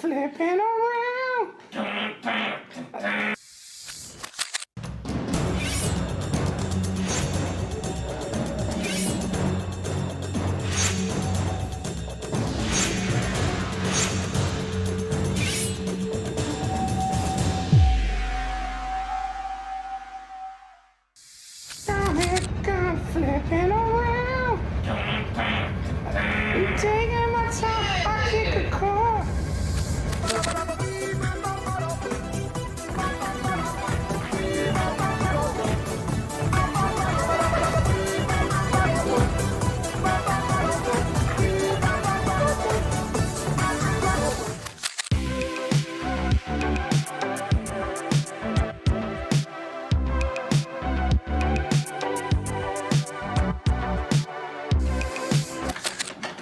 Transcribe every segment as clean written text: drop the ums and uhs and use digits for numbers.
Flipping around. Down here, gone flipping around. You taking my time, I kick a car.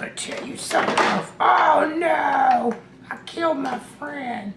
I tell you something. Oh no! I killed my friend.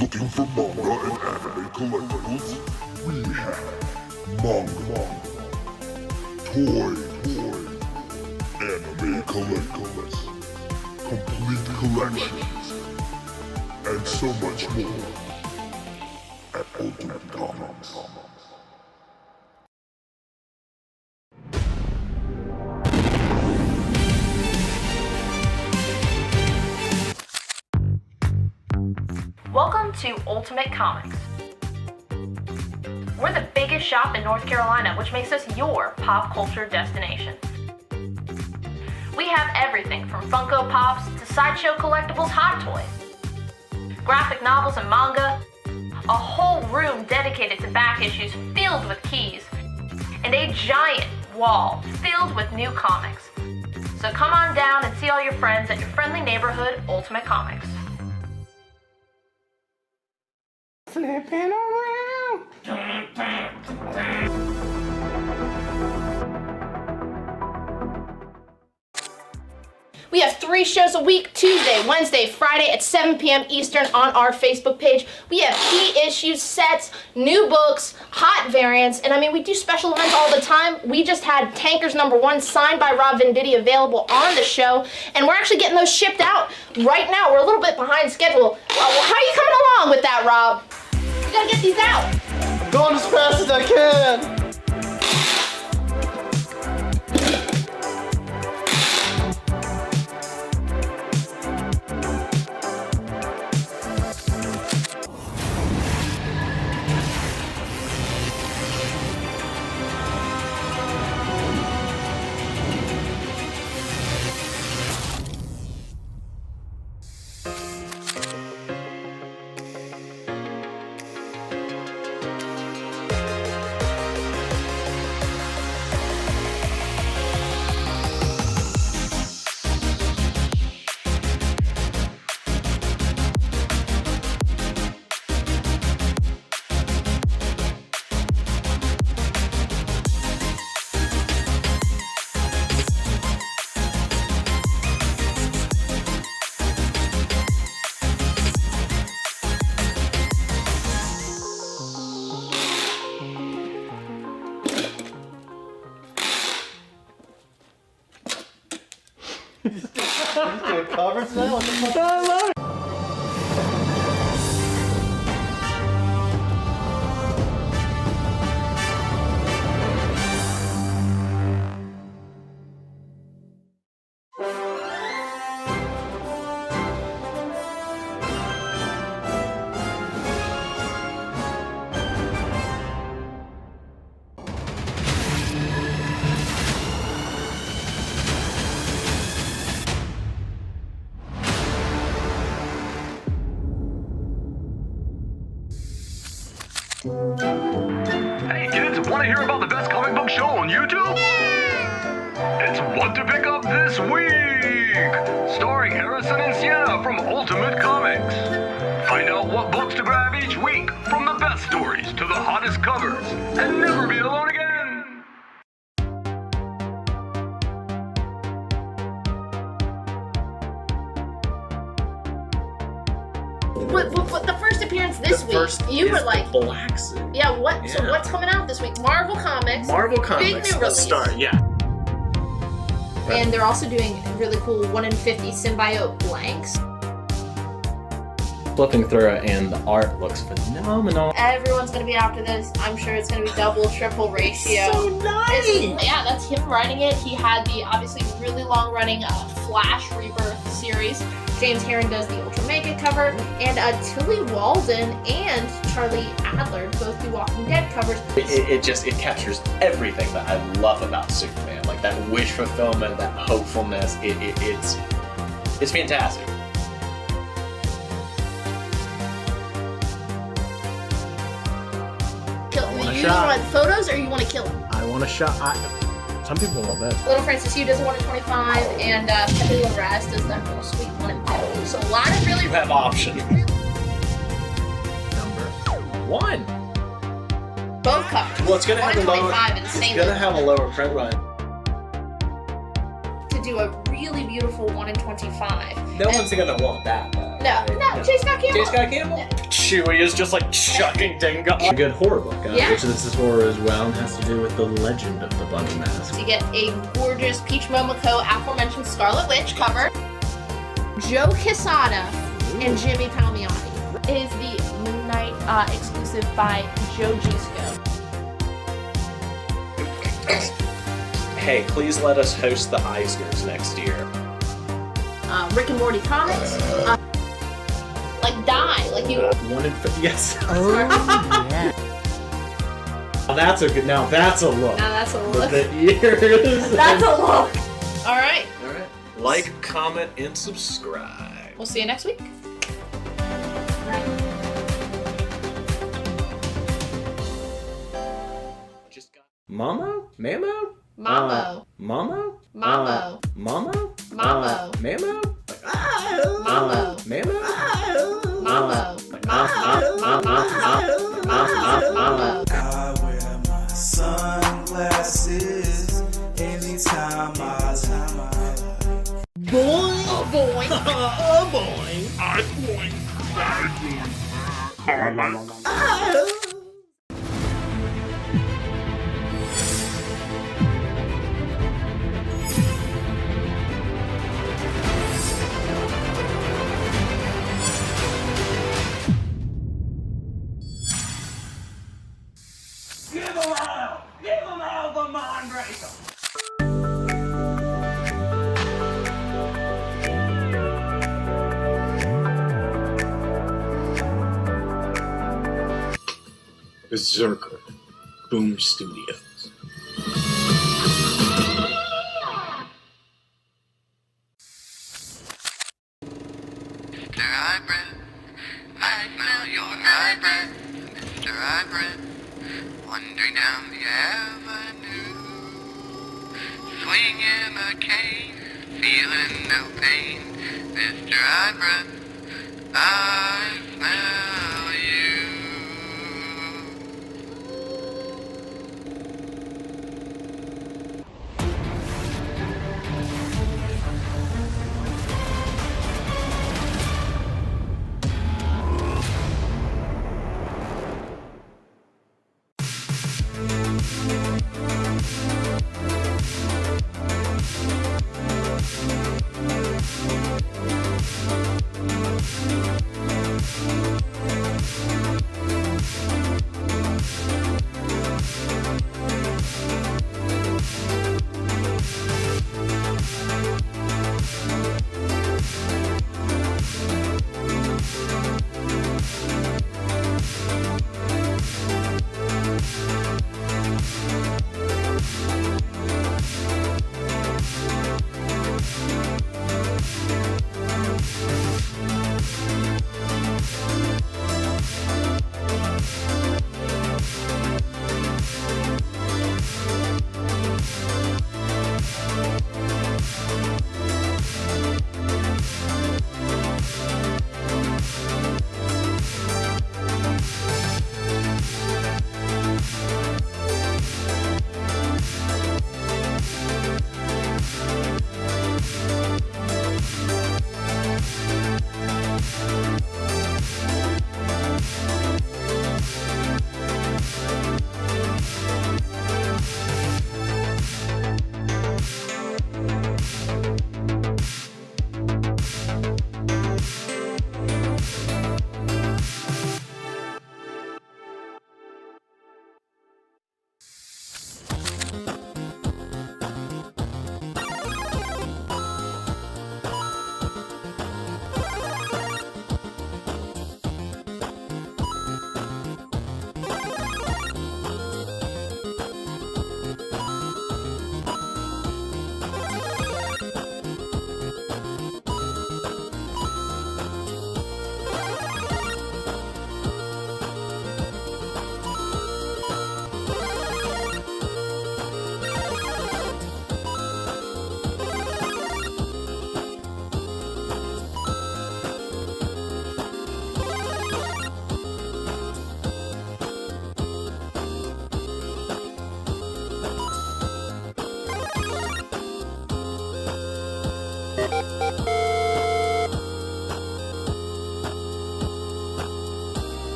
Looking for manga and anime collectibles? We have manga, toy, anime collectibles, complete collections, and so much more at Ultimate Comics. Welcome to Ultimate Comics. We're the biggest shop in North Carolina, which makes us your pop culture destination. We have everything from Funko Pops to sideshow collectibles, Hot Toys, graphic novels and manga, a whole room dedicated to back issues filled with keys, and a giant wall filled with new comics. So come on down and see all your friends at your friendly neighborhood Ultimate Comics. Flipping around. We have 3 shows a week, Tuesday, Wednesday, Friday at 7 p.m. Eastern on our Facebook page. We have key issues, sets, new books, hot variants, and I mean, we do special events all the time. We just had Tankers #1 signed by Rob Venditti available on the show, and we're actually getting those shipped out right now. We're a little bit behind schedule. How are you coming along with that, Rob? We gotta get these out. I'm going as fast as I can. He's doing covers now? What the fuck? I love it. to hear about the best comic book show on YouTube? It's What to Pick Up This Week, starring Harrison and Sienna from Ultimate Comics. Find out what books to grab each week, from the best stories to the hottest covers, and never be alone again. But the first appearance this week, you were like, black suit. yeah, what? So what's coming out this week? Marvel Comics. Marvel Comics. Big new Let's release. start. Yeah. And they're also doing really cool 1 in 50 symbiote blanks. Flipping through it, and the art looks phenomenal. Everyone's gonna be after this. I'm sure it's gonna be double, triple ratio. So nice. Yeah, that's him writing it. He had the obviously really long-running Flash Rebirth series. James Herron does the Ultra Mega cover, and Tilly Walden and Charlie Adler both do Walking Dead covers. It captures everything that I love about Superman, like that wish fulfillment, that hopefulness. It's fantastic. You want photos or you want to kill him? I want a shot. Some people want that. Little Francis Hugh does a 1 in 25, and Pepe Larraz does that real sweet 1 in 50. So a lot of really You have options. Number 1. both covers. Well, it's gonna have a lower. 125 It's insanely gonna have a lower print run. to do a really beautiful 1 in 25. No one's gonna want that though. No, J. Scott Campbell. J. Scott Campbell. Chewie is just like chucking Dingo. A good horror book, Yeah. which this is horror as well, and has to do with the legend of the Bunny Mask. You get a gorgeous Peach Momoko aforementioned Scarlet Witch cover. Joe Quesada and Jimmy Palmiotti. It is the Midnight exclusive by Joe Gisco. Hey, please let us host the Eisners next year. Rick and Morty comics. Like Die, like you. 1 in 50. Yes. Oh, yeah. That's a good. Now that's a look. Now that's a With look. the ears. That's a look. All right. All right. Like, comment, and subscribe. We'll see you next week. Just got. Mamo? Mamo? Mambo. Mamo? Mambo. Mamo? Mambo. Mamo? Mambo. Mamo? Mambo. Mambo. I wear my sunglasses anytime I Boy. Oh boy. Oh boy. Berserker, Boomer Studios. Mr. Hybrid, I smell your hybrid. Mr. Hybrid, wandering down the avenue, swinging a cane, feeling no pain. Mr. Hybrid, I smell you.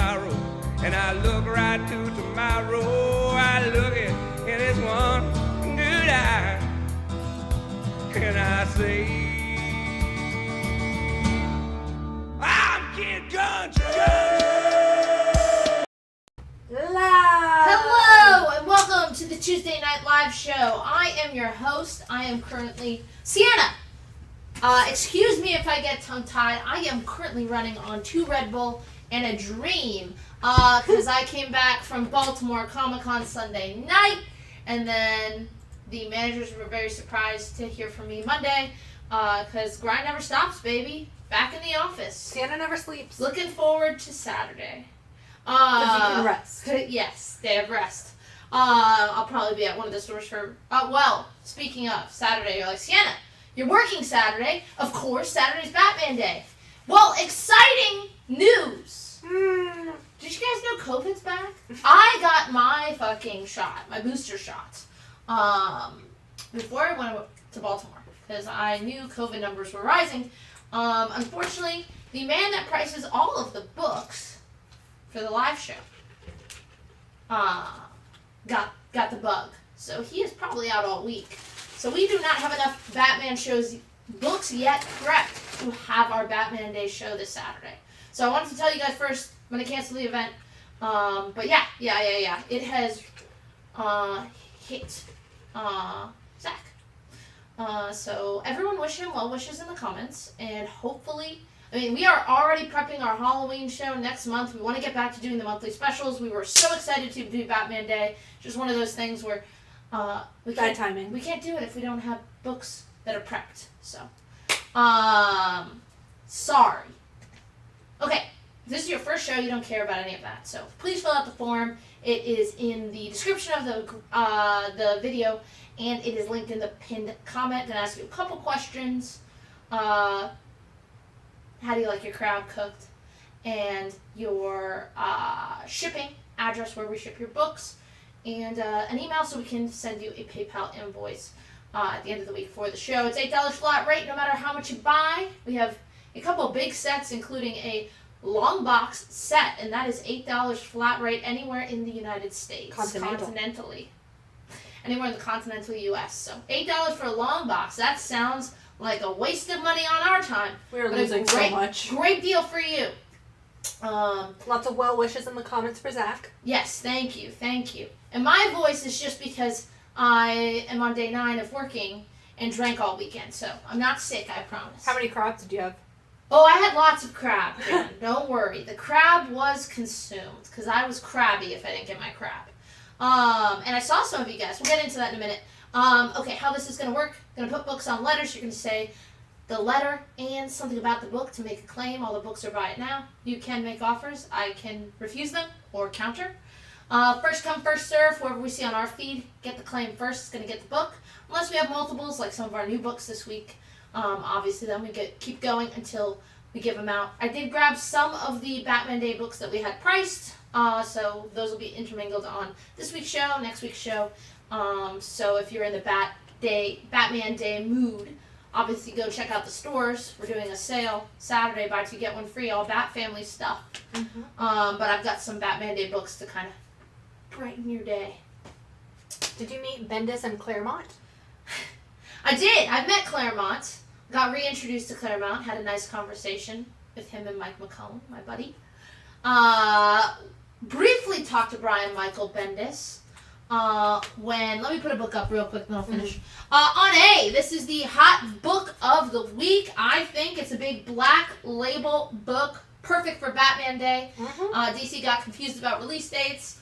sorrow. And I look right to tomorrow. I look it in this one good eye. And I say, I'm Kid Country. Hello and welcome to the Tuesday Night Live show. I am your host. I am currently Sienna. Excuse me if I get tongue-tied. I am currently running on 2 Red Bull and a dream because I came back from Baltimore Comic-Con Sunday night, and then the managers were very surprised to hear from me Monday because grind never stops, baby. Back in the office. Sienna never sleeps. Looking forward to Saturday. Because you can rest. Yes, day of rest. I'll probably be at one of the stores for, well, speaking of Saturday, you're like, Sienna, you're working Saturday. Of course, Saturday's Batman Day. Well, exciting news. Did you guys know COVID's back? I got my fucking shot, my booster shot, before I went to Baltimore because I knew COVID numbers were rising. Unfortunately, the man that prices all of the books for the live show got the bug. So he is probably out all week. So we do not have enough Batman shows books yet prepped to have our Batman Day show this Saturday. So I wanted to tell you guys first, I'm going to cancel the event. But yeah. It has hit Zach. So everyone wish him well wishes in the comments. And hopefully, we are already prepping our Halloween show next month. We want to get back to doing the monthly specials. We were so excited to do Batman Day. Just one of those things where bad timing. We can't do it if we don't have books that are prepped. So, sorry. Okay, if this is your first show, you don't care about any of that. So please fill out the form. It is in the description of the video, and it is linked in the pinned comment. I'm gonna ask you a couple questions. How do you like your crab cooked? And your shipping address where we ship your books, and an email so we can send you a PayPal invoice at the end of the week for the show. It's $8 flat rate no matter how much you buy. We have a couple big sets, including a long box set, and that is $8 flat rate anywhere in the United States. Continentally. Anywhere in the continental U.S. So $8 for a long box. That sounds like a waste of money on our time. We're losing so much. Great deal for you. Lots of well wishes in the comments for Zach. Yes, thank you. And my voice is just because I am on day 9 of working and drank all weekend, so I'm not sick, I promise. How many crabs did you have? Oh, I had lots of crab. Don't worry. The crab was consumed because I was crabby if I didn't get my crab. And I saw some of you guys. We'll get into that in a minute. Okay, how this is going to work. I'm going to put books on letters. You're going to say the letter and something about the book to make a claim. All the books are buy it now. You can make offers. I can refuse them or counter. First come, first serve. Whoever we see on our feed, get the claim first is going to get the book. Unless we have multiples, like some of our new books this week. Obviously, then we keep going until we give them out. I did grab some of the Batman Day books that we had priced. So those will be intermingled on this week's show, next week's show. So if you're in the Batman Day mood, obviously go check out the stores. We're doing a sale Saturday, buy 2 get 1 free, all Bat Family stuff. But I've got some Batman Day books to kind of brighten your day. Did you meet Bendis and Claremont? I did. I met Claremont. Got reintroduced to Claremont. Had a nice conversation with him and Mike McCollum, my buddy. Briefly talked to Brian Michael Bendis. Let me put a book up real quick, then I'll finish. On A, this is the hot book of the week. I think it's a big black label book, perfect for Batman Day. DC got confused about release dates.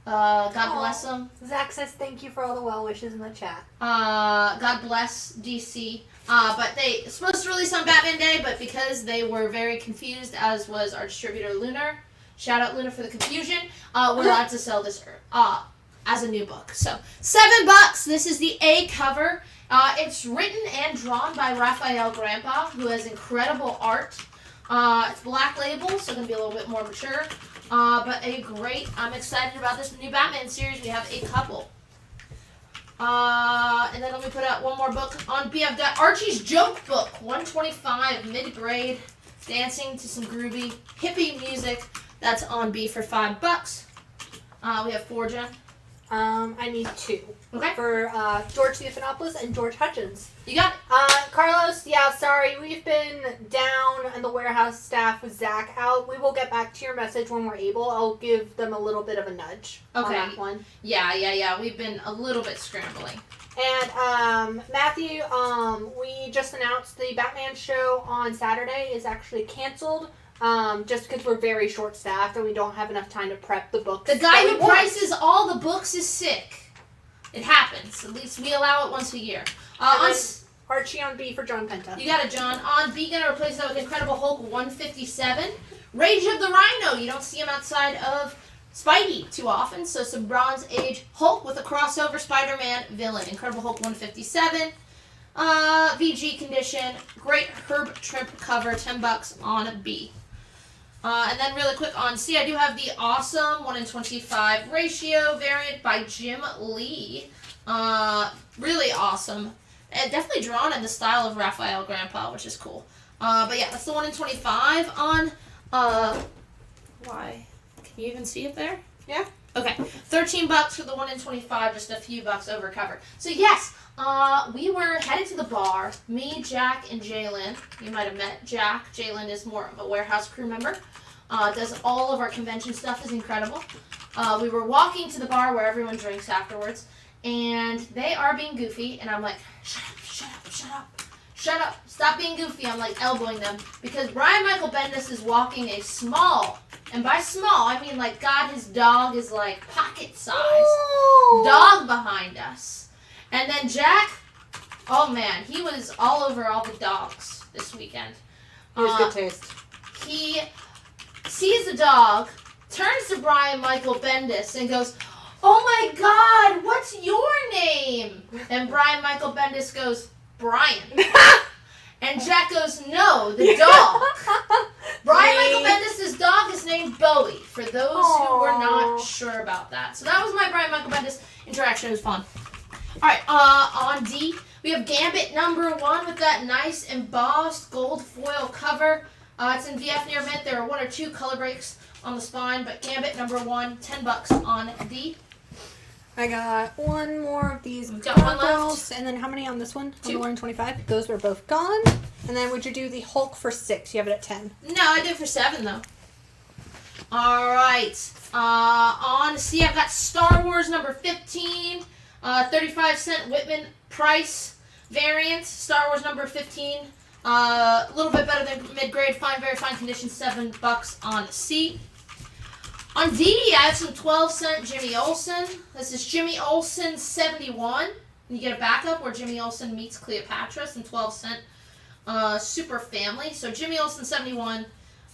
God bless them. Zach says thank you for all the well wishes in the chat. God bless DC. But they supposed to release on Batman Day, but because they were very confused, as was our distributor Lunar, shout out Lunar for the confusion, we're allowed to sell this as a new book. So $7. This is the A cover. It's written and drawn by Raphael Grandpa, who has incredible art. It's black label, so it's going to be a little bit more mature. But I'm excited about this new Batman series. We have a couple. And then let me put out one more book on B. I've got Archie's Joke Book, 125, mid-grade, dancing to some groovy hippie music. That's on B for $5. We have 4, Jen. I need 2. Okay. For George Stephanopoulos and George Hutchins. You got it. Carlos, yeah, sorry. We've been down in the warehouse staff with Zach out. We will get back to your message when we're able. I'll give them a little bit of a nudge on that one. Yeah. We've been a little bit scrambling. And Matthew, we just announced the Batman show on Saturday is actually canceled. Just because we're very short-staffed and we don't have enough time to prep the books. The guy who prices all the books is sick. It happens. At least we allow it once a year. Archie on B for John Penta. You got it, John. On B, gonna replace that with Incredible Hulk 157. Rage of the Rhino. You don't see him outside of Spidey too often. So some Bronze Age Hulk with a crossover Spider-Man villain. Incredible Hulk 157. VG condition. Great Herb Trimp cover. $10 on B. And then really quick on C, I do have the awesome 1:25 ratio variant by Jim Lee. Really awesome. And definitely drawn in the style of Raphael Grandpa, which is cool. But yeah, that's the 1:25 on, why? Can you even see it there? Yeah. Okay, $13 for the 1:25, just a few bucks over cover. So yes, we were headed to the bar. Me, Jack, and Jalen. You might have met Jack. Jalen is more of a warehouse crew member. Does all of our convention stuff. Is incredible. We were walking to the bar where everyone drinks afterwards, and they are being goofy, and I'm like, shut up, stop being goofy. I'm like elbowing them because Brian Michael Bendis is walking a small, and by small I mean like God, his dog is like pocket size dog behind us. And then Jack, oh man, he was all over all the dogs this weekend. He has good taste. He sees the dog, turns to Brian Michael Bendis and goes, "Oh my God, what's your name?" And Brian Michael Bendis goes, "Brian." And Jack goes, "No, the dog." Brian Michael Bendis' dog is named Bowie, for those who were not sure about that. So that was my Brian Michael Bendis interaction. It was fun. Alright, on D, we have Gambit #1 with that nice embossed gold foil cover. It's in VF near mint. There are 1 or 2 color breaks on the spine, but Gambit #1, $10 on D. I got 1 more of these got 1 left. And then how many on this one? 2. On the 1:25? Those were both gone. And then would you do the Hulk for 6? You have it at 10. No, I did for 7 though. Alright. On C, I've got Star Wars #15. 35-cent Whitman price variant. Star Wars #15. A little bit better than mid-grade. Fine, very fine condition. $7 on C. On D, I have some 12-cent Jimmy Olsen. This is Jimmy Olsen 71. You get a backup where Jimmy Olsen meets Cleopatra. Some 12-cent super family. So Jimmy Olsen 71.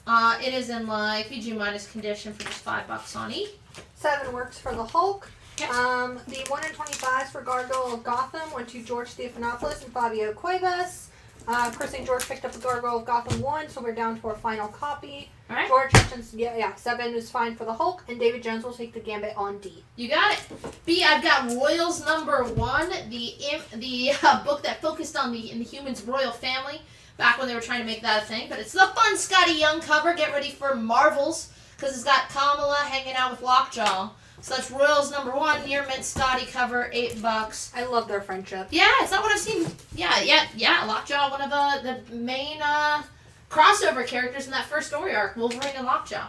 It is in like VG minus condition for just $5 on E. 7 works for the Hulk. The 1:25s for Gargoyle of Gotham went to George Stephanopoulos and Fabio Cuevas. Chris St. George picked up the Gargoyle of Gotham 1, so we're down to our final copy. All right. George Hutchins, 7 is fine for the Hulk, and David Jones will take the Gambit on D. You got it. B, I've got Royals #1, the book that focused on the Inhumans royal family back when they were trying to make that a thing. But it's the fun Scotty Young cover. Get ready for Marvels because it's got Kamala hanging out with Lockjaw. So that's Royals #1, near mint Scotty cover, $8. I love their friendship. Yeah, it's not what I've seen. Yeah. Lockjaw, one of the main crossover characters in that first story arc, Wolverine and Lockjaw.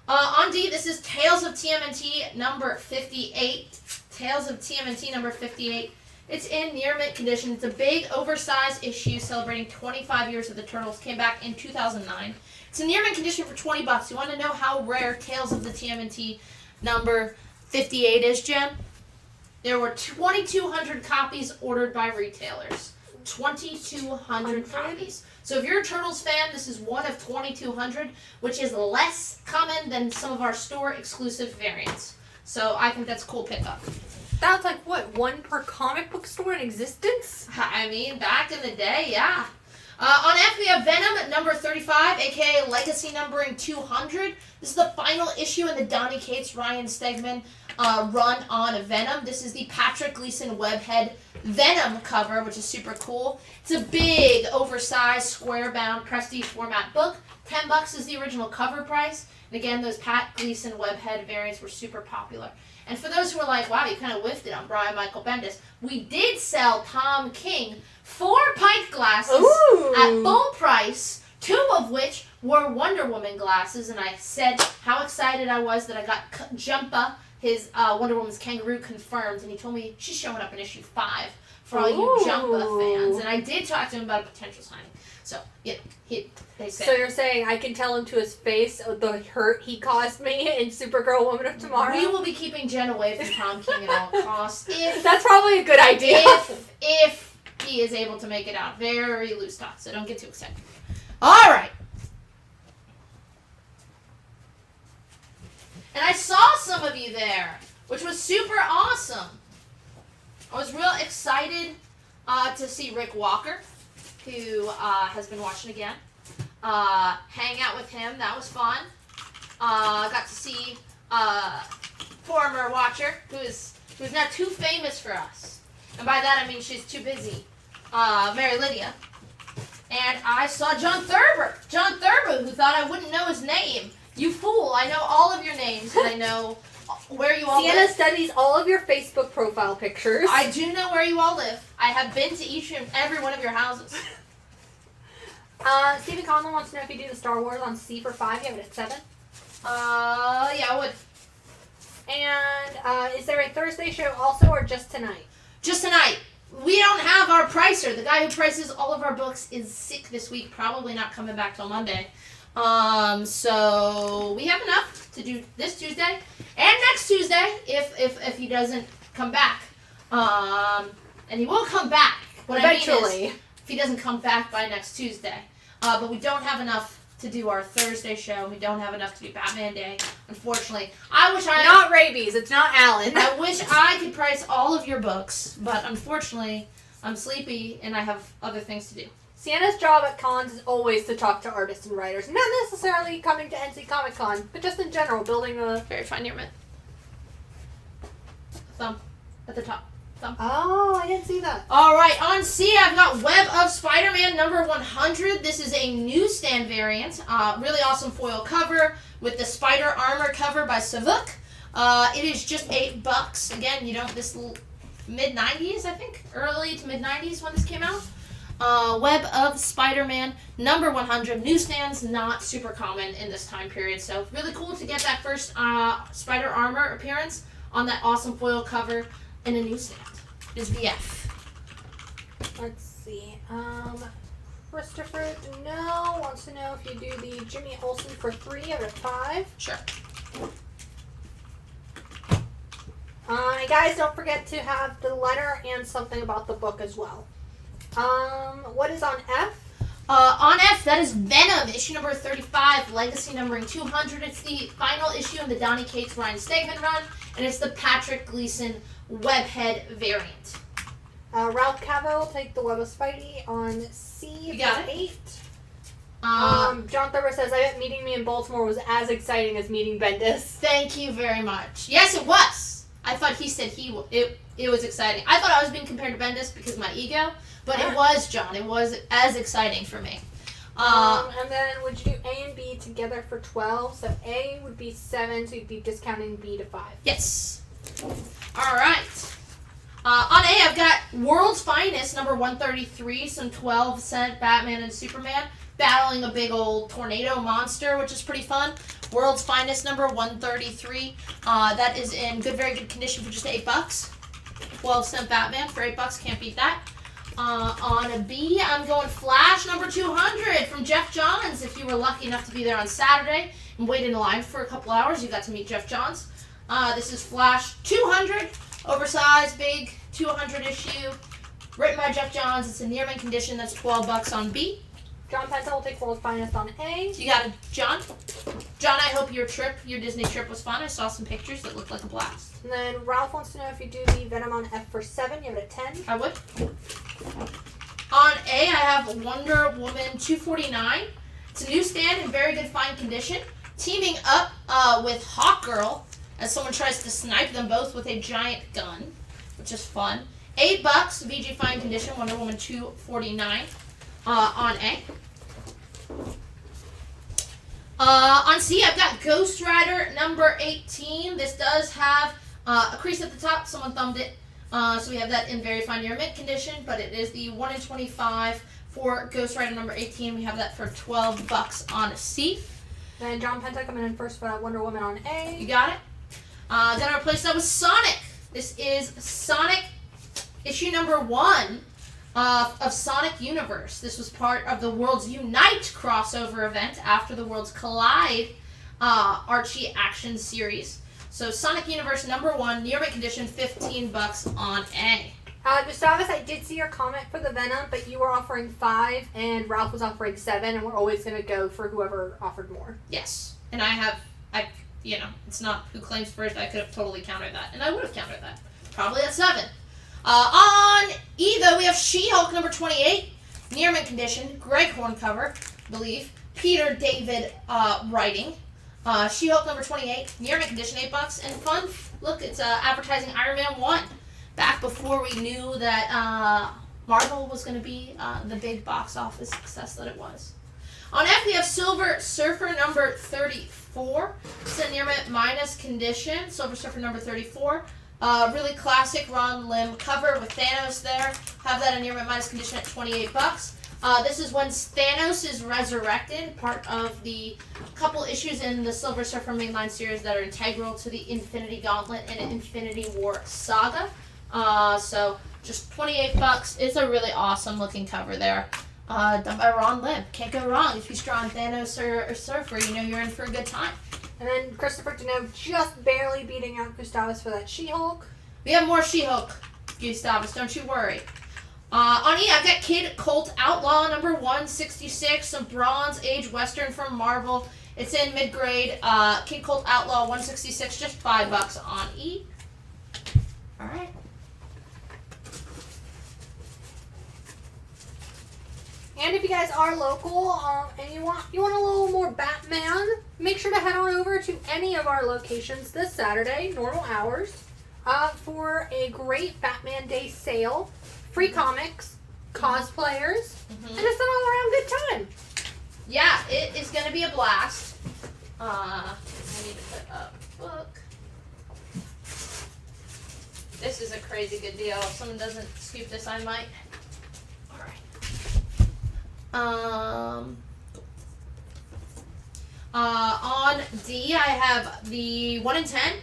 On D, this is Tales of TMNT #58. Tales of TMNT #58. It's in near mint condition. It's a big, oversized issue celebrating 25 years of the Turtles. Came back in 2009. It's in near mint condition for $20. You want to know how rare Tales of the TMNT #58 is, Jen? There were 2,200 copies ordered by retailers. 2,200 copies. So if you're a Turtles fan, this is one of 2,200, which is less common than some of our store-exclusive variants. So I think that's a cool pickup. That's like, what, 1 per comic book store in existence? I mean, back in the day, yeah. On F, we have Venom at #35, aka Legacy numbering 200. This is the final issue in the Donny Cates, Ryan Stegman run on Venom. This is the Patrick Gleason Webhead Venom cover, which is super cool. It's a big, oversized, square-bound, prestige format book. $10 is the original cover price. And again, those Pat Gleason webhead variants were super popular. And for those who are like, wow, you kind of whiffed it on Brian Michael Bendis, we did sell Tom King 4 pint glasses at full price, 2 of which were Wonder Woman glasses. And I said how excited I was that I got Jumpa, his Wonder Woman's kangaroo, confirmed. And he told me she's showing up in issue 5 for all you Jumpa fans. And I did talk to him about a potential signing. So, yeah, they said. So you're saying I can tell him to his face the hurt he caused me in Supergirl Woman of Tomorrow? We will be keeping Jen away from Tom King at all costs. That's probably a good idea. If he is able to make it out. Very loose talk, so don't get too excited. All right. And I saw some of you there, which was super awesome. I was real excited to see Rick Walker, who has been watching again. Hang out with him, that was fun. Got to see former watcher, who's now too famous for us. And by that I mean she's too busy. Mary Lydia. And I saw John Thurber. John Thurber, who thought I wouldn't know his name. You fool, I know all of your names and I know where you all Sienna live. studies all of your Facebook profile pictures. I do know where you all live. I have been to each and every one of your houses. Stephen Conlon wants to know if you do the Star Wars on C for 5. You have it at 7. Yeah, I would. And is there a Thursday show also, or just tonight? Just tonight. We don't have our pricer. The guy who prices all of our books is sick this week. Probably not coming back till Monday. So we have enough to do this Tuesday and next Tuesday if he doesn't come back. And he will come back. What eventually. I mean is, if he doesn't come back by next Tuesday. But we don't have enough to do our Thursday show. We don't have enough to do Batman Day, unfortunately. I wish I... Not rabies. It's not Alan. I wish I could price all of your books, but unfortunately, I'm sleepy and I have other things to do. Sienna's job at cons is always to talk to artists and writers. Not necessarily coming to NC Comic Con, but just in general, building a... Very fine, near mint. Thumb. At the top. Thumb. Oh, I didn't see that. Alright, on C, I've got Web of Spider-Man number 100. This is a newsstand variant. Really awesome foil cover with the spider armor cover by Savuk. It is just $8. Again, you know, this mid-90s, I think. Early to mid-90s when this came out. Web of Spider-Man number 100. Newsstands, not super common in this time period. So really cool to get that first spider armor appearance on that awesome foil cover in a newsstand. Is VF. Let's see. Christopher Dano wants to know if you do the Jimmy Olsen for 3 out of 5. Sure. Guys, don't forget to have the letter and something about the book as well. What is on F? On F, that is Venom, issue number 35, legacy numbering 200. It's the final issue in the Donny Cates Ryan Stegman run, and it's the Patrick Gleason webhead variant. Ralph Cavo will take the Web of Spidey on C You got for it. 8. John Thurber says, I bet meeting me in Baltimore was as exciting as meeting Bendis. Thank you very much. Yes, it was. I thought he said it was exciting. I thought I was being compared to Bendis because of my ego, but it was, John. It was as exciting for me. And then would you do A and B together for 12? So A would be 7, so you'd be discounting B to 5. Yes. All right. On A, I've got World's Finest, number 133, some 12-cent Batman and Superman battling a big old tornado monster, which is pretty fun. World's Finest, number 133. That is in very good condition for just $8. 12-cent Batman for $8. Can't beat that. On a B, I'm going Flash, number 200 from Jeff Johns. If you were lucky enough to be there on Saturday and wait in line for a couple hours, you got to meet Jeff Johns. This is Flash 200. Oversized, big, 200 issue, written by Jeff Johns. It's in near mint condition. That's $12 on B. John Penta will take World's Finest on A. You got it, John. John, I hope your Disney trip was fun. I saw some pictures that looked like a blast. And then Ralph wants to know if you do the Venom on F for 7. You have it at 10. I would. On A, I have Wonder Woman 249. It's a newsstand in very good fine condition. Teaming up with Hawkgirl as someone tries to snipe them both with a giant gun, which is fun. $8, VG fine condition, Wonder Woman 249 on A. On C, I've got Ghost Rider number 18. This does have a crease at the top. Someone thumbed it. So we have that in very fine near mint condition, but it is the 1 in 25 for Ghost Rider number 18. We have that for $12 on C. Then John Penta coming in first for Wonder Woman on A. You got it. Gonna replace that with Sonic. This is Sonic issue number 1 of Sonic Universe. This was part of the Worlds Unite crossover event after the Worlds Collide Archie action series. So Sonic Universe number 1, near mint condition, $15 on A. Gustavus, I did see your comment for the Venom, but you were offering 5 and Ralph was offering 7, and we're always going to go for whoever offered more. Yes. And it's not who claims first. I could have totally countered that. And I would have countered that. Probably at 7. On E, though, we have She-Hulk number 28, near mint condition, Greg Horn cover, I believe. Peter David writing. She-Hulk number 28, near mint condition, $8. And fun, look, it's advertising Iron Man 1. Back before we knew that Marvel was going to be the big box office success that it was. On F, we have Silver Surfer number 34. It's a near mint minus condition. Silver Surfer number 34. Really classic Ron Lim cover with Thanos there. Have that in near mint minus condition at $28. This is when Thanos is resurrected, part of the couple issues in the Silver Surfer mainline series that are integral to the Infinity Gauntlet and Infinity War saga. So just $28. It's a really awesome looking cover there. Done by Ron Lim. Can't go wrong. If you draw on Thanos or Surfer, you know you're in for a good time. And then Christopher Deneau just barely beating out Gustavus for that She-Hulk. We have more She-Hulk, Gustavus. Don't you worry. On E, I've got Kid Colt Outlaw number 166, some Bronze Age Western from Marvel. It's in mid-grade. Kid Colt Outlaw 166, just $5 on E. All right. And if you guys are local and you want a little more Batman, make sure to head on over to any of our locations this Saturday, normal hours, for a great Batman Day sale. Free comics, cosplayers, and just an all-around good time. Yeah, it is going to be a blast. I need to put up a book. This is a crazy good deal. If someone doesn't scoop this, I might. On D, I have the 1 in 10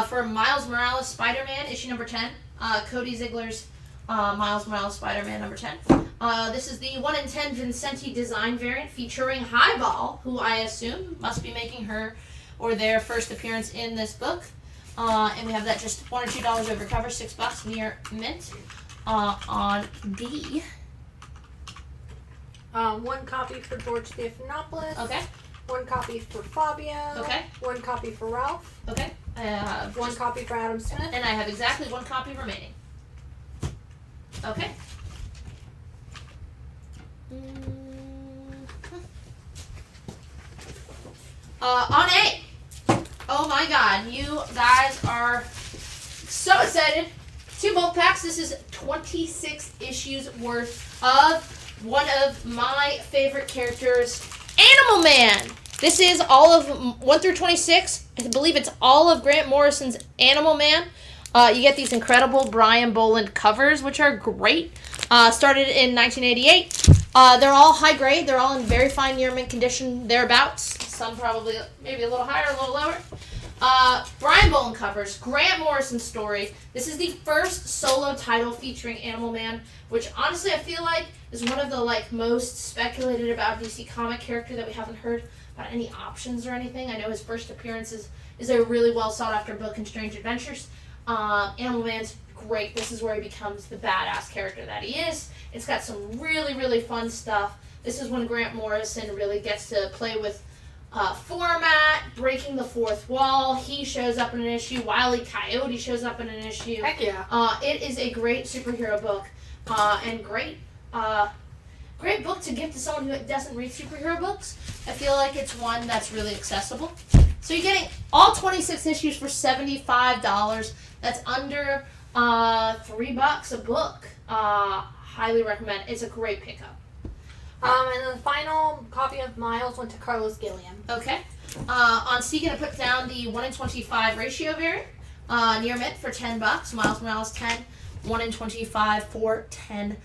for Miles Morales Spider-Man, issue number 10. Cody Ziegler's Miles Morales Spider-Man number 10. This is the 1 in 10 Vincenti design variant featuring Highball, who I assume must be making her or their first appearance in this book. And we have that just $1 or $2 over cover, $6 near mint. On D. 1 copy for George Stephanopoulos. Okay. 1 copy for Fabio. Okay. 1 copy for Ralph. Okay. 1 copy for Adam Smith. And I have exactly 1 copy remaining. Okay. On A. Oh my god, you guys are so excited. 2 bulk packs. This is 26 issues worth of one of my favorite characters, Animal Man. This is all of 1 through 26. I believe it's all of Grant Morrison's Animal Man. You get these incredible Brian Boland covers, which are great. Started in 1988. They're all high grade. They're all in very fine near mint condition thereabouts. Some probably maybe a little higher, a little lower. Brian Boland covers, Grant Morrison story. This is the first solo title featuring Animal Man, which honestly I feel like is one of the most speculated about DC comic character that we haven't heard about any options or anything. I know his first appearance is a really well sought after book in Strange Adventures. Animal Man's great. This is where he becomes the badass character that he is. It's got some really, really fun stuff. This is when Grant Morrison really gets to play with format, breaking the fourth wall. He shows up in an issue. Wile E. Coyote shows up in an issue. Heck yeah. It is a great superhero book, and great book to give to someone who doesn't read superhero books. I feel like it's one that's really accessible. So you're getting all 26 issues for $75. That's under $3 a book. Highly recommend. It's a great pickup. And the final copy of Miles went to Carlos Gilliam. Okay. On C, gonna put down the 1 in 25 ratio variant. Near mint for $10. Miles Morales 10. 1 in 25 for $10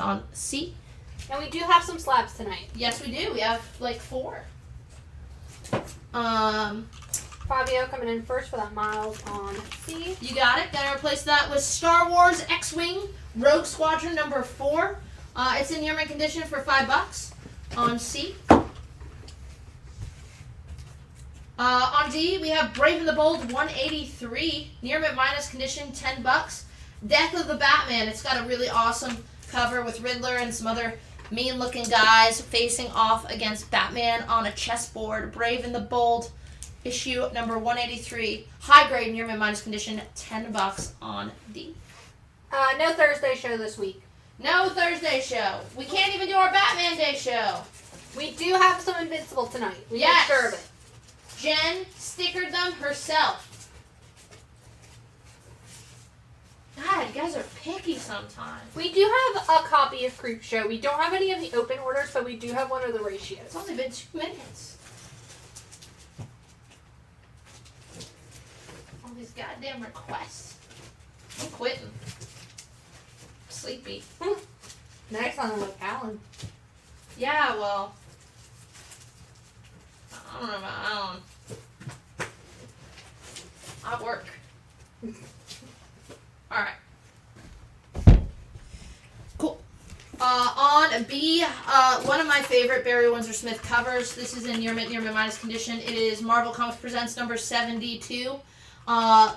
on C. And we do have some slabs tonight. Yes, we do. We have like 4. Fabio coming in first for that Miles on C. You got it. Gonna replace that with Star Wars X-Wing Rogue Squadron number 4. It's in near mint condition for $5 on C. On D, we have Brave and the Bold 183 near mint minus condition $10. Death of the Batman. It's got a really awesome cover with Riddler and some other mean-looking guys facing off against Batman on a chessboard. Brave and the Bold, issue number 183. High grade near mint minus condition, $10 on D. No Thursday show this week. No Thursday show. We can't even do our Batman Day show. We do have some Invincible tonight. We Yes. make sure of it. Jen stickered them herself. God, you guys are picky sometimes. We do have a copy of Creep Show. We don't have any of the open orders, but we do have one of the ratios. It's only been 2 minutes. All these goddamn requests. I'm quitting. Sleepy. Next on like Alan. Yeah, well. I don't know about Alan. I work. Alright. Cool. On B, one of my favorite Barry Windsor Smith covers. This is in near mint minus condition. It is Marvel Comics Presents number 72.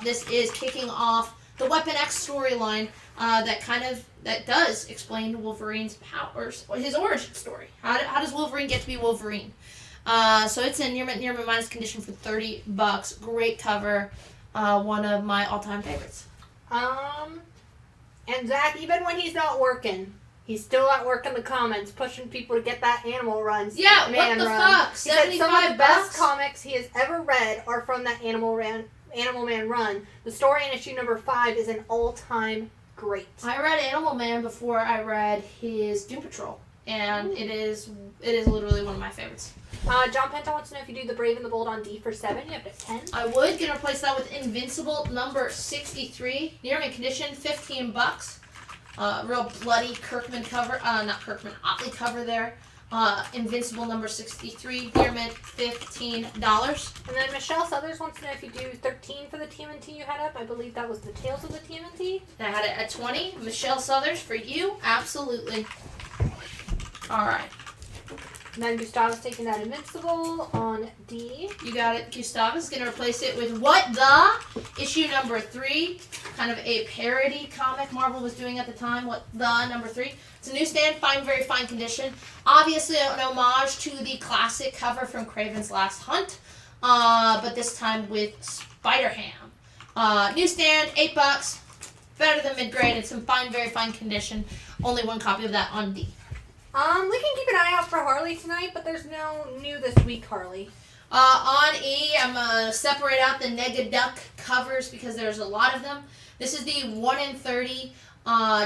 This is kicking off the Weapon X storyline that does explain Wolverine's powers, or his origin story. How does Wolverine get to be Wolverine? So it's in near mint minus condition for $30. Great cover. One of my all-time favorites. And Zach, even when he's not working, he's still at work in the comments, pushing people to get that Animal Run. Yeah, Man what the run. fuck? He said some of the $75? best comics he has ever read are from that Animal Man run. The story in issue number 5 is an all-time great. I read Animal Man before I read his Doom Patrol, and it is literally one of my favorites. John Penta wants to know if you do the Brave and the Bold on D for 7. You have to 10. I would. Gonna replace that with Invincible number 63. Near mint condition, $15. Real bloody Kirkman cover. Not Kirkman, Otley cover there. Invincible number 63. Near mint, $15. And then Michelle Southers wants to know if you do 13 for the TMNT you had up. I believe that was the Tales of the TMNT. I had it at 20. Michelle Southers, for you, absolutely. Alright. And then Gustav's taking that Invincible on D. You got it. Gustav's going to replace it with What the? Issue number 3. Kind of a parody comic Marvel was doing at the time. What the? Number 3. It's a newsstand, fine, very fine condition. Obviously an homage to the classic cover from Kraven's Last Hunt. But this time with Spider-Ham. Newsstand, $8. Better than mid-grade. It's in fine, very fine condition. Only one copy of that on D. We can keep an eye out for Harley tonight, but there's no new this week, Harley. On E, I'm going to separate out the Negaduck covers because there's a lot of them. This is the 1 in 30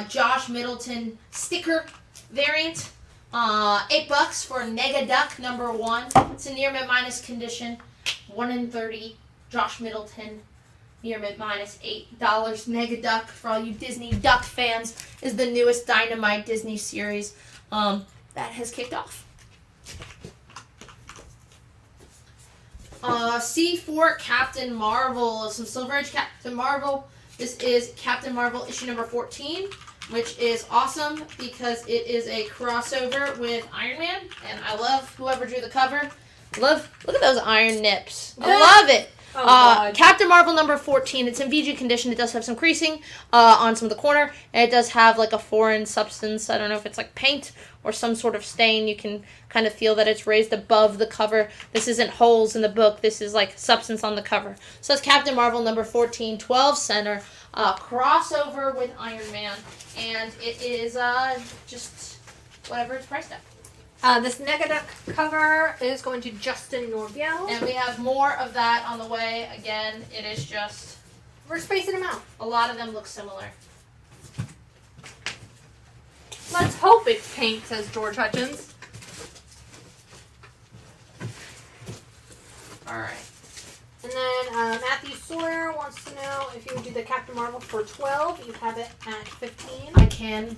Josh Middleton sticker variant. $8 for Negaduck number 1. It's a near mint minus condition. 1 in 30 Josh Middleton. Near mint minus $8. Negaduck, for all you Disney Duck fans, is the newest Dynamite Disney series that has kicked off. C4 Captain Marvel, some Silver Age Captain Marvel. This is Captain Marvel issue number 14, which is awesome because it is a crossover with Iron Man, and I love whoever drew the cover. Look at those iron nips. I love it. Captain Marvel number 14. It's in VG condition. It does have some creasing on some of the corner, and it does have like a foreign substance. I don't know if it's like paint or some sort of stain. You can kind of feel that it's raised above the cover. This isn't holes in the book. This is like substance on the cover. So it's Captain Marvel number 14, 12 center, crossover with Iron Man, and it is just whatever it's priced at. This Negaduck cover is going to Justin Norviel. And we have more of that on the way. Again, it is just... We're spacing them out. A lot of them look similar. Let's hope it's paint, says George Hutchins. Alright. And then Matthew Sawyer wants to know if you would do the Captain Marvel for 12. You have it at 15. I can.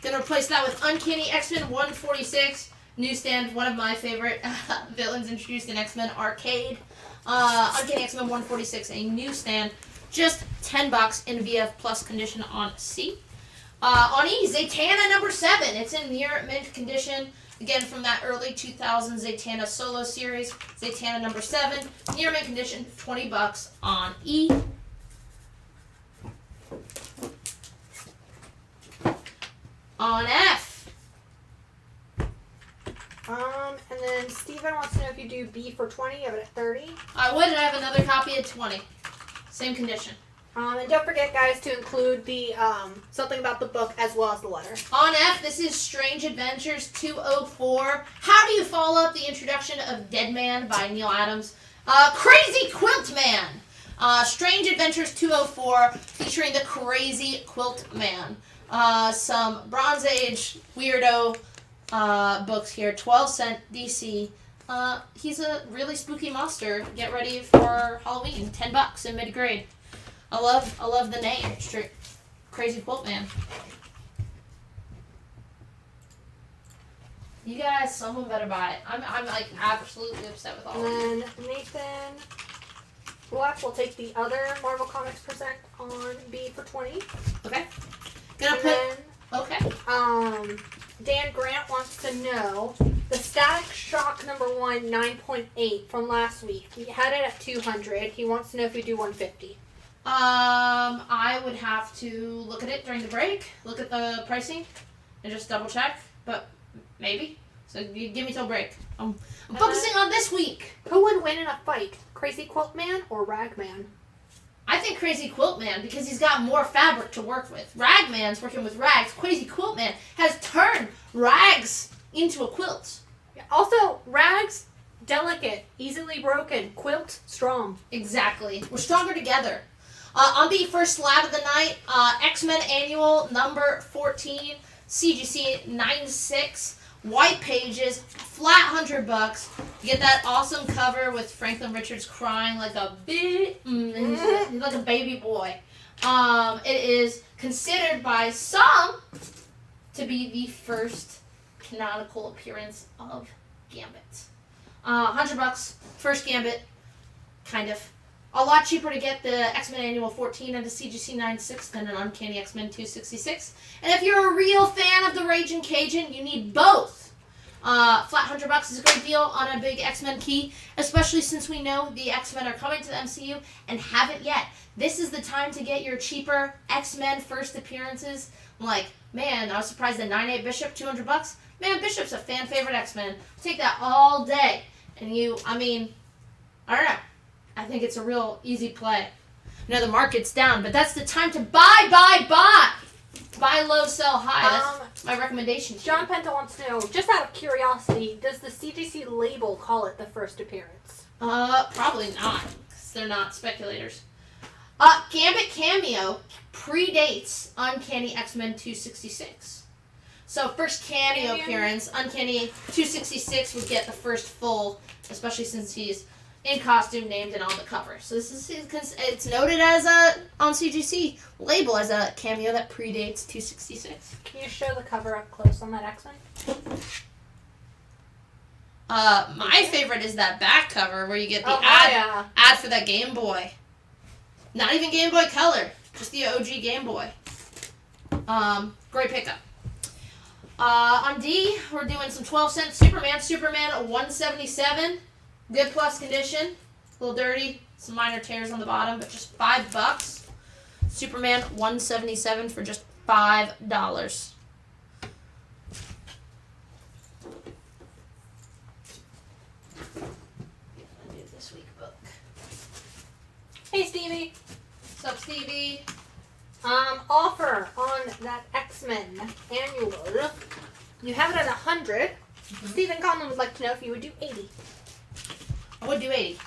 Gonna replace that with Uncanny X-Men 146. Newsstand, one of my favorite villains introduced in X-Men Arcade. Uncanny X-Men 146, a newsstand. Just $10 in VF Plus condition on C. On E, Zatanna number 7. It's in near mint condition. Again, from that early 2000s Zatanna solo series. Zatanna number 7. Near mint condition, $20 on E. On F. And then Steven wants to know if you do B for 20. You have it at 30. I would have another copy at 20. Same condition. And don't forget, guys, to include the something about the book as well as the letter. On F, this is Strange Adventures 204. How do you follow up the introduction of Dead Man by Neil Adams? Crazy Quilt Man. Strange Adventures 204 featuring the Crazy Quilt Man. Some Bronze Age weirdo books here. 12-cent DC. He's a really spooky monster. Get ready for Halloween. $10 in mid-grade. I love the name. Crazy Quilt Man. You guys, someone better buy it. I'm like absolutely upset with all of it. And then Nathan Black will take the other Marvel Comics present on B for 20. Okay. Okay. Dan Grant wants to know the Static Shock number 1 9.8 from last week. He had it at 200. He wants to know if we do 150. I would have to look at it during the break, look at the pricing, and just double check. But maybe. So you give me till break. I'm focusing on this week. Who would win in a fight? Crazy Quilt Man or Rag Man? I think Crazy Quilt Man because he's got more fabric to work with. Rag Man's working with rags. Crazy Quilt Man has turned rags into a quilt. Also, rags, delicate, easily broken. Quilt, strong. Exactly. We're stronger together. On the first slab of the night, X-Men Annual number 14, CGC 96, white pages, flat $100. You get that awesome cover with Franklin Richards crying like a he's like a baby boy. It is considered by some to be the first canonical appearance of Gambit. $100, first Gambit, kind of. A lot cheaper to get the X-Men Annual 14 and the CGC 96 than an Uncanny X-Men 266. And if you're a real fan of the Raging Cajun, you need both. Flat $100 is a great deal on a big X-Men key, especially since we know the X-Men are coming to the MCU and haven't yet. This is the time to get your cheaper X-Men first appearances. Like, man, I was surprised that 9/8 Bishop, $200. Man, Bishop's a fan favorite X-Men. Take that all day. And I don't know. I think it's a real easy play. I know the market's down, but that's the time to buy. Buy low, sell high. That's my recommendation. John Penta wants to know, just out of curiosity, does the CGC label call it the first appearance? Probably not, because they're not speculators. Gambit Cameo predates Uncanny X-Men 266. So first cameo appearance, Uncanny 266 would get the first full, especially since he's in costume, named, and on the cover. So it's noted as on CGC label as a cameo that predates 266. Can you show the cover up close on that X-Men? My favorite is that back cover where you get the ad for that Game Boy. Not even Game Boy Color, just the OG Game Boy. Great pickup. On D, we're doing some 12-cent Superman 177. Good plus condition, a little dirty, some minor tears on the bottom, but just $5. Superman 177 for just $5. This week book. Hey Stevie. What's up, Stevie? Offer on that X-Men Annual. You have it at 100. Stephen Conlon would like to know if you would do 80. I would do 80.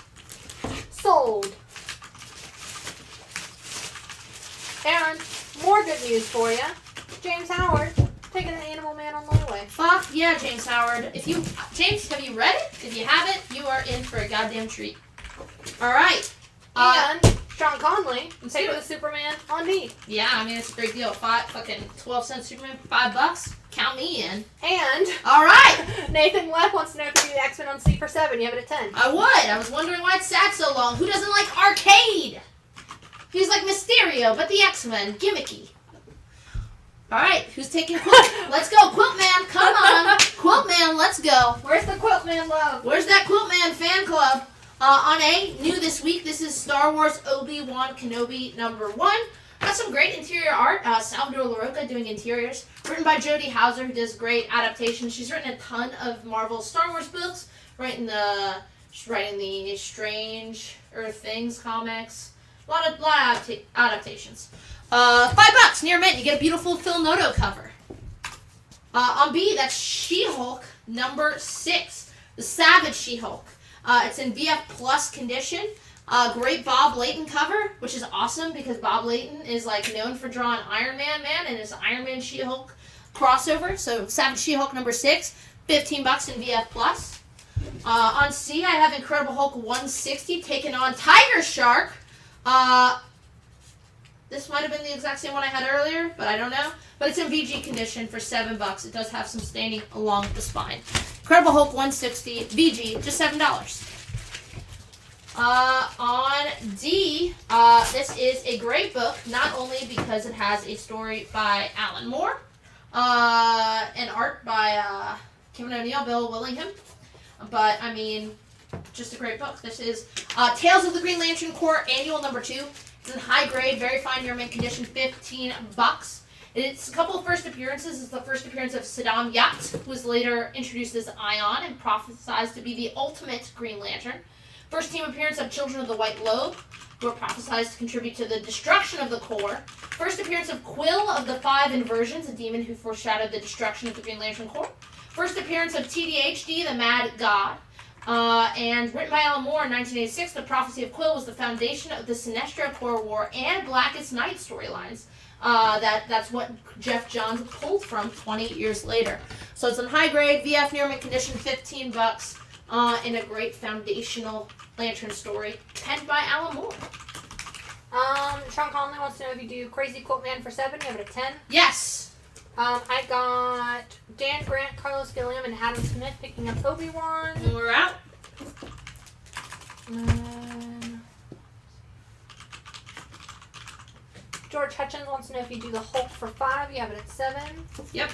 Sold. And more good news for you. James Howard taking the Animal Man on layaway. Fuck yeah, James Howard. James, have you read it? If you haven't, you you are in for a goddamn treat. All right. And Sean Conley, Let's take do the it. Superman on me. Yeah, I mean, it's a great deal. Fucking 12-cent Superman for $5. Count me in. And All right. Nathan Leff wants to know if you do the X-Men on C for 7. You have it at 10. I would. I was wondering why it sat so long. Who doesn't like arcade? He's like Mysterio, but the X-Men. Gimmicky. All right, who's taking Quilt? Let's go, Quilt Man. Come on. Quilt Man, let's go. Where's the Quilt Man love? Where's that Quilt Man fan club? On A, new this week, this is Star Wars Obi-Wan Kenobi #1. Got some great interior art. Salvador LaRocca doing interiors. Written by Jodie Hauser, who does great adaptations. She's written a ton of Marvel Star Wars books. She's writing the Strange Earth Things comics. A lot of adaptations. $5 near mint. You get a beautiful Phil Noto cover. On B, that's She-Hulk #6. The Savage She-Hulk. It's in VF Plus condition. Great Bob Layton cover, which is awesome because Bob Layton is like known for drawing Iron Man, and it's Iron Man She-Hulk crossover. So Savage She-Hulk #6, $15 in VF Plus. On C, I have Incredible Hulk 160 taking on Tiger Shark. This might have been the exact same one I had earlier, but I don't know. But it's in VG condition for $7. It does have some staining along the spine. Incredible Hulk 160, VG, just $7. On D, this is a great book, not only because it has a story by Alan Moore, and art by Kevin O'Neill, Bill Willingham, but I mean, just a great book. This is Tales of the Green Lantern Corps Annual #2. It's in high grade, very fine near mint condition, $15. It's a couple of first appearances. It's the first appearance of Saddam Yat, who was later introduced as Ion and prophesied to be the ultimate Green Lantern. First team appearance of Children of the White Lobe, who are prophesied to contribute to the destruction of the Corps. First appearance of Quill of the 5 Inversions, a demon who foreshadowed the destruction of the Green Lantern Corps. First appearance of TDHD, the Mad God. And written by Alan Moore in 1986, the prophecy of Quill was the foundation of the Sinestro Corps War and Blackest Night storylines. That's what Jeff Johns pulled from 20 years later. So it's in high grade, VF near mint condition, $15, in a great foundational Lantern story, penned by Alan Moore. Sean Conley wants to know if you do Crazy Quilt Man for 7. You have it at 10. Yes. I got Dan Grant, Carlos Gilliam, and Adam Smith picking up Obi-Wan. We're out. George Hutchins wants to know if you do the Hulk for 5. You have it at 7. Yep.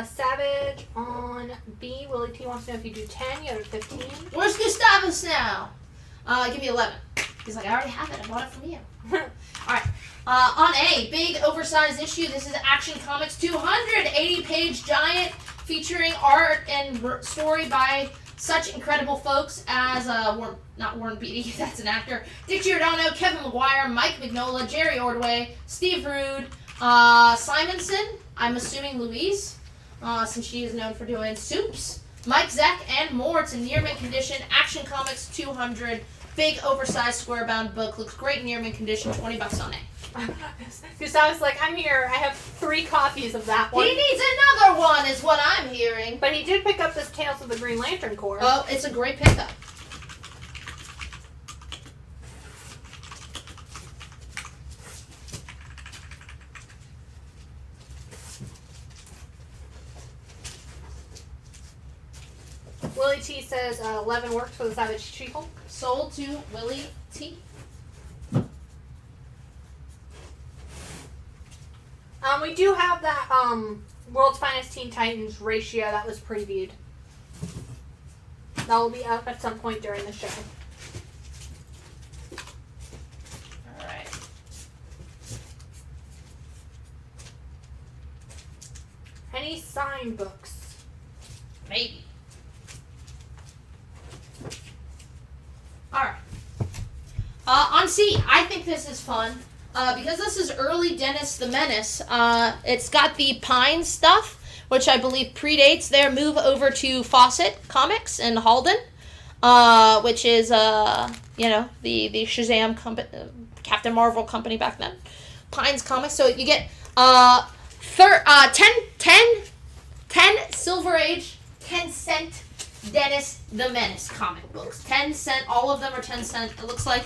Savage on B. Willie T wants to know if you do 10. You have it at 15. Where's Gustavus now? Give me 11. He's like, I already have it. I bought it from you. Alright. On A, big oversized issue. This is Action Comics 280-page giant featuring art and story by such incredible folks as not Warren Beatty, that's an actor, Dick Giordano, Kevin Maguire, Mike Mignola, Jerry Ordway, Steve Rude, Simonson, I'm assuming Louise, since she is known for doing soups, Mike Zeck, and more. It's in near mint condition. Action Comics 200, big oversized square bound book. Looks great in near mint condition. $20 on it. Gustavus like, I'm here. I have 3 copies of that one. He needs another one, is what I'm hearing. But he did pick up this Tales of the Green Lantern Corps. Oh, it's a great pickup. Willie T says 11 works for the Savage She-Hulk. Sold to Willie T. We do have that World's Finest Teen Titans ratio that was previewed. That will be up at some point during the show. Alright. Any signed books? Maybe. Alright. On C, I think this is fun. Because this is early Dennis the Menace, it's got the Pine stuff, which I believe predates their move over to Fawcett Comics in Halden, which is, the Shazam Captain Marvel company back then. Pines Comics. So you get 10 10 Silver Age, 10 cent Dennis the Menace comic books. 10 cent, all of them are 10 cent. It looks like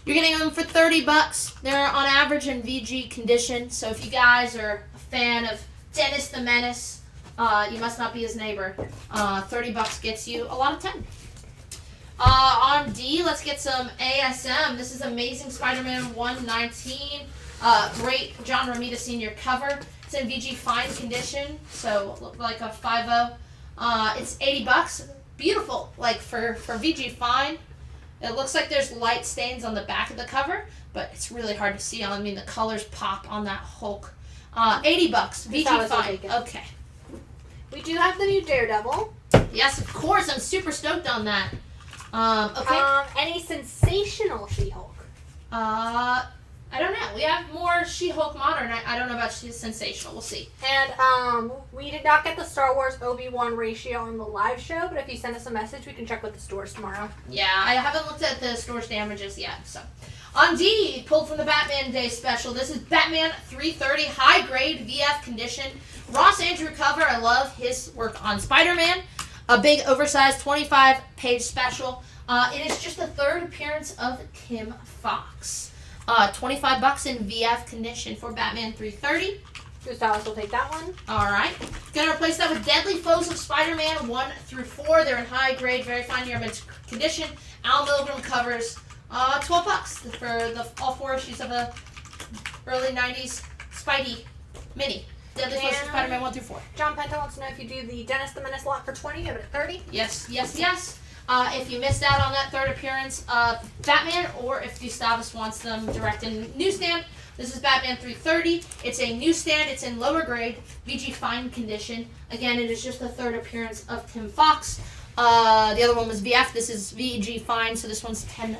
you're getting them for $30. They're on average in VG condition. So if you guys are a fan of Dennis the Menace, you must not be his neighbor. $30 gets you a lot of 10. On D, let's get some ASM. This is Amazing Spider-Man 119. Great John Romita Sr. cover. It's in VG fine condition, so it looked like a 5.0. It's $80. Beautiful, like for VG fine. It looks like there's light stains on the back of the cover, but it's really hard to see. I mean, the colors pop on that Hulk. $80. VG fine. Okay. We do have the new Daredevil. Yes, of course. I'm super stoked on that. Okay. Any sensational She-Hulk? I don't know. We have more She-Hulk modern. I don't know about sensational. We'll see. And we did not get the Star Wars Obi-Wan ratio on the live show, but if you send us a message, we can check with the stores tomorrow. Yeah, I haven't looked at the storage damages yet. So, on D, pulled from the Batman Day special. This is Batman 330 high grade VF condition. Ross Andrew cover. I love his work on Spider-Man. A big oversized 25-page special. It is just the third appearance of Tim Fox. $25 in VF condition for Batman 330. Gustavus will take that one. Alright. Gonna replace that with Deadly Foes of Spider-Man 1 through 4. They're in high grade, very fine yeoman's condition. Al Milgram covers $12 for all 4 issues of a early 90s Spidey mini. Deadly Foes of Spider-Man 1 through 4. John Penta wants to know if you do the Dennis the Menace lot for 20, give it at 30. Yes. If you missed out on that third appearance of Batman, or if Gustavus wants them direct in newsstand, this is Batman 330. It's a newsstand. It's in lower grade, VG fine condition. Again, it is just the third appearance of Tim Fox. The other one was VF. This is VG fine, so this one's $10.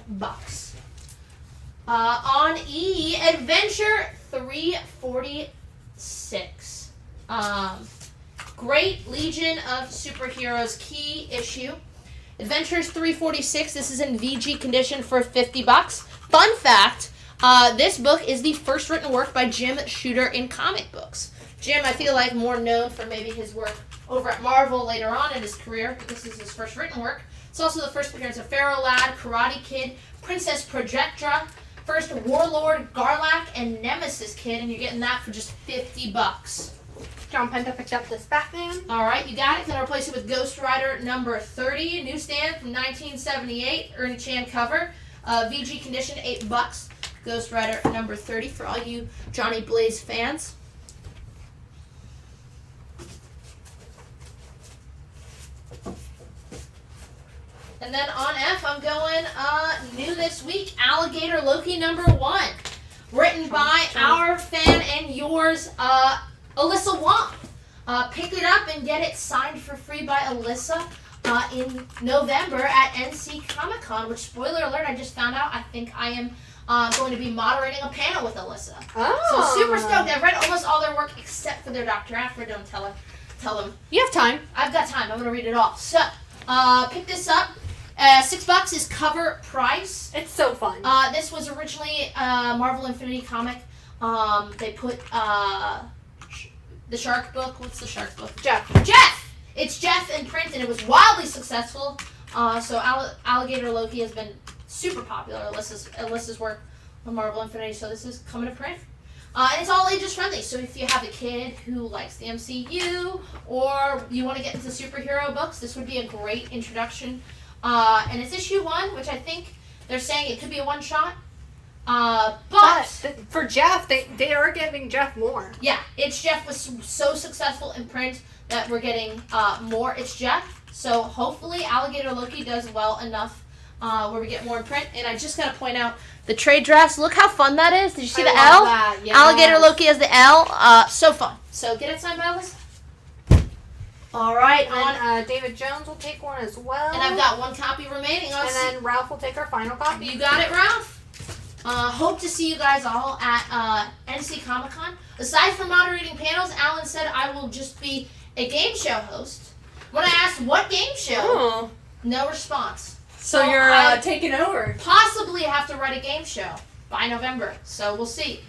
On E, Adventure 346. Great Legion of Superheroes key issue. Adventures 346. This is in VG condition for $50. Fun fact, this book is the first written work by Jim Shooter in comic books. Jim, I feel like, more known for maybe his work over at Marvel later on in his career, but this is his first written work. It's also the first appearance of Pharaoh Lad, Karate Kid, Princess Projectra, first Warlord Garlac, and Nemesis Kid, and you're getting that for just $50. John Penta picked up this Batman. Alright, you got it. Gonna replace it with Ghost Rider number 30, newsstand from 1978, Ernie Chan cover. VG condition, $8. Ghost Rider number 30 for all you Johnny Blaze fans. And then on F, I'm going new this week, Alligator Loki number 1. Written by our fan and yours, Alyssa Wong. Pick it up and get it signed for free by Alyssa in November at NC Comic Con, which, spoiler alert, I just found out I think I am going to be moderating a panel with Alyssa. Oh. So super stoked. I've read almost all their work except for their Dr. Aphra. Don't tell them. You have time. I've got time. I'm going to read it all. So, pick this up. $6 is cover price. It's so fun. This was originally Marvel Infinity comic. They put the shark book. What's the shark book? Jeff. It's Jeff in print, and it was wildly successful. So Alligator Loki has been super popular. Alyssa's work on Marvel Infinity. So this is coming to print. And it's all ages friendly. So if you have a kid who likes the MCU, or you want to get into superhero books, this would be a great introduction. And it's issue 1, which I think they're saying it could be a one-shot. But for Jeff, they are giving Jeff more. Yeah, It's Jeff was so successful in print that we're getting more It's Jeff. So hopefully Alligator Loki does well enough where we get more in print. And I just got to point out the trade dress. Look how fun that is. Did you see the L? That. Yes. Alligator Loki has the L. So fun. So get it signed by Alyssa. All right. And David Jones will take one as well. And I've got one copy remaining. And then Ralph will take our final copy. You got it, Ralph? Hope to see you guys all at NC Comic Con. Aside from moderating panels, Alan said I will just be a game show host. When I asked what game show, no response. So you're taking over. Possibly have to write a game show by November, so we'll see.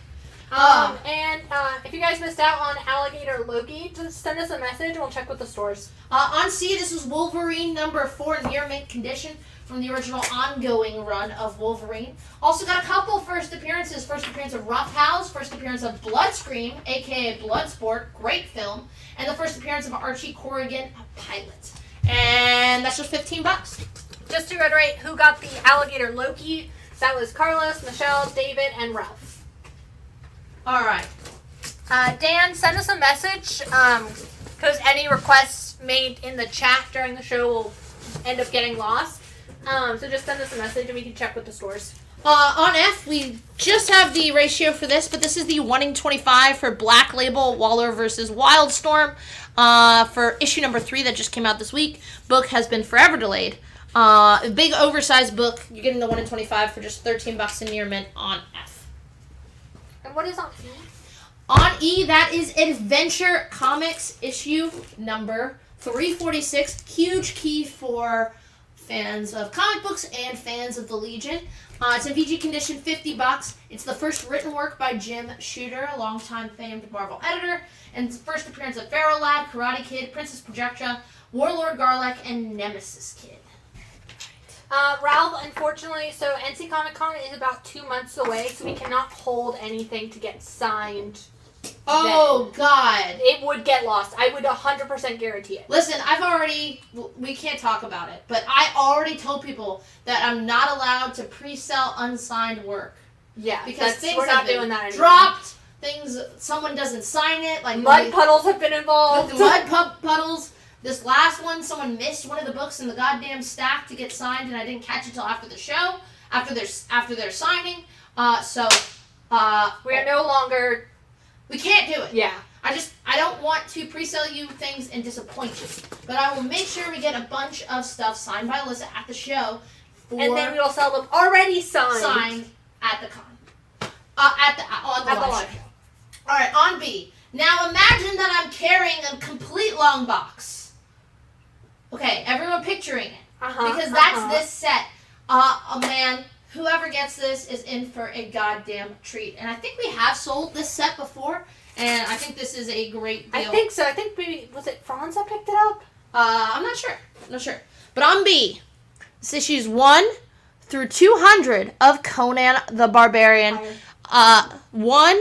And if you guys missed out on Alligator Loki, just send us a message and we'll check with the stores. On C, this is Wolverine number 4 near mint condition from the original ongoing run of Wolverine. Also got a couple first appearances. First appearance of Roughhouse, first appearance of Bloodscream, aka Bloodsport, great film, and the first appearance of Archie Corrigan, a pilot. And that's just $15. Just to reiterate, who got the Alligator Loki? That was Carlos, Michelle, David, and Ralph. All right. Dan, send us a message, because any requests made in the chat during the show will end up getting lost. So just send us a message and we can check with the stores. On F, we just have the ratio for this, but this is the 1-in-25 for Black Label Waller versus Wildstorm. For issue number 3 that just came out this week. Book has been forever delayed. A big oversized book. You're getting the 1-in-25 for just $13 in near mint on F. And what is on E? On E, that is Adventure Comics issue number 346. Huge key for fans of comic books and fans of the Legion. It's in VG condition, $50. It's the first written work by Jim Shooter, a longtime famed Marvel editor, and first appearance of Pharaoh Lad, Karate Kid, Princess Projectra, Warlord Garlic, and Nemesis Kid. Ralph, unfortunately, so NC Comic Con is about 2 months away, so we cannot hold anything to get signed. Oh, God. It would get lost. I would 100% guarantee it. Listen, we can't talk about it, but I already told people that I'm not allowed to pre-sell unsigned work. Yeah, because things we're have not been doing that anymore. dropped, someone doesn't sign it. Like mud puddles have been involved. Puddles. This last one, someone missed one of the books in the goddamn stack to get signed, and I didn't catch it till after the show, after their signing. We are no longer. We can't do it. Yeah. I don't want to pre-sell you things and disappoint you, but I will make sure we get a bunch of stuff signed by Alyssa at the show, and then we will sell them already signed at the con, on the live show. All right, on B. Now imagine that I'm carrying a complete long box. Okay, everyone picturing it. Because that's this set. Oh man, whoever gets this is in for a goddamn treat. And I think we have sold this set before, and I think this is a great deal. I think so. I think maybe, was it Franz that picked it up? I'm not sure. But on B, this issues 1 through 200 of Conan the Barbarian. 1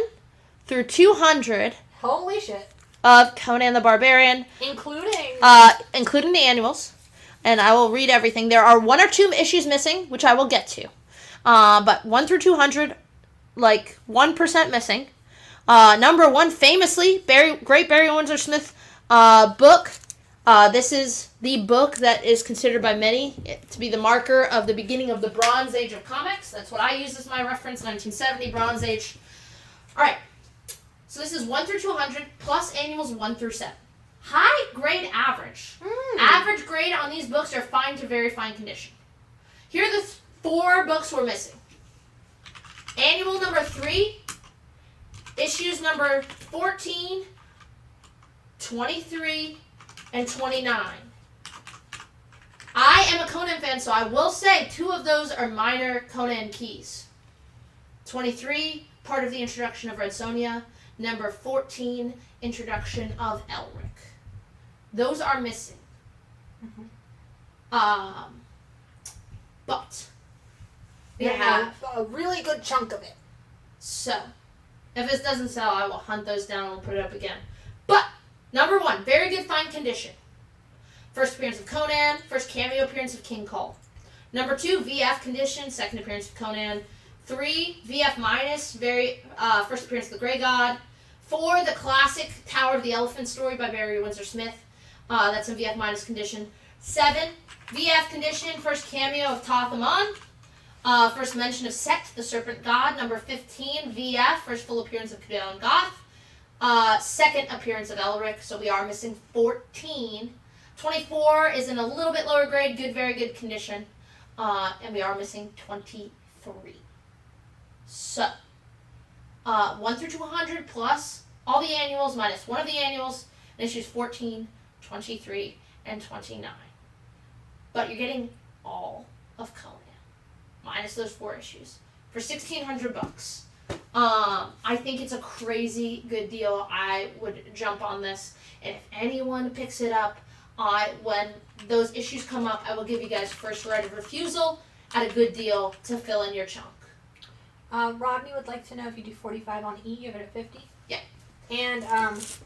through 200. Holy shit. Of Conan the Barbarian. Including the annuals. And I will read everything. There are 1 or 2 issues missing, which I will get to. But 1 through 200, like 1% missing. Number 1, famously, great Barry Windsor Smith book. This is the book that is considered by many to be the marker of the beginning of the Bronze Age of comics. That's what I use as my reference, 1970 Bronze Age. All right. So this is 1 through 200 plus annuals 1 through 7. High grade average. Average grade on these books are fine to very fine condition. Here are the 4 books we're missing. Annual number 3, issues number 14, 23, and 29. I am a Conan fan, so I will say 2 of those are minor Conan keys. 23, part of the introduction of Red Sonja. Number 14, introduction of Elric. Those are missing. But we have a really good chunk of it. So, if this doesn't sell, I will hunt those down and we'll put it up again. But, number 1, very good fine condition. First appearance of Conan, first cameo appearance of King Cole. Number 2, VF condition, second appearance of Conan. 3, VF minus, first appearance of the Grey God. 4, the classic Tower of the Elephant story by Barry Windsor Smith. That's in VF minus condition. 7, VF condition, first cameo of Thoth Amon. First mention of Set, the Serpent God. Number 15, VF, first full appearance of Kudeon Goth. Second appearance of Elric, so we are missing 14. 24 is in a little bit lower grade, very good condition. And we are missing 23. So, 1 through 200 plus all the annuals minus 1 of the annuals, and issues 14, 23, and 29. But you're getting all of Conan, minus those 4 issues, for $1,600. I think it's a crazy good deal. I would jump on this. And if anyone picks it up, when those issues come up, I will give you guys first right of refusal at a good deal to fill in your chunk. Rodney would like to know if you do 45 on E, you give it a 50? Yeah. And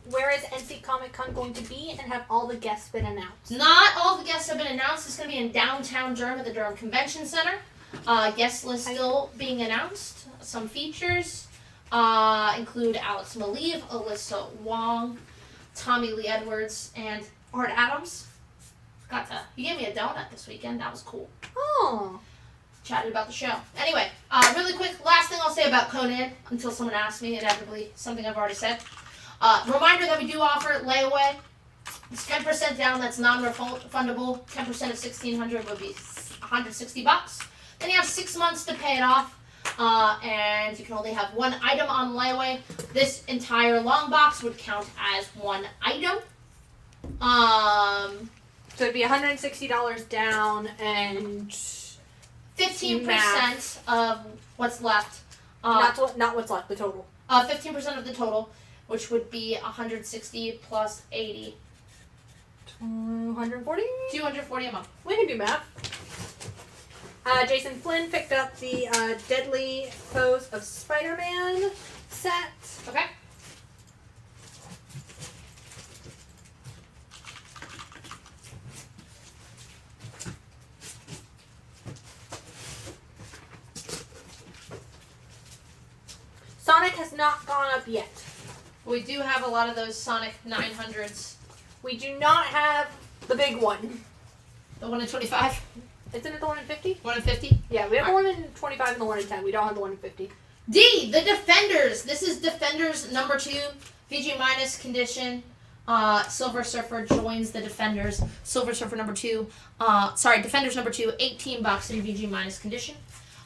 where is NC Comic Con going to be, and have all the guests been announced? Not all the guests have been announced. It's going to be in downtown Durham at the Durham Convention Center. Guest list still being announced. Some features include Alex Maleev, Alyssa Wong, Tommy Lee Edwards, and Art Adams. You gave me a donut this weekend. That was cool. Oh. Chatted about the show. Anyway, really quick, last thing I'll say about Conan, until someone asks me, inevitably, something I've already said. Reminder that we do offer layaway. It's 10% down, that's non-refundable. 10% of $1,600 would be $160. Then you have 6 months to pay it off, and you can only have one item on layaway. This entire long box would count as one item. So it'd be $160 down and 15% of what's left. Not what's left, the total. 15% of the total, which would be 160 plus 80. 240? 240 a month. We can do math. Jason Flynn picked up the Deadly Foes of Spider-Man set. Okay. Sonic has not gone up yet. We do have a lot of those Sonic 900s. We do not have the big one. The one in 25? Isn't it the one in 50? 1 in 50? Yeah, we have the one in 25 and the one in 10. We don't have the one in 50. D, the Defenders. This is Defenders number 2. VG minus condition. Silver Surfer joins the Defenders. Silver Surfer number 2. Defenders number 2, $18 in VG minus condition.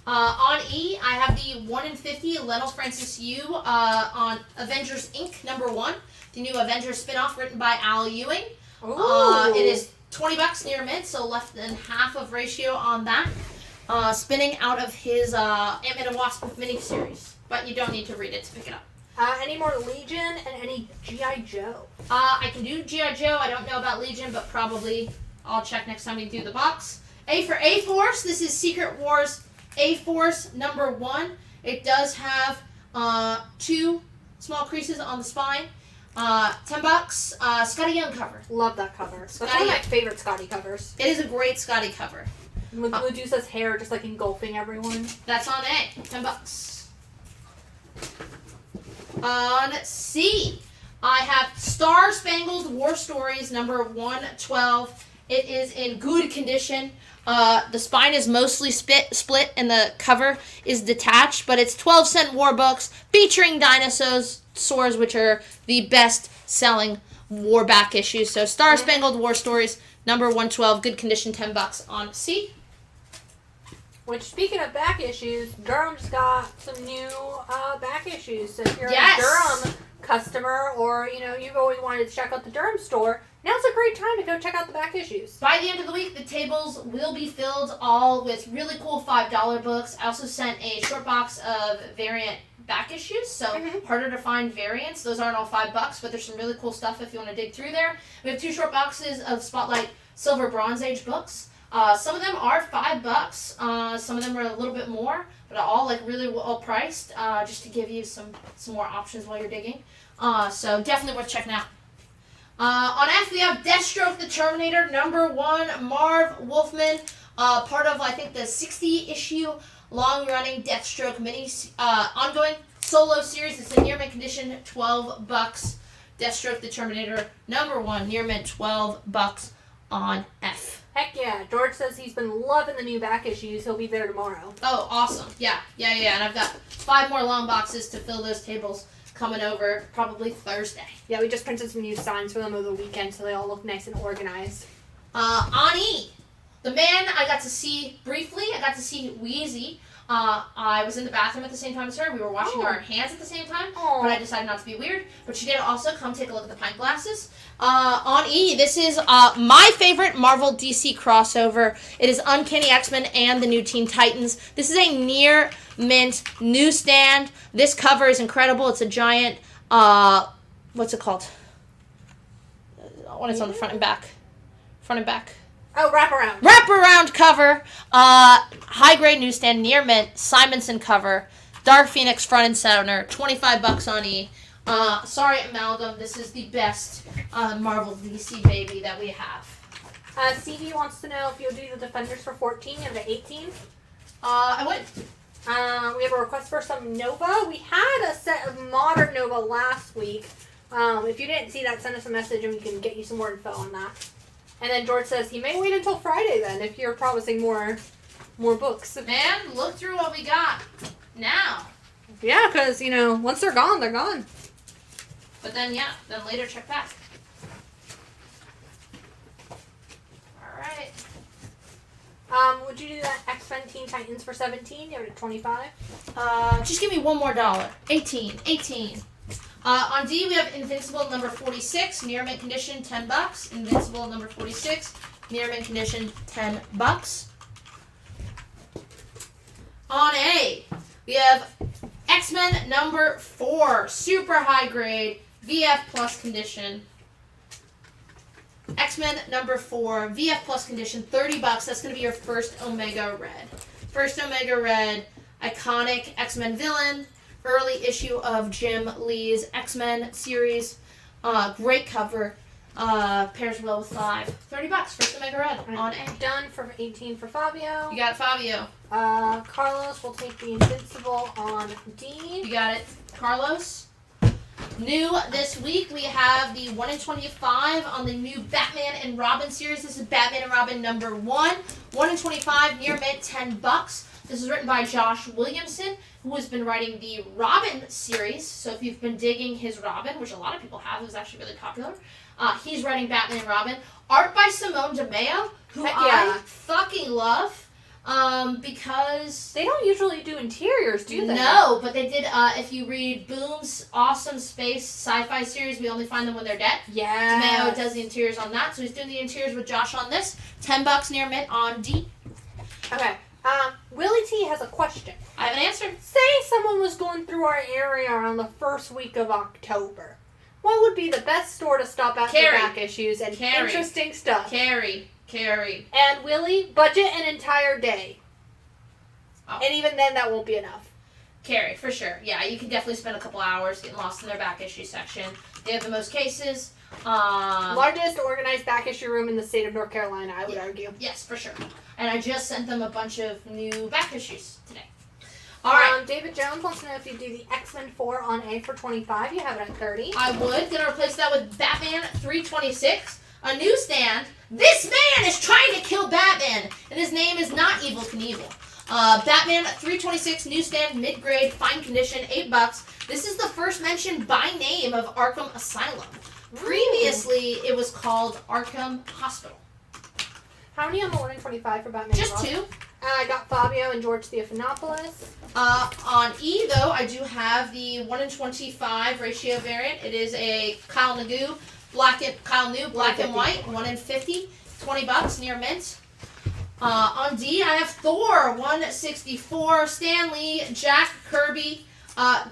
On E, I have the 1 in 50 Lionel Francis Yu on Avengers Inc. number 1. The new Avengers spinoff written by Al Ewing. It is $20 near mint, so less than half of ratio on that. Spinning out of his Ant-Man and Wasp miniseries. But you don't need to read it to pick it up. Any more Legion and any G.I. Joe? I can do G.I. Joe. I don't know about Legion, but probably I'll check next time we do the box. A for A-Force. This is Secret Wars A-Force number 1. It does have 2 small creases on the spine. $10. Scotty Young cover. Love that cover. That's one of my favorite Scotty covers. It is a great Scotty cover. With Medusa's hair just like engulfing everyone. That's on A. $10. On C, I have Star Spangled War Stories number 112. It is in good condition. The spine is mostly split and the cover is detached, but it's 12-cent war books featuring dinosaurs, which are the best-selling war back issues. So Star Spangled War Stories, number 112, good condition, $10 on C. Which, speaking of back issues, Durham's got some new back issues. So if you're Yes. a Durham customer, or you've always wanted to check out the Durham store, now's a great time to go check out the back issues. By the end of the week, the tables will be filled all with really cool $5 books. I also sent a short box of variant back issues, so harder to find variants. Those aren't all $5, but there's some really cool stuff if you want to dig through there. We have 2 short boxes of Spotlight Silver Bronze Age books. Some of them are $5. Some of them are a little bit more, but all like really well priced, just to give you some more options while you're digging. So definitely worth checking out. On F, we have Deathstroke the Terminator, number 1, Marv Wolfman, part of, I think, the 60-issue long-running Deathstroke ongoing solo series. It's in near mint condition, $12. Deathstroke the Terminator, number 1, near mint, $12 on F. Heck yeah. George says he's been loving the new back issues. He'll be there tomorrow. Oh, awesome. Yeah. And I've got 5 more long boxes to fill those tables coming over probably Thursday. Yeah, we just printed some new signs for them over the weekend so they all look nice and organized. On E, The man I got to see briefly. I got to see Wheezy. I was in the bathroom at the same time as her. We were washing our hands at the same time, but I decided not to be weird. But she did also come take a look at the pint glasses. On E, this is my favorite Marvel DC crossover. It is Uncanny X-Men and the New Teen Titans. This is a near mint newsstand. This cover is incredible. It's a giant, what's it called? When it's on the front and back. Front and back. Oh, wraparound. Wraparound cover. High grade newsstand, near mint, Simonson cover, Dark Phoenix front and center, $25 on E. Sorry, Amalgam, this is the best Marvel DC baby that we have. Stevie wants to know if you'll do the Defenders for 14 and the 18. I would. We have a request for some Nova. We had a set of modern Nova last week. If you didn't see that, send us a message and we can get you some more info on that. And then George says he may wait until Friday then if you're promising more books. Man, look through what we got now. Yeah, because, once they're gone, they're gone. But then later check back. Alright. Would you do that X-Men Teen Titans for 17? You have it at 25. Just give me one more dollar. 18. On D, we have Invincible number 46, near mint condition, $10. Invincible number 46, near mint condition, $10. On A, we have X-Men number 4, super high grade, VF plus condition. X-Men number 4, VF plus condition, $30. That's going to be your first Omega Red. First Omega Red, iconic X-Men villain. Early issue of Jim Lee's X-Men series. Great cover. Pairs well with 5. $30. First Omega Red on A. Done for 18 for Fabio. You got it, Fabio. Carlos will take the Invincible on D. You got it, Carlos. New this week, we have the 1 in 25 on the new Batman and Robin series. This is Batman and Robin number 1. 1 in 25, near mint, $10. This is written by Josh Williamson, who has been writing the Robin series. So if you've been digging his Robin, which a lot of people have, it was actually really popular, he's writing Batman and Robin. Art by Simone DeMeo, who I fucking love, because... They don't usually do interiors, do they? No, but they did, if you read Boom's awesome space sci-fi series, We Only Find Them When They're Dead. Yeah. DeMeo does the interiors on that, so he's doing the interiors with Josh on this. $10 near mint on D. Okay. Willie T has a question. I have an answer. Say someone was going through our area on the first week of October. What would be the best store to stop at for back issues and interesting stuff? Carrie. And Willie, budget an entire day. Oh. And even then, that won't be enough. Carrie, for sure. Yeah, you can definitely spend a couple hours getting lost in their back issue section. They have the most cases. Largest organized back issue room in the state of North Carolina, I would argue. Yes, for sure. And I just sent them a bunch of new back issues today. All right. David Jones wants to know if you do the X-Men 4 on A for 25. You have it at 30. I would. Gonna replace that with Batman 326, a newsstand. This man is trying to kill Batman, and his name is not Evil Knievel. Batman 326 newsstand, mid-grade, fine condition, $8. This is the first mention by name of Arkham Asylum. Previously, it was called Arkham Hospital. How many on the 1 in 25 for Batman? Just 2. I got Fabio and George Stephanopoulos. On E, though, I do have the 1 in 25 ratio variant. It is a Kyle New, black and white, 1 in 50, $20 near mint. On D, I have Thor 164, Stan Lee, Jack Kirby.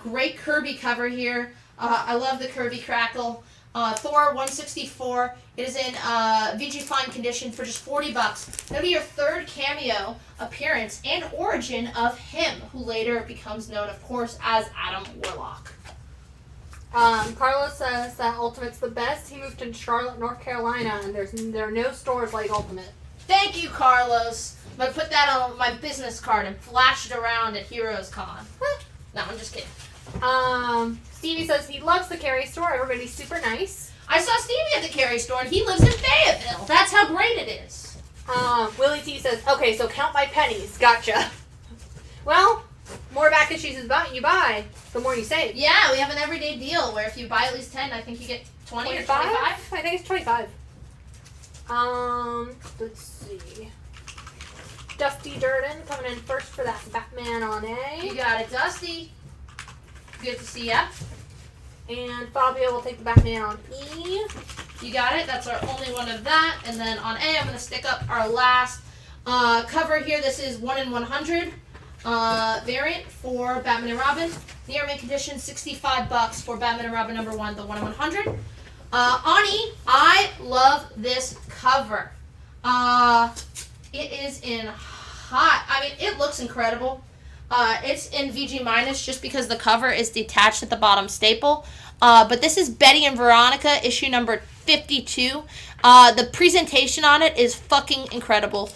Great Kirby cover here. I love the Kirby crackle. Thor 164. It is in VG fine condition for just $40. That'll be your third cameo appearance and origin of him, who later becomes known, of course, as Adam Warlock. Carlos says that Ultimate's the best. He moved to Charlotte, North Carolina, and there are no stores like Ultimate. Thank you, Carlos. I'm going to put that on my business card and flash it around at Heroes Con. No, I'm just kidding. Stevie says he loves the Carrie store. Everybody's super nice. I saw Stevie at the Carrie store, and he lives in Fayetteville. That's how great it is. Willie T says, okay, so count my pennies. Gotcha. Well, more back issues you buy, the more you save. Yeah, we have an everyday deal where if you buy at least 10, I think you get 20 or 25. I think it's 25. Let's see. Dusty Durden coming in first for that Batman on You A. got it, Dusty. Good to see ya. And Fabio will take the Batman on E. You got it. That's our only one of that. And then on A, I'm going to stick up our last cover here. This is 1 in 100 variant for Batman and Robin. Near mint condition, $65 for Batman and Robin number 1, the 1 in 100. On E, I love this cover. It is in hot. I mean, it looks incredible. It's in VG minus just because the cover is detached at the bottom staple. But this is Betty and Veronica, issue number 52. The presentation on it is fucking incredible.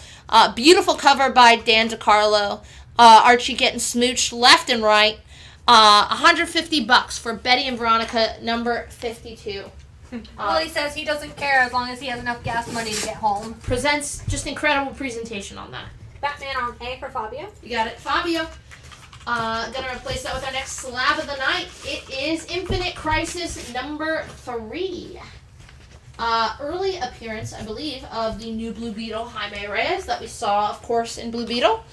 Beautiful cover by Dan DeCarlo. Archie getting smooched left and right. $150 for Betty and Veronica number 52. Well, he says he doesn't care as long as he has enough gas money to get home. Presents just incredible presentation on that. Batman on A for Fabio. You got it, Fabio. Gonna replace that with our next slab of the night. It is Infinite Crisis number 3. Early appearance, I believe, of the new Blue Beetle, Jaime Reyes, that we saw, of course, in Blue Beetle.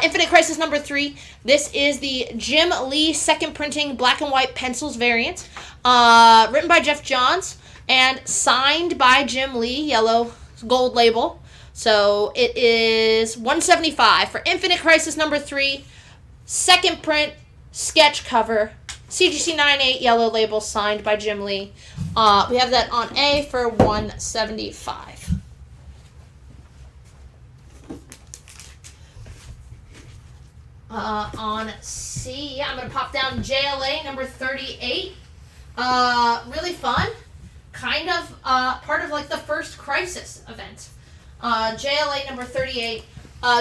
Infinite Crisis number 3. This is the Jim Lee second printing black and white pencils variant. Written by Jeff Johns and signed by Jim Lee, yellow gold label. So it is $175 for Infinite Crisis number 3. Second print, sketch cover, CGC 98 yellow label signed by Jim Lee. We have that on A for $175. On C, I'm going to pop down JLA number 38. Really fun. Kind of part of like the first Crisis event. JLA number 38.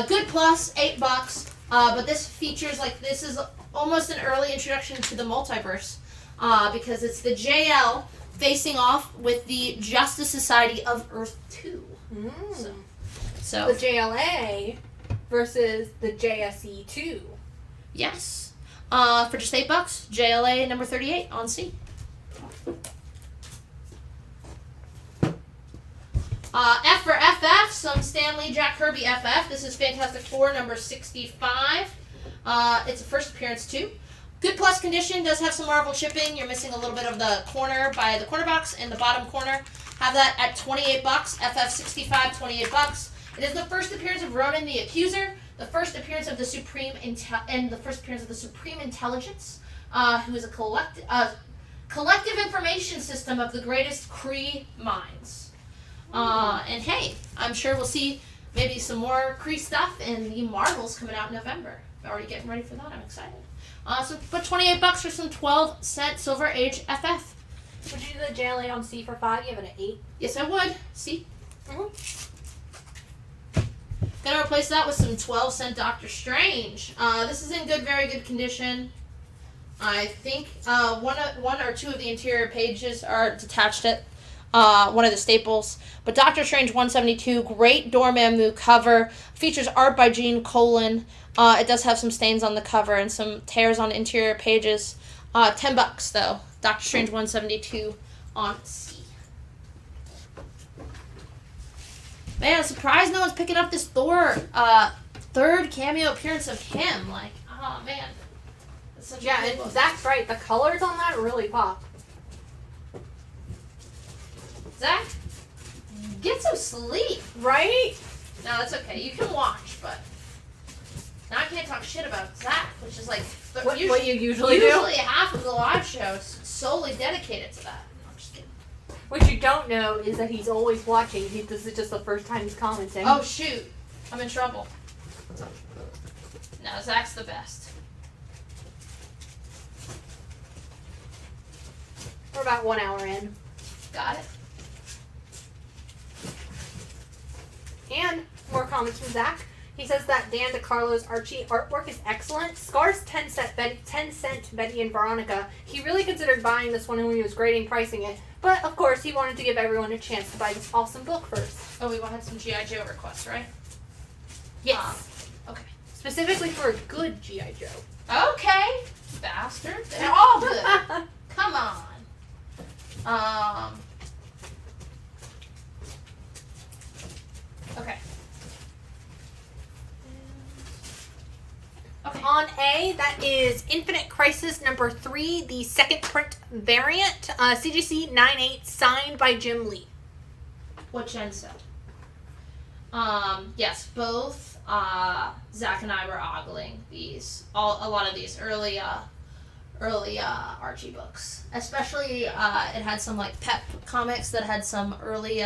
Good plus, $8. But this features, like, this is almost an early introduction to the multiverse. Because it's the JL facing off with the Justice Society of Earth 2. So the JLA versus the JSE 2. Yes. For just $8, JLA number 38 on C. F for FF, some Stanley Jack Kirby FF. This is Fantastic Four number 65. It's a first appearance too. Good plus condition, does have some Marvel shipping. You're missing a little bit of the corner by the corner box and the bottom corner. Have that at $28. FF 65, $28. It is the first appearance of Ronan the Accuser, the first appearance of the Supreme Intelligence, who is a collective information system of the greatest Kree minds. And hey, I'm sure we'll see maybe some more Kree stuff in the Marvels coming out in November. Already getting ready for that. I'm excited. So put $28 for some 12-cent Silver Age FF. Would you do the JLA on C for 5? Give it an 8. Yes, I would. C. Gonna replace that with some 12-cent Doctor Strange. This is in very good condition. I think one or two of the interior pages are detached at one of the staples. But Doctor Strange 172, great Dormammu cover. Features art by Gene Colan. It does have some stains on the cover and some tears on interior pages. $10 though. Doctor Strange 172 on C. Man, I'm surprised no one's picking up this Thor third cameo appearance of him. Like, oh man. That's such a good book. Zach's right. The colors on that really pop. Zach, get some sleep. Right? No, that's okay. You can watch, but now I can't talk shit about Zach, which is like what you usually do. Usually half of the live show is solely dedicated to that. No, I'm just kidding. What you don't know is that he's always watching. This is just the first time he's commenting. Oh shoot, I'm in trouble. No, Zach's the best. We're about 1 hour in. Got it. And more comments from Zach. He says that Dan DeCarlo's Archie artwork is excellent. Scar's 10 cent Betty and Veronica. He really considered buying this one when he was grading pricing it. But, of course, he wanted to give everyone a chance to buy this awesome book first. Oh, we had some G.I. Joe requests, right? Yes. Okay. Specifically for a good G.I. Joe. Okay. Bastard. They're all good. Come on. Okay. on A, that is Infinite Crisis number 3, the second print variant, CGC 98, signed by Jim Lee. What Jen said. Yes, both Zach and I were ogling these, a lot of these early Archie books. Especially, it had some like Pep comics that had some early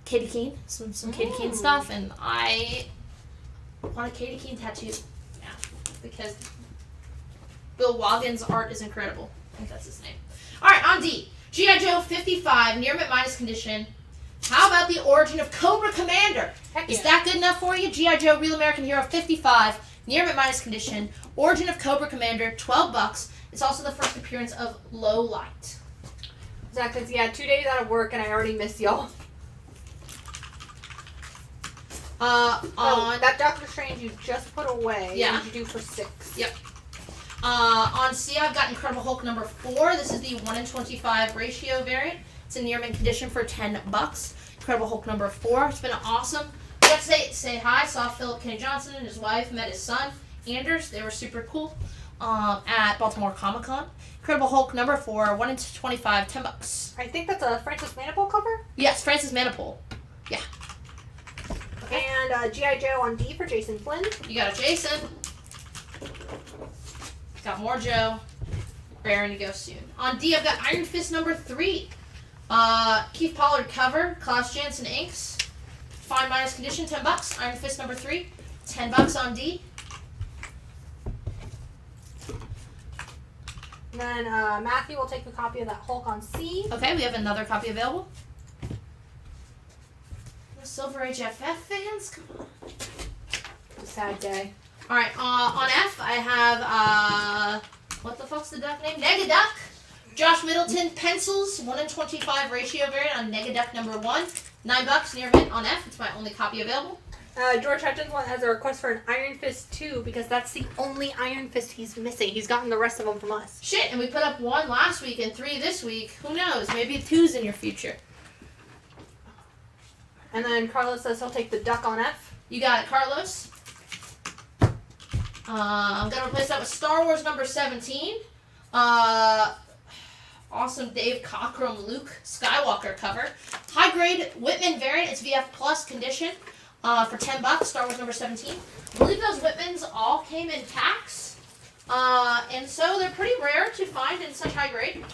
Katie Keene, some Katie Keene stuff, and I want a Katie Keene tattoo now because Bill Woggins' art is incredible. I think that's his name. All right, on D, G.I. Joe 55, near mint minus condition. How about the origin of Cobra Commander? Heck Is yeah. that good enough for you? G.I. Joe Real American Hero 55, near mint minus condition. Origin of Cobra Commander, $12. It's also the first appearance of Low Light. Zach says, yeah, 2 days out of work and I already miss y'all. On that Doctor Strange you just put away. Yeah. What did you do for 6? Yep. On C, I've got Incredible Hulk number 4. This is the 1-in-25 ratio variant. It's in near mint condition for $10. Incredible Hulk number 4. It's been awesome. Got to say hi. Saw Philip K. Johnson and his wife. Met his son, Anders. They were super cool. At Baltimore Comic Con. Incredible Hulk number 4, 1-in-25, $10. I think that's a Francis Manapul cover. Yes, Francis Manapul. Yeah. Okay. And G.I. Joe on D for Jason Flynn. You got a Jason. Got more Joe. Raring to go soon. On D, I've got Iron Fist number 3. Keith Pollard cover. Klaus Janson inks. Fine minus condition, $10. Iron Fist number 3. $10 on D. And then Matthew will take a copy of that Hulk on C. Okay, we have another copy available. The Silver Age FF fans, come on. Sad day. All right, on F, I have, what the fuck's the duck name? Negaduck. Josh Middleton pencils, 1-in-25 ratio variant on Negaduck number 1. $9 near mint on F. It's my only copy available. George Hutchins has a request for an Iron Fist 2 because that's the only Iron Fist he's missing. He's gotten the rest of them from us. Shit, and we put up 1 last week and 3 this week. Who knows? Maybe 2's in your future. And then Carlos says he'll take the duck on F. You got it, Carlos. I'm going to replace that with Star Wars number 17. Awesome Dave Cockrum Luke Skywalker cover. High grade Whitman variant. It's VF Plus condition for $10. Star Wars number 17. I believe those Whitmans all came in packs. And so they're pretty rare to find in such high grade.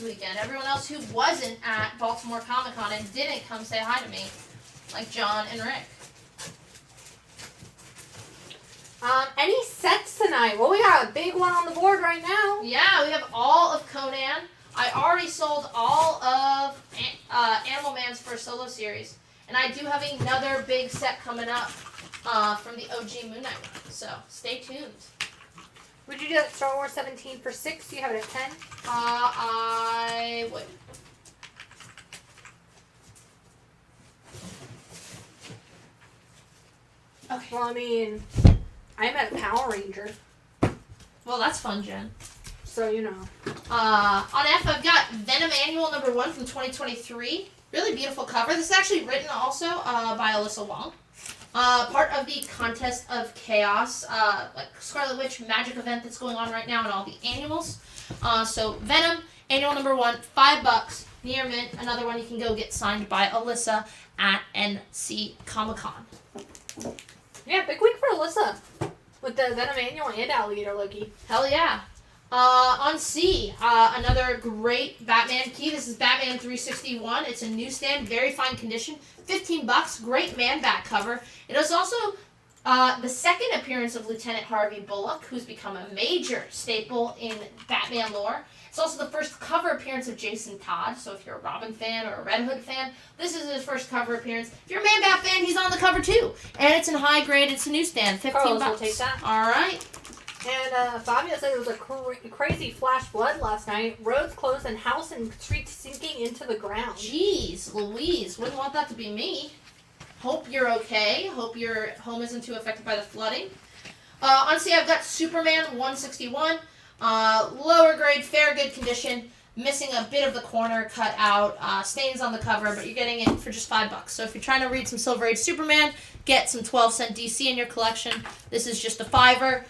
Weekend. Everyone else who wasn't at Baltimore Comic Con and didn't come say hi to me, like John and Rick. Any sets tonight? Well, we got a big one on the board right now. Yeah, we have all of Conan. I already sold all of Animal Man's first solo series, and I do have another big set coming up from the OG Moon Knight one. So stay tuned. Would you do that Star Wars 17 for 6? Do you have it at 10? I would. Okay. Well, I mean, I'm at Power Ranger. Well, that's fun, Jen. So, you know. On F, I've got Venom Annual number 1 from 2023. Really beautiful cover. This is actually written also by Alyssa Wong. Part of the Contest of Chaos, like Scarlet Witch magic event that's going on right now in all the annuals. So Venom, annual number 1, $5, near mint. Another one you can go get signed by Alyssa at NC Comic Con. Yeah, big week for Alyssa with the Venom Annual and Alligator Loki. Hell yeah. On C, another great Batman key. This is Batman 361. It's a newsstand, very fine condition. $15. Great man bat cover. It is also the second appearance of Lieutenant Harvey Bullock, who's become a major staple in Batman lore. It's also the first cover appearance of Jason Todd. So if you're a Robin fan or a Red Hood fan, this is his first cover appearance. If you're a Man Bat fan, he's on the cover too. And it's in high grade. It's a newsstand. $15. Carlos will take that. All right. And Fabio said it was a crazy flash flood last night. Roads closed and house and streets sinking into the ground. Jeez, Louise, wouldn't want that to be me. Hope you're okay. Hope your home isn't too affected by the flooding. On C, I've got Superman 161. Lower grade, fair, good condition. Missing a bit of the corner cut out. Stains on the cover, but you're getting it for just $5. So if you're trying to read some Silver Age Superman, get some 12-cent DC in your collection. This is just a $5.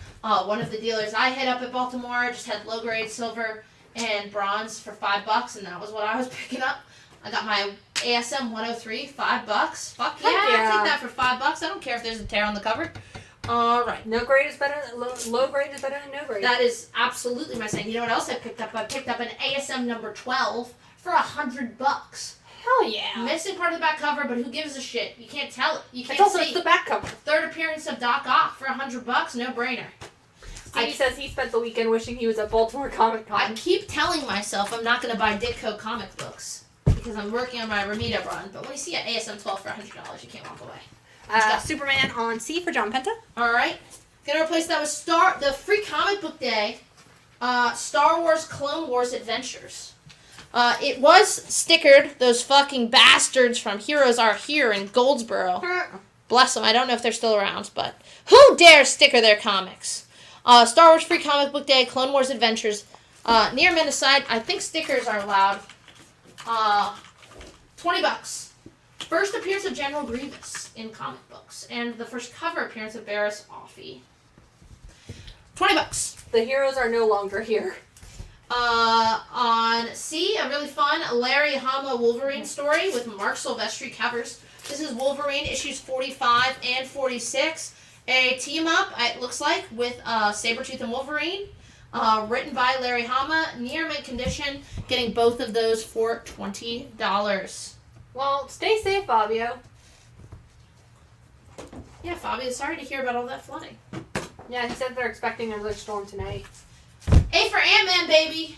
One of the dealers I hit up at Baltimore just had low grade silver and bronze for $5, and that was what I was picking up. I got my ASM 103, $5. Fuck yeah, I'll take that for $5. I don't care if there's a tear on the cover. All right. No grade is better. Low grade is better than no grade. That is absolutely my saying. You know what else I picked up? I picked up an ASM number 12 for $100. Hell yeah. Missing part of the back cover, but who gives a shit? You can't tell it. You can't it's also see. the back cover. Third appearance of Doc Ock for $100. No brainer. Stevie says he spent the weekend wishing he was at Baltimore Comic Con. I keep telling myself I'm not going to buy Ditko comic books because I'm working on my Ramita run. But when you see an ASM 12 for $100, you can't walk away. Superman on C for John Penta. All right. Gonna replace that with the free comic book day, Star Wars Clone Wars Adventures. It was stickered, those fucking bastards from Heroes Are Here in Goldsboro. Bless them, I don't know if they're still around, but who dares sticker their comics? Star Wars Free Comic Book Day, Clone Wars Adventures. Near men aside, I think stickers are allowed. $20. First appearance of General Grievous in comic books, and the first cover appearance of Barriss Offee. $20. The heroes are no longer here. On C, a really fun Larry Hama Wolverine story with Mark Silvestri covers. This is Wolverine issues 45 and 46. A team-up, it looks like, with Sabretooth and Wolverine. Written by Larry Hama. Near mint condition. Getting both of those for $20. Well, stay safe, Fabio. Yeah, Fabio, sorry to hear about all that flooding. Yeah, he said they're expecting another storm tonight. A for Ant-Man, baby.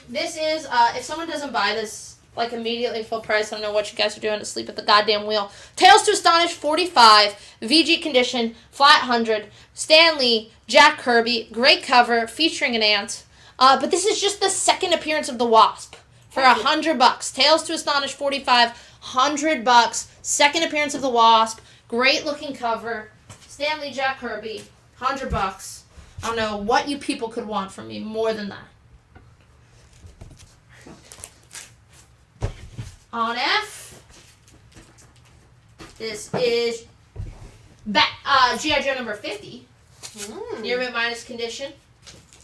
This is, if someone doesn't buy this, like, immediately full price, I don't know what you guys are doing to sleep at the goddamn wheel. Tales to Astonish, 45. VG condition, flat 100. Stan Lee, Jack Kirby, great cover, featuring an ant. But this is just the second appearance of the Wasp. For $100. Tales to Astonish, 45. $100. Second appearance of the Wasp. Great looking cover. Stan Lee, Jack Kirby. $100. I don't know what you people could want from me more than that. On F, this is G.I. Joe number 50. Near mint minus condition.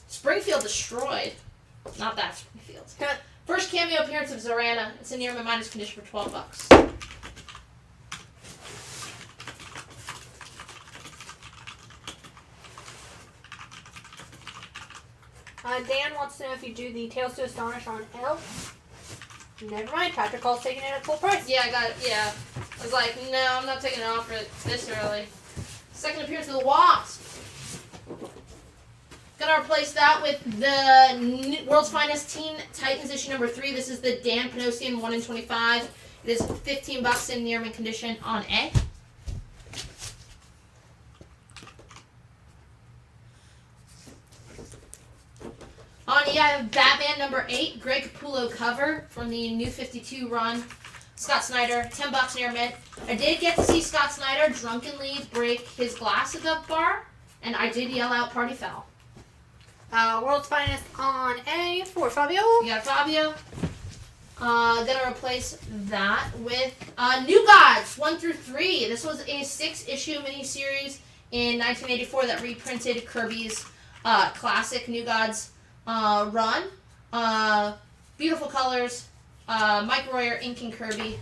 Springfield destroyed. Not that Springfield. First cameo appearance of Zorana. It's a near mint minus condition for $12. Dan wants to know if you do the Tales to Astonish on L. Never mind, Patrick Hall's taking it at full price. Yeah, I got it. Yeah. I was like, no, I'm not taking it off for this early. Second appearance of the Wasp. Gonna replace that with the World's Finest Teen Titans issue number 3. This is the Dan Panosian 1 in 25. It is $15 in near mint condition on A. On E, I have Batman number 8, Greg Capullo cover from the New 52 run. Scott Snyder, $10 near mint. I did get to see Scott Snyder drunkenly break his glass at the bar, and I did yell out "Party Foul." World's Finest on A for Fabio. You got Fabio. Gonna replace that with New Gods 1 through 3. This was a 6-issue miniseries in 1984 that reprinted Kirby's classic New Gods run. Beautiful colors. Mike Royer inking Kirby.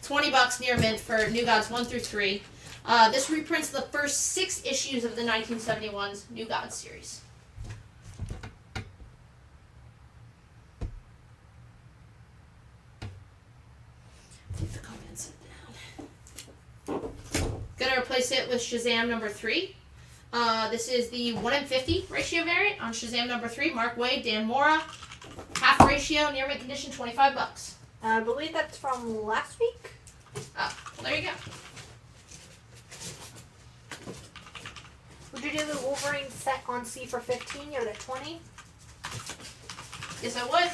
$20 near mint for New Gods 1 through 3. This reprints the first 6 issues of the 1971's New Gods series. Take the comments down. Gonna replace it with Shazam number 3. This is the 1 in 50 ratio variant on Shazam number 3. Mark Waid, Dan Mora. Half ratio, near mint condition, $25. I believe that's from last week. Oh, well, there you go. Would you do the Wolverine set on C for 15? Give it a 20. Yes, I would.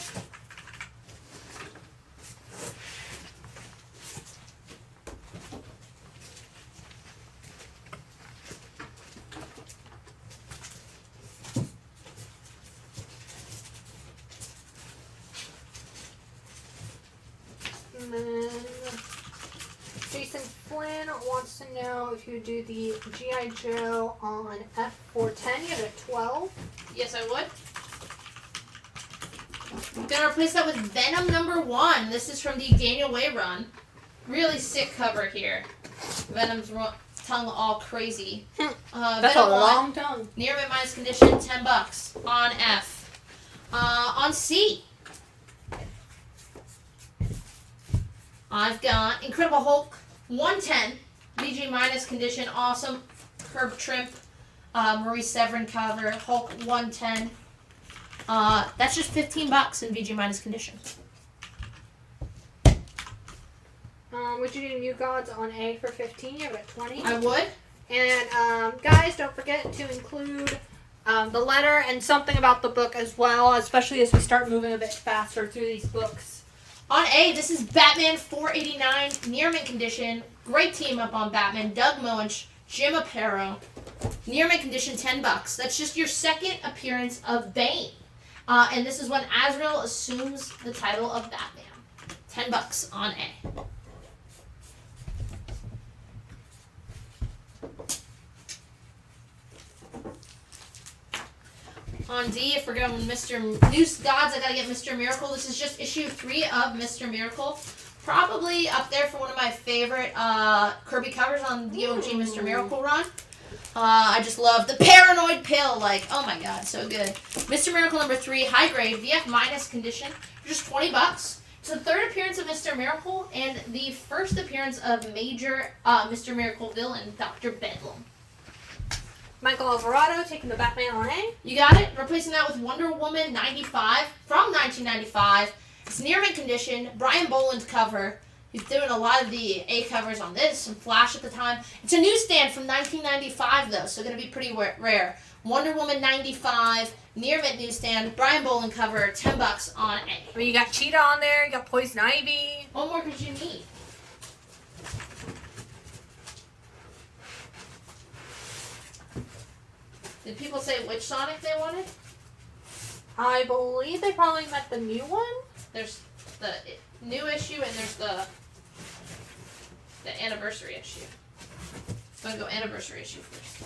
And then Jason Flynn wants to know if you do the G.I. Joe on F410. Give it a 12. Yes, I would. Gonna replace that with Venom #1. This is from the Daniel Way run. Really sick cover here. Venom's tongue all crazy. That's Venom a 1, long tongue. near mint minus condition, $10 on F. On C, I've got Incredible Hulk 110, VG minus condition, awesome. Herb Trimp, Maurice Severin cover, Hulk 110. That's just $15 in VG minus condition. Would you do New Gods on A for 15? Give it a 20. I would. And guys, don't forget to include the letter and something about the book as well, especially as we start moving a bit faster through these books. On A, this is Batman 489, near mint condition. Great team up on Batman. Doug Moench, Jim Aparo. Near mint condition, $10. That's just your second appearance of Bane. And this is when Azrael assumes the title of Batman. $10 on A. On D, if we're going Mr. Noose Gods, I gotta get Mr. Miracle. This is just issue 3 of Mr. Miracle. Probably up there for one of my favorite Kirby covers on the OG Mr. Miracle run. I just love the Paranoid Pill. Like, oh my god, so good. Mr. Miracle #3, high grade, VF minus condition, for just $20. It's the third appearance of Mr. Miracle and the first appearance of major Mr. Miracle villain, Dr. Bedlam. Michael Alvarado taking the Batman on A. You got it? Replacing that with Wonder Woman 95 from 1995. It's near mint condition. Brian Boland cover. He's doing a lot of the A covers on this and Flash at the time. It's a newsstand from 1995 though, so going to be pretty rare. Wonder Woman 95, near mint newsstand. Brian Boland cover, $10 on A. I mean, you got Cheetah on there. You got Poison Ivy. What more could you need? Did people say which Sonic they wanted? I believe they probably meant the new one. There's the new issue and there's the anniversary issue. So I'm gonna go anniversary issue first.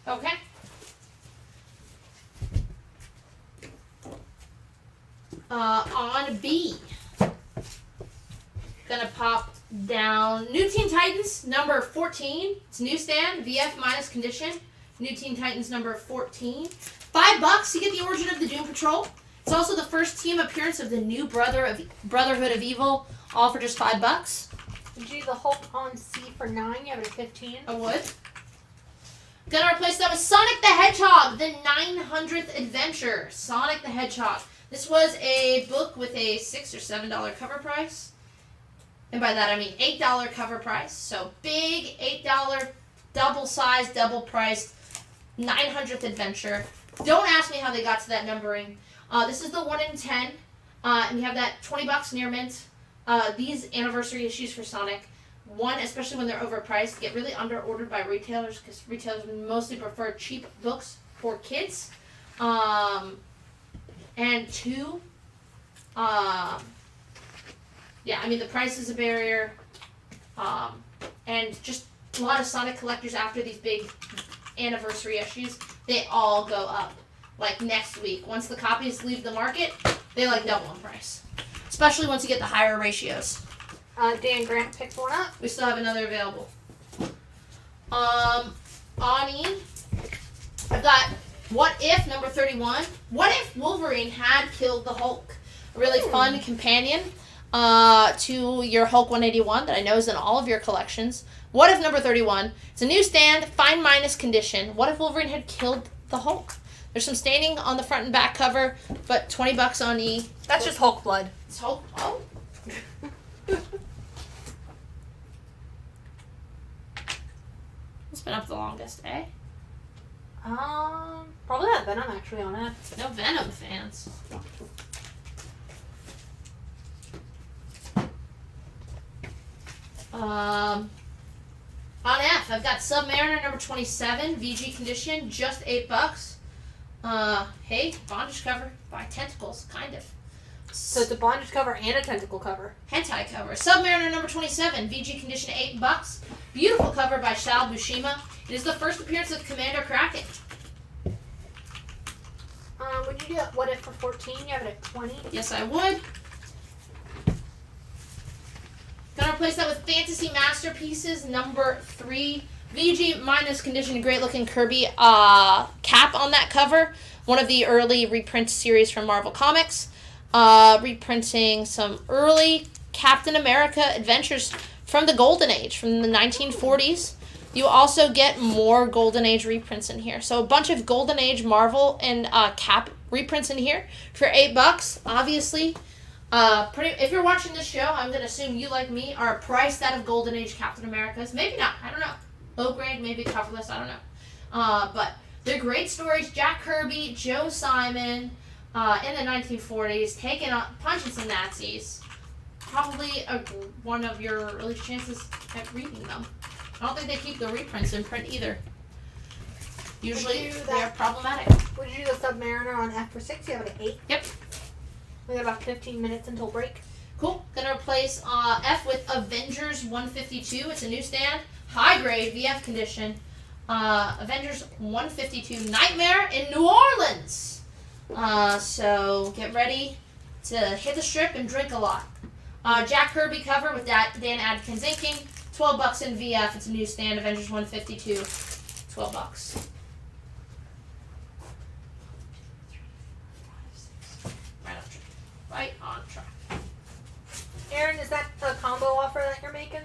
Okay. On B, gonna pop down New Teen Titans #14. It's newsstand, VF minus condition. New Teen Titans #14. $5, you get the origin of the Doom Patrol. It's also the first team appearance of the new Brotherhood of Evil, all for just $5. Would you do the Hulk on C for 9? You have it at 15. I would. Gonna replace that with Sonic the Hedgehog, the 900th Adventure. Sonic the Hedgehog. This was a book with a $6 or $7 cover price. And by that I mean $8 cover price. So big $8, double size, double priced, 900th Adventure. Don't ask me how they got to that numbering. This is the 1 in 10. And you have that $20 near mint. These anniversary issues for Sonic. One, especially when they're overpriced, get really under-ordered by retailers because retailers mostly prefer cheap books for kids. And two, yeah, I mean, the price is a barrier. And just a lot of Sonic collectors after these big anniversary issues, they all go up. Like next week. Once the copies leave the market, they like double in price. especially once you get the higher ratios. Dan Grant picked one up. We still have another available. Ani, I've got What If number 31. What if Wolverine had killed the Hulk? A really fun companion to your Hulk 181 that I know is in all of your collections. What If number 31. It's a newsstand, fine minus condition. What if Wolverine had killed the Hulk? There's some staining on the front and back cover, but $20 on E. That's just Hulk blood. It's Hulk. Oh. It's been up the longest, eh? Probably that Venom actually on it. No Venom fans. On F, I've got Submariner number 27, VG condition, just $8. Hey, bondage cover by Tentacles, kind of. So it's a bondage cover and a tentacle cover. Hentai cover. Submariner number 27, VG condition, $8. Beautiful cover by Shao Bushima. It is the first appearance of Commander Kraken. Would you do What If for 14? You have it at 20. Yes, I would. Gonna replace that with Fantasy Masterpieces number 3. VG minus condition, great looking Kirby cap on that cover. One of the early reprint series from Marvel Comics. Reprinting some early Captain America adventures from the Golden Age, from the 1940s. You also get more Golden Age reprints in here. So a bunch of Golden Age Marvel and Cap reprints in here for $8. Obviously, if you're watching this show, I'm going to assume you, like me, are priced out of Golden Age Captain Americas. Maybe not. I don't know. Low grade, maybe coverless. I don't know. But they're great stories. Jack Kirby, Joe Simon, in the 1940s, punching some Nazis. Probably one of your earliest chances at reading them. I don't think they keep the reprints in print either. Usually they are problematic. Would you do the Submariner on F for 6? You have it at 8. Yep. We got about 15 minutes until break. Cool. Gonna replace F with Avengers 152. It's a newsstand. High grade VF condition. Avengers 152 Nightmare in New Orleans. So get ready to hit the strip and drink a lot. Jack Kirby cover with Dan Adkins inking. $12 in VF. It's a newsstand. Avengers 152. $12. Right on track. Aaron, is that a combo offer that you're making?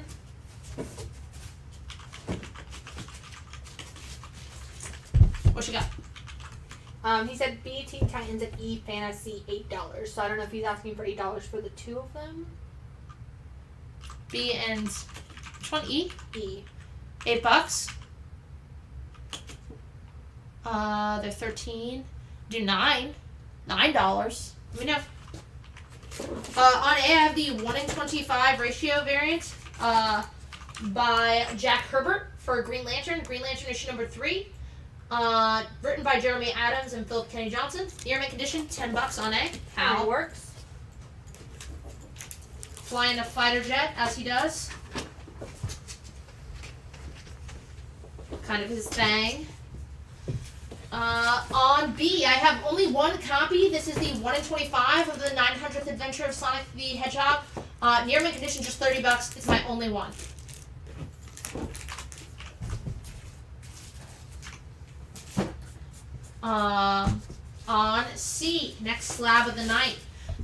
What you got? He said B Teen Titans and E Fantasy $8. So I don't know if he's asking for $8 for the two of them. B and which one? E? E. $8. They're 13. Do $9. $9. Let me know. On A, I have the 1 in 25 ratio variant by Jack Herbert for Green Lantern. Green Lantern issue number 3. Written by Jeremy Adams and Philip Kenny Johnson. Year mint condition, $10 on A. How it works. Flying a fighter jet as he does. Kind of his thing. On B, I have only one copy. This is the 1 in 25 of the 900th Adventure of Sonic the Hedgehog. Near mint condition, just $30. It's my only one. On C, next slab of the night.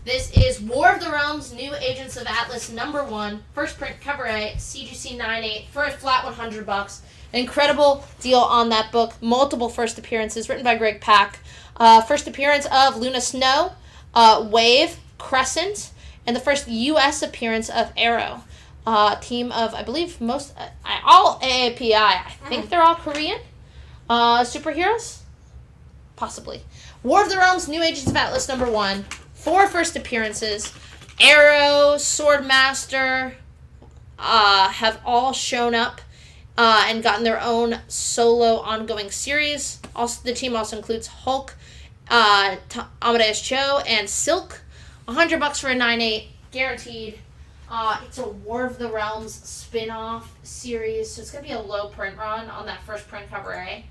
This is War of the Realms, New Agents of Atlas number 1. First print, cover A, CGC 9.8 for a flat $100. Incredible deal on that book. Multiple first appearances, written by Greg Pak. First appearance of Luna Snow, Wave, Crescent, and the first U.S. appearance of Arrow. Team of, I believe, all AAPI. I think they're all Korean. Superheroes? Possibly. War of the Realms, New Agents of Atlas number 1. 4 first appearances. Arrow, Swordmaster have all shown up and gotten their own solo ongoing series. Also, the team also includes Hulk, Amadeus Cho, and Silk. $100 for a 9.8, guaranteed. It's a War of the Realms spin-off series, so it's going to be a low print run on that first print cover A.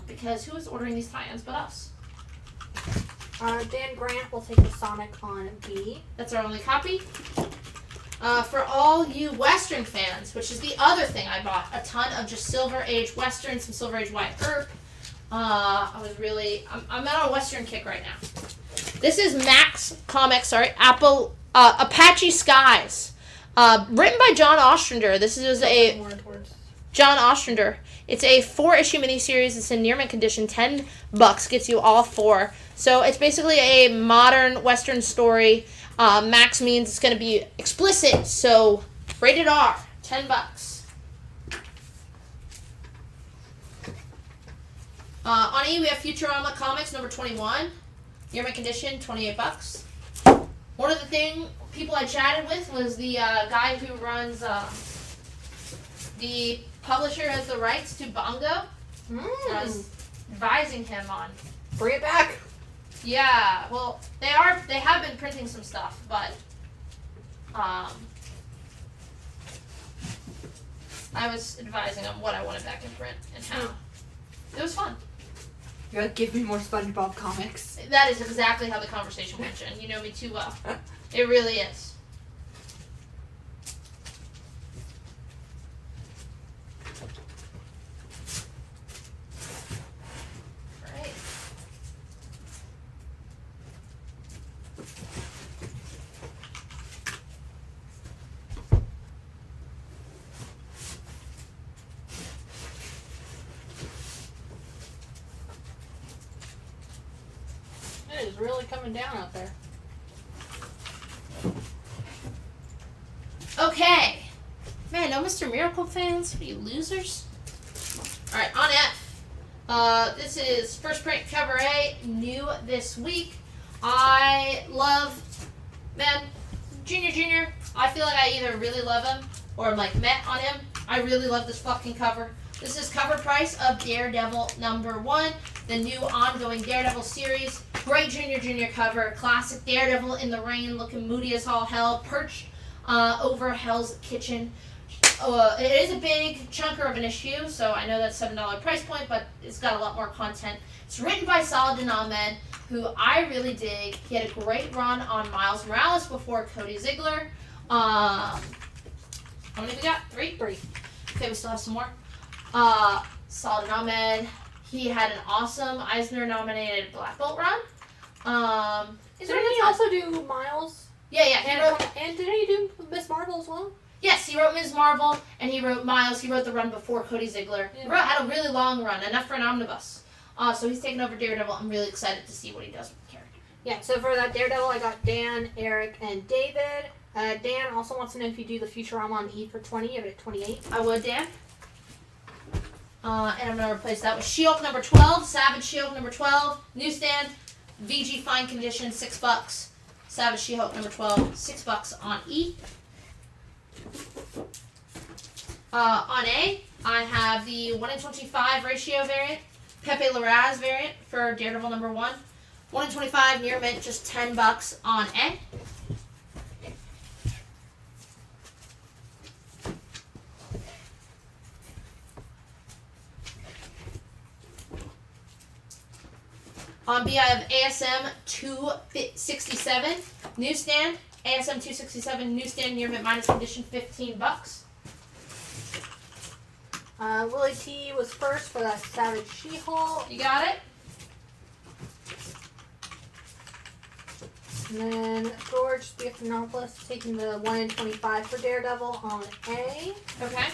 Because who is ordering these tie-ins but us? Dan Grant will take the Sonic on B. That's our only copy. For all you Western fans, which is the other thing I bought, a ton of just Silver Age Westerns, some Silver Age Wyatt Earp. I'm on a Western kick right now. This is Apache Skies. Written by John Ostrander. This is John Ostrander. It's a 4-issue miniseries. It's in near mint condition. $10 gets you all 4. So it's basically a modern Western story. Max means it's going to be explicit, so rated R. $10. On E, we have Futurama Comics number 21. Near mint condition, $28. One of the people I chatted with was the guy who runs the publisher has the rights to Bongo. I was advising him on bring it back. Yeah, well, they have been printing some stuff, but I was advising on what I wanted back in print and how. It was fun. You're like, give me more SpongeBob comics. That is exactly how the conversation went, Jen. You know me too well. It really is. Right. It is really coming down out there. Okay. Man, no Mr. Miracle fans? What are you, losers? Alright, on F. This is First Print Cover A, new this week. I love, man, Junior. I feel like I either really love him or I'm like met on him. I really love this fucking cover. This is cover price of Daredevil #1, the new ongoing Daredevil series. Great Junior cover, classic Daredevil in the rain, looking moody as all hell, perched over Hell's Kitchen. It is a big chunker of an issue, so I know that's $7 price point, but it's got a lot more content. It's written by Saladin Ahmed, who I really dig. He had a great run on Miles Morales before Cody Ziegler. How many we got? 3? 3. Okay, we still have some more. Saladin Ahmed. He had an awesome Eisner-nominated Black Bolt run. Didn't he also do Miles? Yeah. And did he do Miss Marvel as well? Yes, he wrote Ms. Marvel, and he wrote Miles. He wrote the run before Cody Ziegler. Yeah. He had a really long run, enough for an omnibus. So he's taking over Daredevil. I'm really excited to see what he does with the character. Yeah, so for that Daredevil, I got Dan, Eric, and David. Dan also wants to know if you do the Futurama on E for 20, you have it at 28. I would, Dan. And I'm going to replace that with She-Hulk #12, Savage She-Hulk #12, newsstand, VG fine condition, $6. Savage She-Hulk #12, $6 on E. On A, I have the 1:25 ratio variant, Pepe Larraz variant for Daredevil #1. 1:25 near mint, just $10 on A. On B, I have ASM 267 newsstand. ASM 267 newsstand near mint minus condition, $15. Willie T was first for that Savage She-Hulk. You got it? And then George Stephanopoulos taking the 1:25 for Daredevil on A. Okay.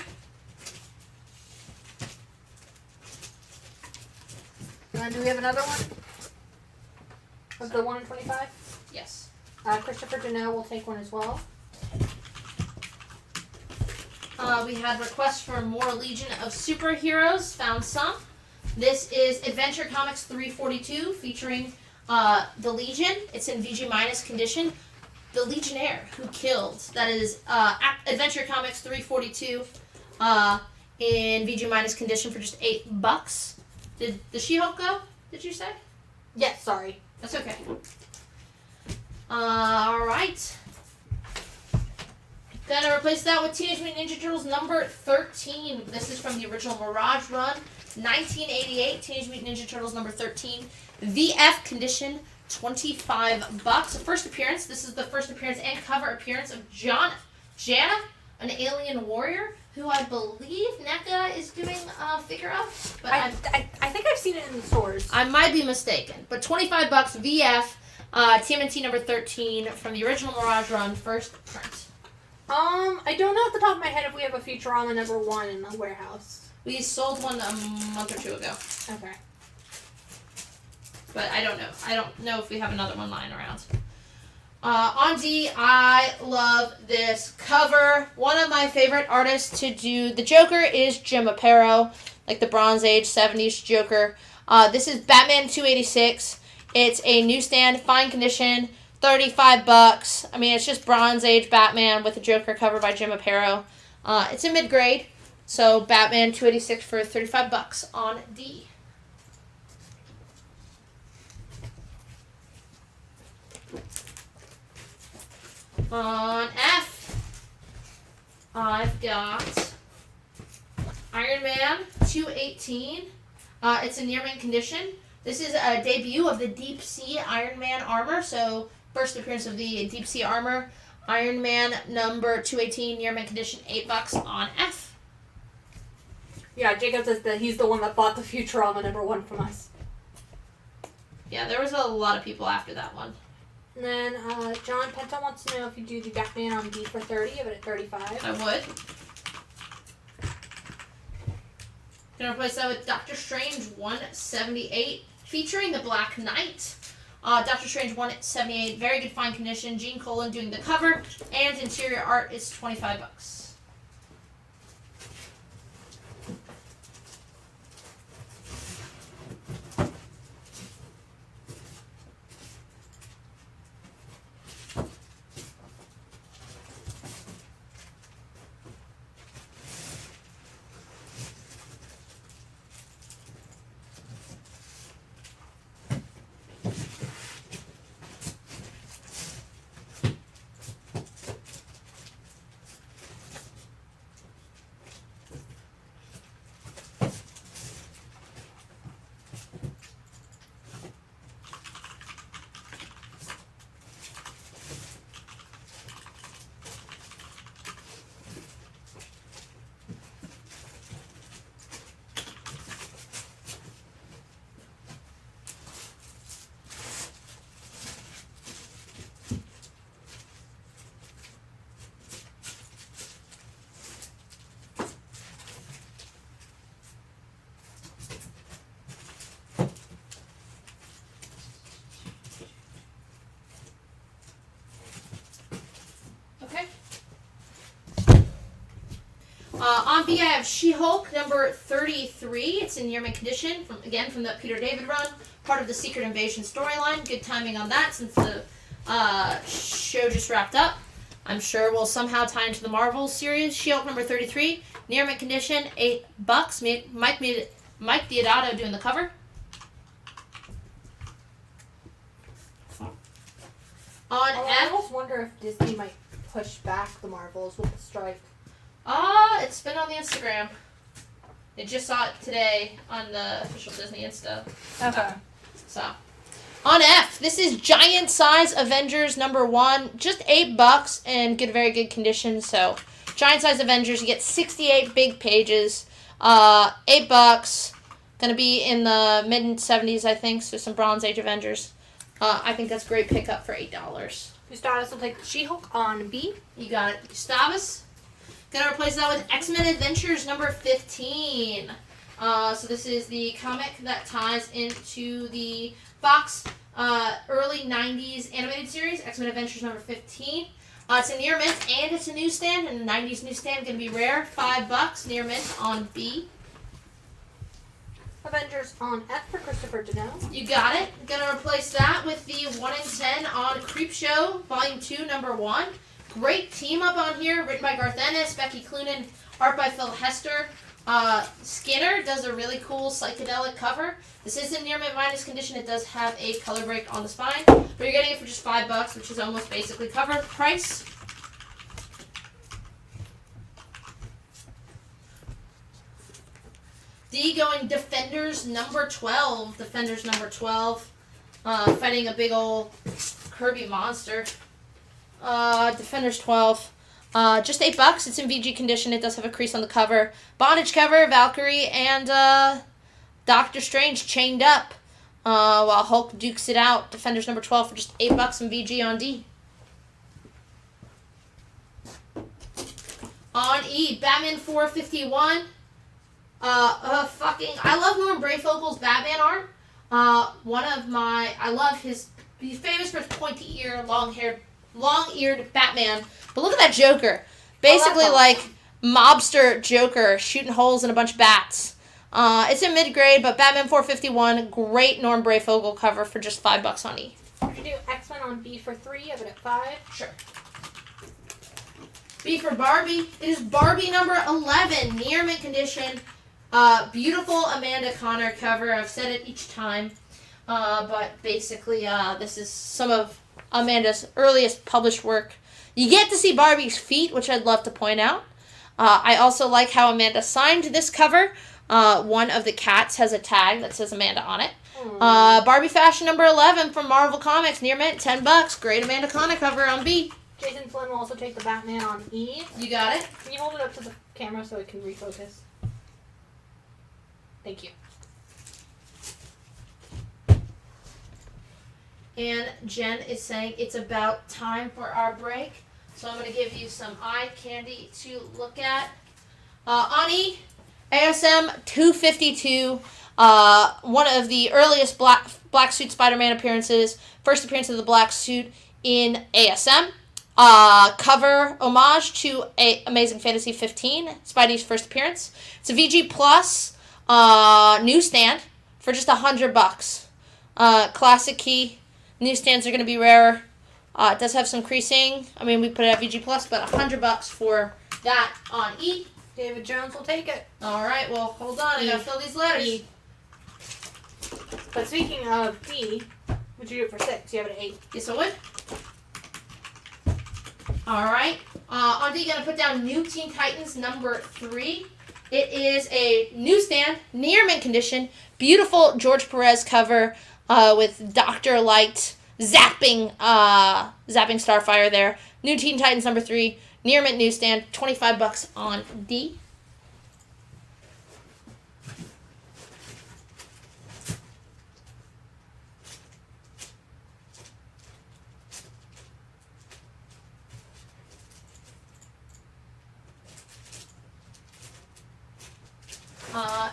Do we have another one? Of the 1:25? Yes. Christopher Deneau will take one as well. We had requests for more Legion of Superheroes. Found some. This is Adventure Comics 342 featuring the Legion. It's in VG minus condition. The Legionnaire who killed. That is Adventure Comics 342 in VG minus condition for just $8. Did the She-Hulk go? Did you say? Yes, sorry. That's okay. Alright. Gonna replace that with Teenage Mutant Ninja Turtles #13. This is from the original Mirage run. 1988, Teenage Mutant Ninja Turtles #13. VF condition $25. First appearance. This is the first appearance and cover appearance of Jana, an alien warrior, who I believe NECA is doing a figure of. But I think I've seen it in the stores. I might be mistaken. But $25 VF, TMNT number 13 from the original Mirage Run, first print. I don't know at the top of my head if we have a Futurama number 1 in the warehouse. We sold one a month or two ago. Okay. But I don't know. I don't know if we have another one lying around. On D, I love this cover. One of my favorite artists to do the Joker is Jim Aparo, like the Bronze Age 70s Joker. This is Batman 286. It's a newsstand, fine condition, $35. I mean, it's just Bronze Age Batman with the Joker cover by Jim Aparo. It's a mid-grade, so Batman 286 for $35 on D. On F, I've got Iron Man 218. It's in near mint condition. This is a debut of the Deep Sea Iron Man armor. So first appearance of the Deep Sea armor. Iron Man number 218, near mint condition, $8 on F. Yeah, Jacob says that he's the one that bought the Futurama number 1 from us. Yeah, there was a lot of people after that one. And then John Penta wants to know if you do the Batman on D for 30, but at 35. I would. Gonna replace that with Doctor Strange 178, featuring the Black Knight. Doctor Strange 178, very good fine condition. Gene Colan doing the cover, and interior art is $25. On B, I have She-Hulk number 33. It's in near mint condition, from the Peter David run, part of the Secret Invasion storyline. Good timing on that since the show just wrapped up. I'm sure we'll somehow tie into the Marvel series. She-Hulk number 33, near mint condition, $8. Mike Deodato doing the cover. I almost wonder if Disney might push back the Marvels with the strike. It's been on the Instagram. I just saw it today on the official Disney Insta. Okay. So, on F, this is Giant Size Avengers number 1. Just $8 and very good condition. So, Giant Size Avengers, you get 68 big pages. $8. Gonna be in the mid-70s, I think. So, some Bronze Age Avengers. I think that's a great pickup for $8. Gustavus will take the She-Hulk on B. You got it, Gustavus. Gonna replace that with X-Men Adventures number 15. So this is the comic that ties into the Fox early 90s animated series, X-Men Adventures number 15. It's a near mint and it's a newsstand, and the 90s newsstand gonna be rare, $5 near mint on B. Avengers on F for Christopher Deneau. You got it. Gonna replace that with the 1 in 10 on Creepshow, Volume 2, number 1. Great team up on here, written by Garth Ennis, Becky Cloonan, art by Phil Hester. Skinner does a really cool psychedelic cover. This is in near mint minus condition. It does have a color break on the spine, but you're getting it for just $5, which is almost basically cover price. D going Defenders number 12. Defenders number 12. fighting a big old Kirby monster. Defenders 12. Just $8. It's in VG condition. It does have a crease on the cover. Bondage cover, Valkyrie, and Doctor Strange chained up while Hulk dukes it out. Defenders number 12 for just $8 in VG on D. On E, Batman 451. I love Norm Brayfogel's Batman art. I love he's famous for his pointy ear, long-eared Batman. But look at that Joker. Basically like mobster Joker shooting holes in a bunch of bats. It's in mid-grade, but Batman 451, great Norm Brayfogle cover for just $5 on E. Would you do X-Men on B for 3, of it at 5? Sure. B for Barbie. It is Barbie number 11, near mint condition. Beautiful Amanda Connor cover. I've said it each time. But basically, this is some of Amanda's earliest published work. You get to see Barbie's feet, which I'd love to point out. I also like how Amanda signed this cover. One of the cats has a tag that says Amanda on it. Barbie Fashion number 11 from Marvel Comics, near mint, $10. Great Amanda Connor cover on B. Jason Flynn will also take the Batman on E. You got it? Can you hold it up to the camera so it can refocus? Thank you. And Jen is saying it's about time for our break. So I'm going to give you some eye candy to look at. On E, ASM 252. One of the earliest black suit Spider-Man appearances. First appearance of the black suit in ASM. Cover homage to Amazing Fantasy 15, Spidey's first appearance. It's a VG Plus newsstand for just $100. Classic key. Newsstands are going to be rarer. It does have some creasing. I mean, we put it at VG Plus, but $100 for that on E. David Jones will take it. All right, well, hold on. I got to fill these letters. E. But speaking of D, would you do it for 6? You have it at 8. Yes, I would. All right. On D, going to put down New Teen Titans number 3. It is a newsstand, near mint condition. Beautiful George Perez cover with Dr. Light zapping Starfire there. New Teen Titans number 3, near mint newsstand, $25 on D.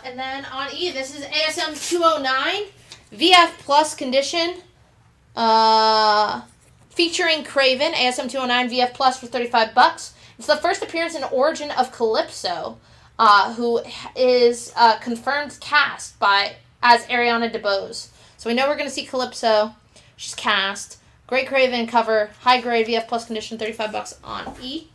And then on E, this is ASM 209, VF Plus condition, featuring Craven, ASM 209, VF Plus for $35. It's the first appearance in Origin of Calypso, who is confirmed cast as Ariana DeBose. So we know we're going to see Calypso. She's cast. Great Craven cover, high grade, VF Plus condition, $35 on E.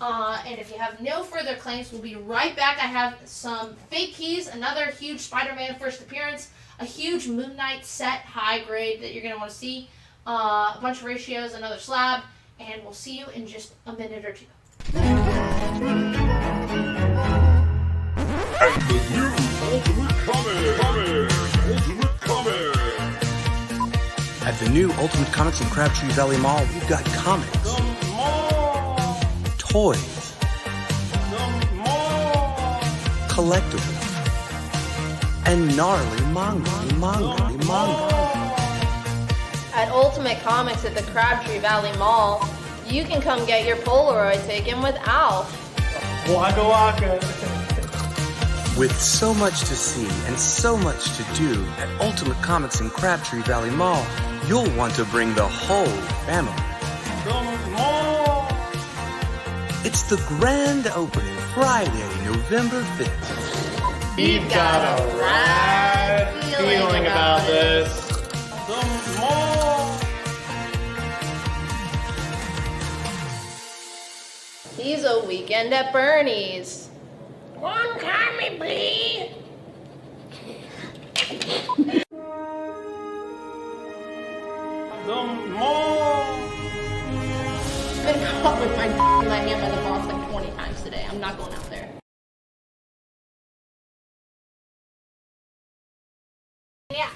And if you have no further claims, we'll be right back. I have some fake keys, another huge Spider-Man first appearance, a huge Moon Knight set, high grade that you're going to want to see, a bunch of ratios, another slab, and we'll see you in just a minute or two. And the new Ultimate Comics. At the new Ultimate Comics in Crabtree Valley Mall, we've got comics, toys, collectibles, and gnarly manga. At Ultimate Comics at the Crabtree Valley Mall, you can come get your Polaroid taken with Alf. Waka waka. With so much to see and so much to do at Ultimate Comics in Crabtree Valley Mall, you'll want to bring the whole family. It's the grand opening Friday, November 5th. We've got a rad feeling about this. He's a weekend at Bernie's. One time, please. I've been caught with my in my hand by the boss like 20 times today. I'm not going out there. Yeah.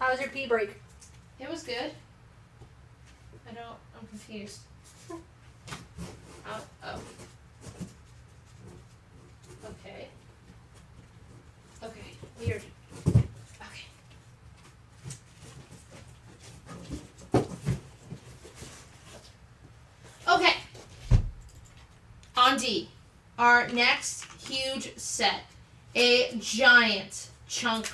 How was your pee break? It was good. I'm confused. Oh. Okay. Okay, weird. Okay. Okay. On D, our next huge set, a giant chunk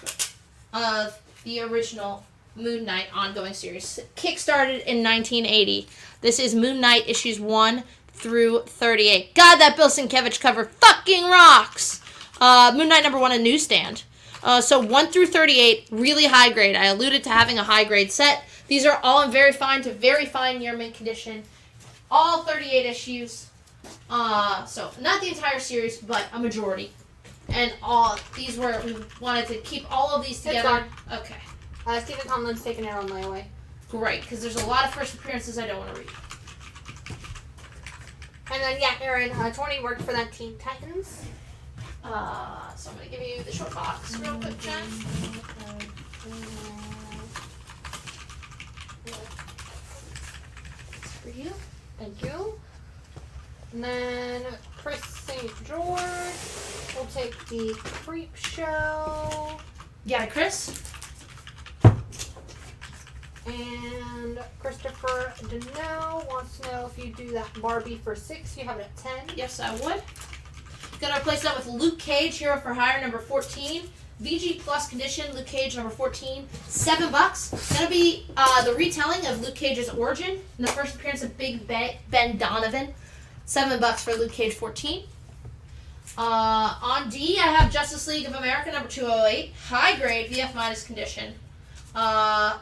of the original Moon Knight ongoing series, kickstarted in 1980. This is Moon Knight issues 1 through 38. God, that Bill Sienkiewicz cover fucking rocks! Moon Knight number 1 a newsstand. So 1 through 38, really high grade. I alluded to having a high grade set. These are all in very fine to very fine near mint condition. All 38 issues. So not the entire series, but a majority. And we wanted to keep all of these together. Okay. Stephen Tomlin's taking it on layaway. Great, because there's a lot of first appearances I don't want to read. And then, Aaron, 20 worked for that Teen Titans. So I'm going to give you the short box real quick, Jen. It's for you. Thank you. And then Chris St. George will take the Creep Show. Yeah, Chris. And Christopher Deneau wants to know if you do that Barbie for 6, you have it at 10. Yes, I would. Gonna replace that with Luke Cage, Hero for Hire, number 14. VG Plus condition, Luke Cage, number 14. $7. Gonna be the retelling of Luke Cage's origin in the first appearance of Big Ben Donovan. $7 for Luke Cage 14. On D, I have Justice League of America, number 208. High grade, VF minus condition. $12.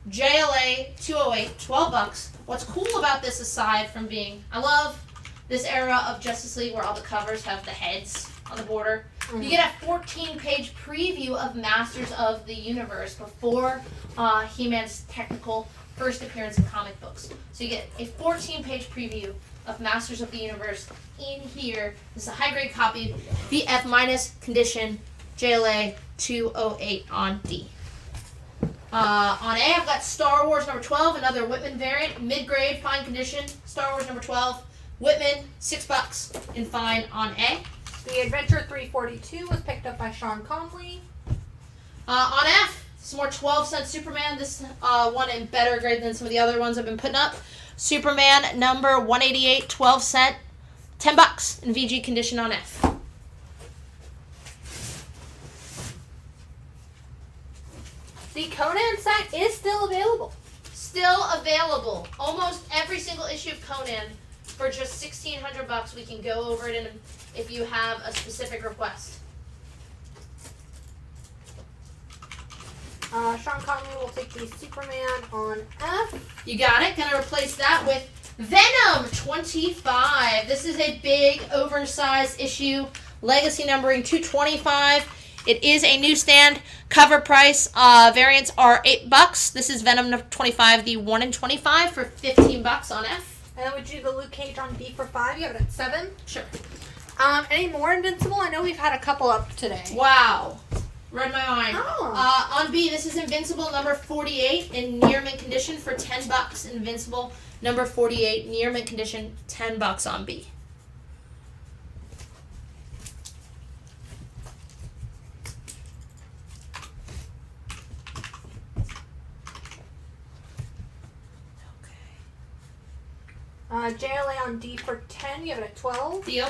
JLA 208, $12. What's cool about this, aside from being, I love this era of Justice League where all the covers have the heads on the border. You get a 14-page preview of Masters of the Universe before He-Man's technical first appearance in comic books. So you get a 14-page preview of Masters of the Universe in here. This is a high-grade copy, VF minus condition, JLA 208 on D. On A, I've got Star Wars number 12, another Whitman variant, mid-grade, fine condition. Star Wars number 12, Whitman, $6 in fine on A. The Adventure 342 was picked up by Sean Conley. On F, some more 12-cent Superman. This one in better grade than some of the other ones I've been putting up. Superman number 188, 12 cent, $10 in VG condition on F. The Conan set is still available. Still available. Almost every single issue of Conan for just $1,600. We can go over it if you have a specific request. Sean Conley will take the Superman on F. You got it. Gonna replace that with Venom 25. This is a big, oversized issue. Legacy numbering 225. It is a newsstand. Cover price variants are $8. This is Venom 25, the 1 in 25 for $15 on F. And then we do the Luke Cage on B for 5. You have it at 7. Sure. Any more Invincible? I know we've had a couple up today. Wow. Read my mind. Oh. On B, this is Invincible number 48 in near mint condition for $10. Invincible number 48 near mint condition, $10 on B. JLA on D for 10. You have it at 12. Deal.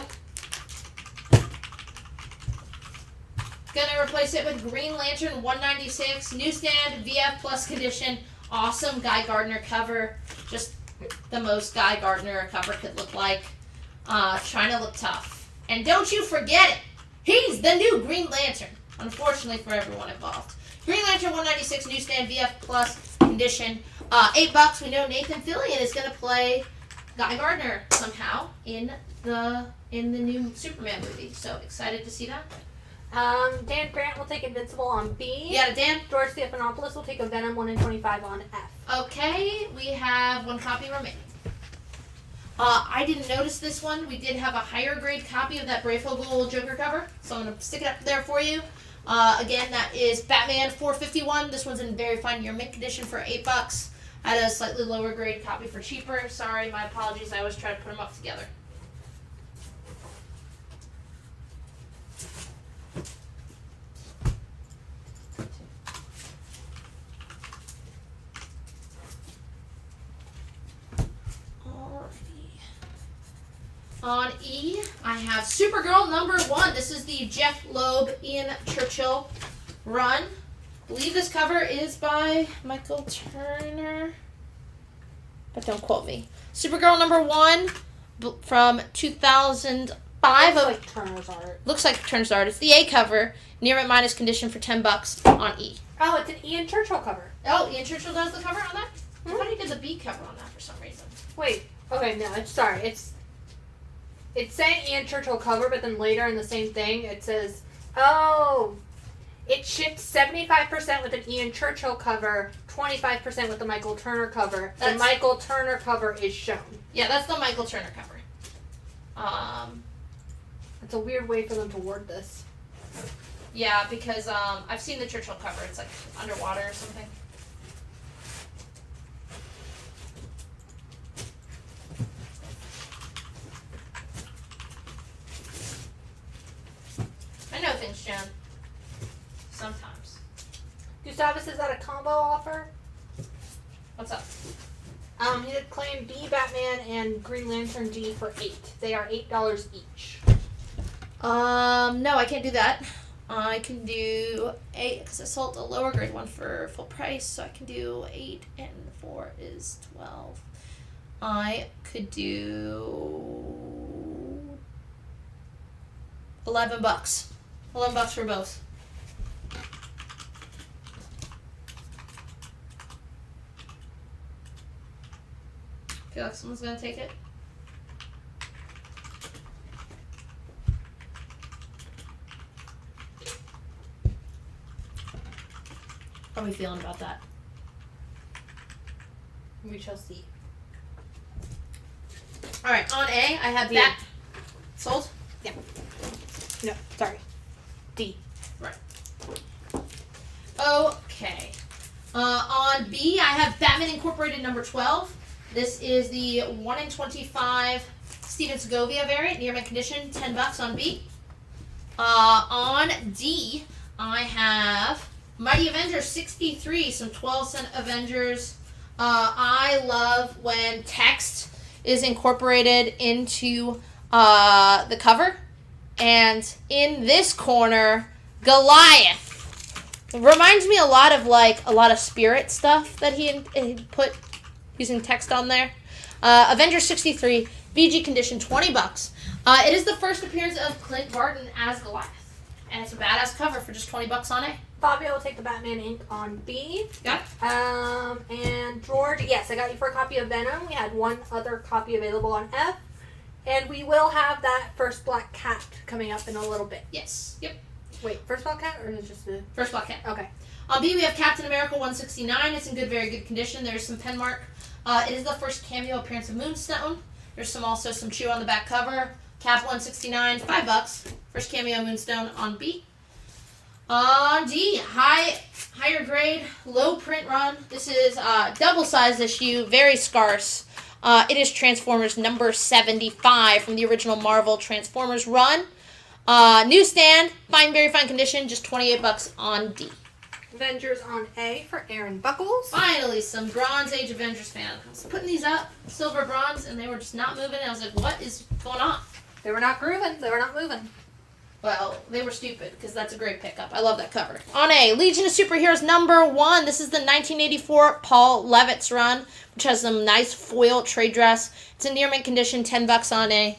Gonna replace it with Green Lantern 196, newsstand, VF plus condition, awesome Guy Gardner cover, just the most Guy Gardner a cover could look like, trying to look tough. And don't you forget it, he's the new Green Lantern, unfortunately for everyone involved. Green Lantern 196, newsstand, VF plus condition, $8. We know Nathan Fillion is gonna play Guy Gardner somehow in the new Superman movie, so excited to see that. Dan Grant will take Invincible on B. Yeah, Dan. George Stephanopoulos will take a Venom 1 in 25 on F. Okay, we have one copy remaining. I didn't notice this one. We did have a higher grade copy of that Brayfogle Joker cover, so I'm going to stick it up there for you. Again, that is Batman 451. This one's in very fine near mint condition for $8. I had a slightly lower grade copy for cheaper. Sorry, my apologies. I always try to put them up together. On E, I have Supergirl #1. This is the Jeff Loeb, Ian Churchill run. I believe this cover is by Michael Turner, but don't quote me. Supergirl #1 from 2005. Looks like Turner's art. Looks like Turner's art. It's the A cover, near mint minus condition for $10 on E. Oh, it's an Ian Churchill cover. Oh, Ian Churchill does the cover on that? I thought he did the B cover on that for some reason. Wait. Okay, no, it's saying Ian Churchill cover, but then later in the same thing it says, oh, it shipped 75% with an Ian Churchill cover, 25% with the Michael Turner cover. The Michael Turner cover is shown. Yeah, that's the Michael Turner cover. It's a weird way for them to word this. Yeah, because I've seen the Churchill cover. It's like underwater or something. I know things, Jen. Sometimes. Gustavus is at a combo offer. What's up? He did claim B Batman and Green Lantern D for $8. They are $8 each. No, I can't do that. I can do 8 because I sold a lower grade one for full price, so I can do 8 and 4 is 12. I could do $11. $11 for both. Feel like someone's gonna take it. How are we feeling about that? We shall see. All right, on A, I have that. Sold? Yeah. No, sorry. D. Right. Okay. On B, I have Batman Incorporated #12. This is the 1 in 25 Steven Segovia variant, near mint condition, $10 on B. On D, I have Mighty Avengers 63, some 12-cent Avengers. I love when text is incorporated into the cover. And in this corner, Goliath. It reminds me a lot of Spirit stuff that he put using text on there. Avengers 63, BG condition, $20. It is the first appearance of Clint Barton as Goliath. And it's a badass cover for just $20 on A. Fabio will take the Batman ink on B. Yeah. And George, yes, I got you for a copy of Venom. We had one other copy available on F. And we will have that first Black Cat coming up in a little bit. Yes. Yep. Wait, first Black Cat or is it just the... First Black Cat. Okay. On B, we have Captain America 169. It's in very good condition. There's some pen mark. It is the first cameo appearance of Moonstone. There's also some chew on the back cover. Cap 169, $5. First cameo Moonstone on B. On D, higher grade, low print run. This is double size issue, very scarce. It is Transformers #75 from the original Marvel Transformers run. Newsstand, very fine condition, just $28 on D. Avengers on A for Aaron Buckles. Finally, some Bronze Age Avengers fan. I was putting these up, silver, bronze, and they were just not moving. And I was like, what is going on? They were not grooving. They were not moving. Well, they were stupid, because that's a great pickup. I love that cover. On A, Legion of Superheroes #1. This is the 1984 Paul Levitz run, which has some nice foil trade dress. It's in near mint condition, $10 on A.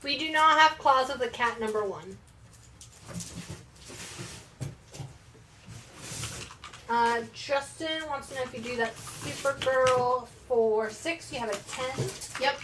We do not have Claws of the Cat #1. Justin wants to know if you do that Supergirl for 6. You have a 10. Yep.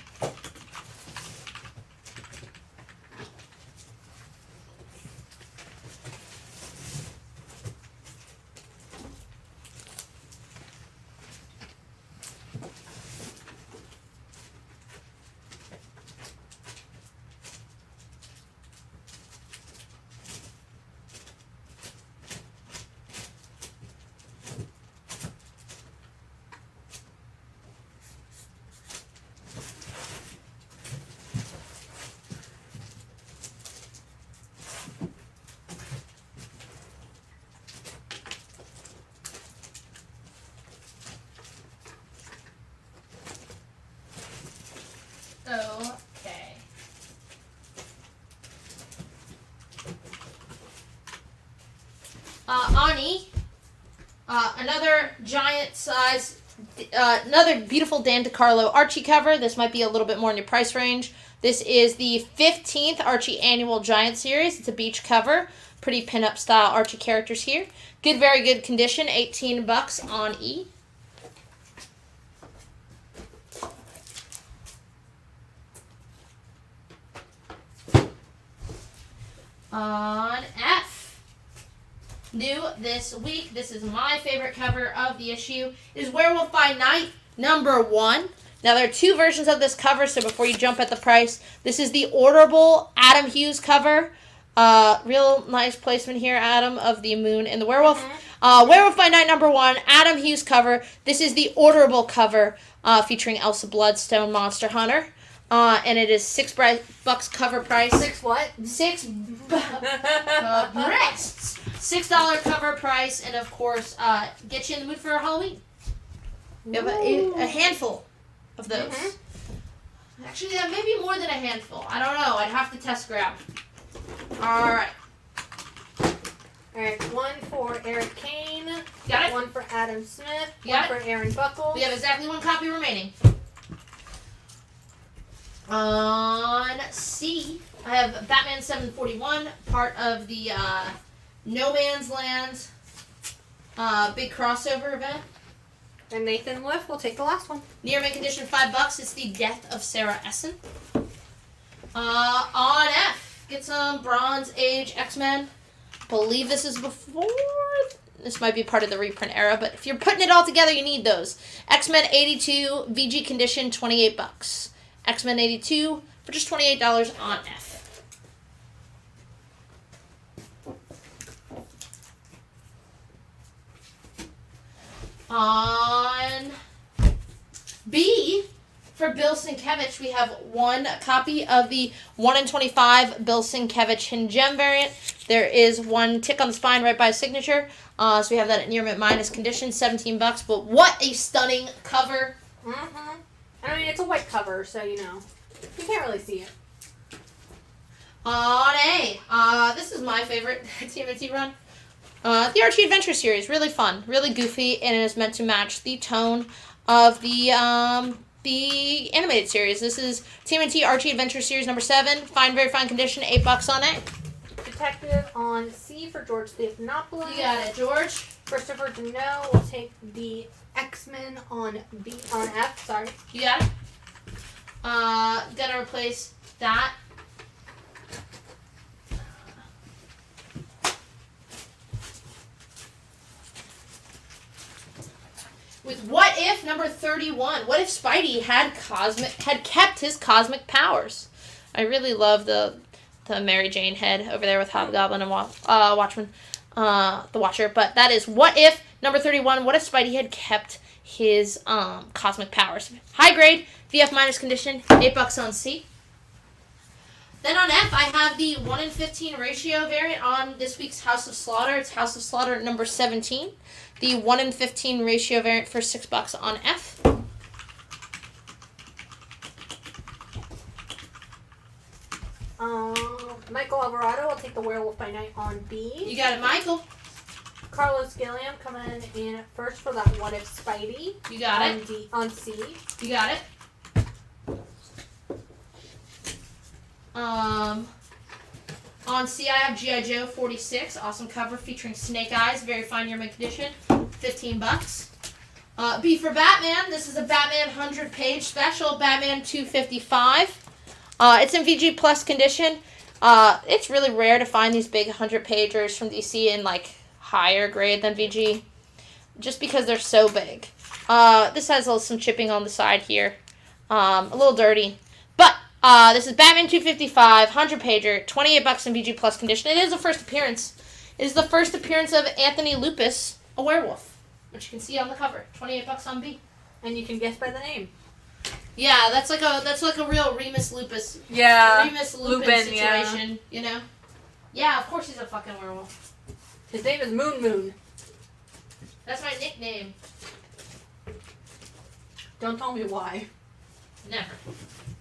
Okay. Ani, another giant size, another beautiful Dan DeCarlo Archie cover. This might be a little bit more in your price range. This is the 15th Archie Annual Giant Series. It's a beach cover. Pretty pin-up style Archie characters here. Good, very good condition. $18 on E. On F, new this week, this is my favorite cover of the issue, is Werewolf by Night #1. Now there are 2 versions of this cover, so before you jump at the price, this is the orderable Adam Hughes cover. Real nice placement here, Adam, of the moon and the werewolf. Werewolf by Night #1, Adam Hughes cover. This is the orderable cover featuring Elsa Bloodstone, Monster Hunter. And it is $6 cover price. 6 what? 6 breasts. $6 cover price, and of course, get you in the mood for Halloween. You have a handful of those. Actually, maybe more than a handful. I don't know. I'd have to test grab. Alright. Alright, 1 for Eric Kane. Got it. 1 for Adam Smith. Got 1 for Aaron Buckles. We have exactly 1 copy remaining. On C, I have Batman 741, part of the No Man's Land big crossover event. And Nathan Liff will take the last one. Near mint condition, $5. It's the Death of Sarah Essen. On F, get some Bronze Age X-Men. Believe this is before. This might be part of the reprint era, but if you're putting it all together, you need those. X-Men 82, VG condition, $28. X-Men 82 for just $28 on F. On B, for Bill Sienkiewicz, we have 1 copy of the 1 in 25 Bill Sienkiewicz Hidden Gem variant. There is 1 tick on the spine right by his signature. So we have that at near mint minus condition, $17. But what a stunning cover. I mean, it's a white cover, so you know. You can't really see it. On A, this is my favorite TMNT run. The Archie Adventure series, really fun, really goofy, and it is meant to match the tone of the animated series. This is TMNT Archie Adventure series #7, fine, very fine condition, $8 on A. Detective on C for George Stephanopoulos. You got it, George. Christopher Deneau will take the X-Men on F. Sorry. You got it. Gonna replace that. With What If #31. What if Spidey had kept his cosmic powers? I really love the Mary Jane head over there with Hobgoblin and Watchman, the Watcher. But that is What If #31. What if Spidey had kept his cosmic powers? High grade, VF minus condition, $8 on C. Then on F, I have the 1 in 15 ratio variant on this week's House of Slaughter. It's House of Slaughter #17. The 1 in 15 ratio variant for $6 on F. Michael Alvarado will take the Werewolf by Night on B. You got it, Michael. Carlos Gilliam coming in first for that What If Spidey. You got on it. D, on C. You got it. On C, I have G.I. Joe 46. Awesome cover featuring Snake Eyes. Very fine year mint condition. $15. B for Batman. This is a Batman 100-page special, Batman 255. It's in VG Plus condition. It's really rare to find these big 100-pagers from DC in like higher grade than VG, just because they're so big. This has some chipping on the side here, a little dirty, but this is Batman 255 100-pager, $28 in VG Plus condition. It is the first appearance. It is the first appearance of Anthony Lupus, a werewolf, which you can see on the cover. $28 on B. And you can guess by the name. Yeah, that's like a real Remus Lupus. Yeah. Remus Lupin situation, you know? Yeah, of course he's a fucking werewolf. His name is Moon. That's my nickname. Don't tell me why. Never.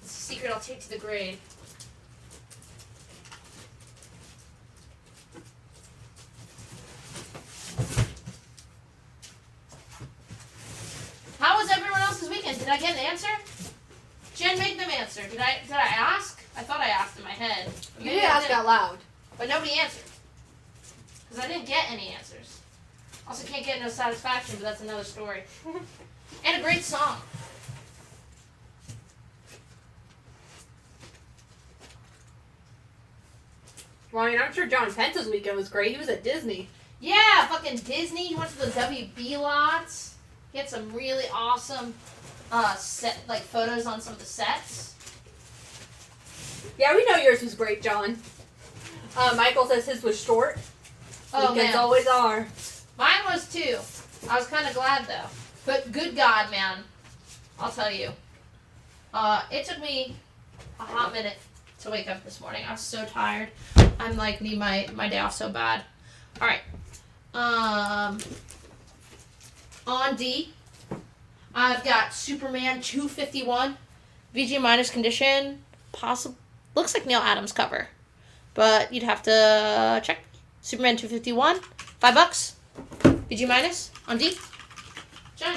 It's a secret I'll take to the grave. How was everyone else's weekend? Did I get an answer? Jen, make them answer. Did I ask? I thought I asked in my head. You didn't ask out loud. But nobody answered. Because I didn't get any answers. Also can't get no satisfaction, but that's another story. And a great song. Well, I mean, I'm sure John Pence's weekend was great. He was at Disney. Yeah, fucking Disney. He went to the WB lots. He had some really awesome set photos on some of the sets. Yeah, we know yours was great, John. Michael says his was short. Oh, Weekends man. always are. Mine was too. I was kind of glad though. But good God, man. I'll tell you. It took me a hot minute to wake up this morning. I was so tired. I'm like, need my day off so bad. Alright. On D, I've got Superman 251. VG minus condition. Looks like Neil Adams cover. But you'd have to check. Superman 251. $5. VG minus on D. John,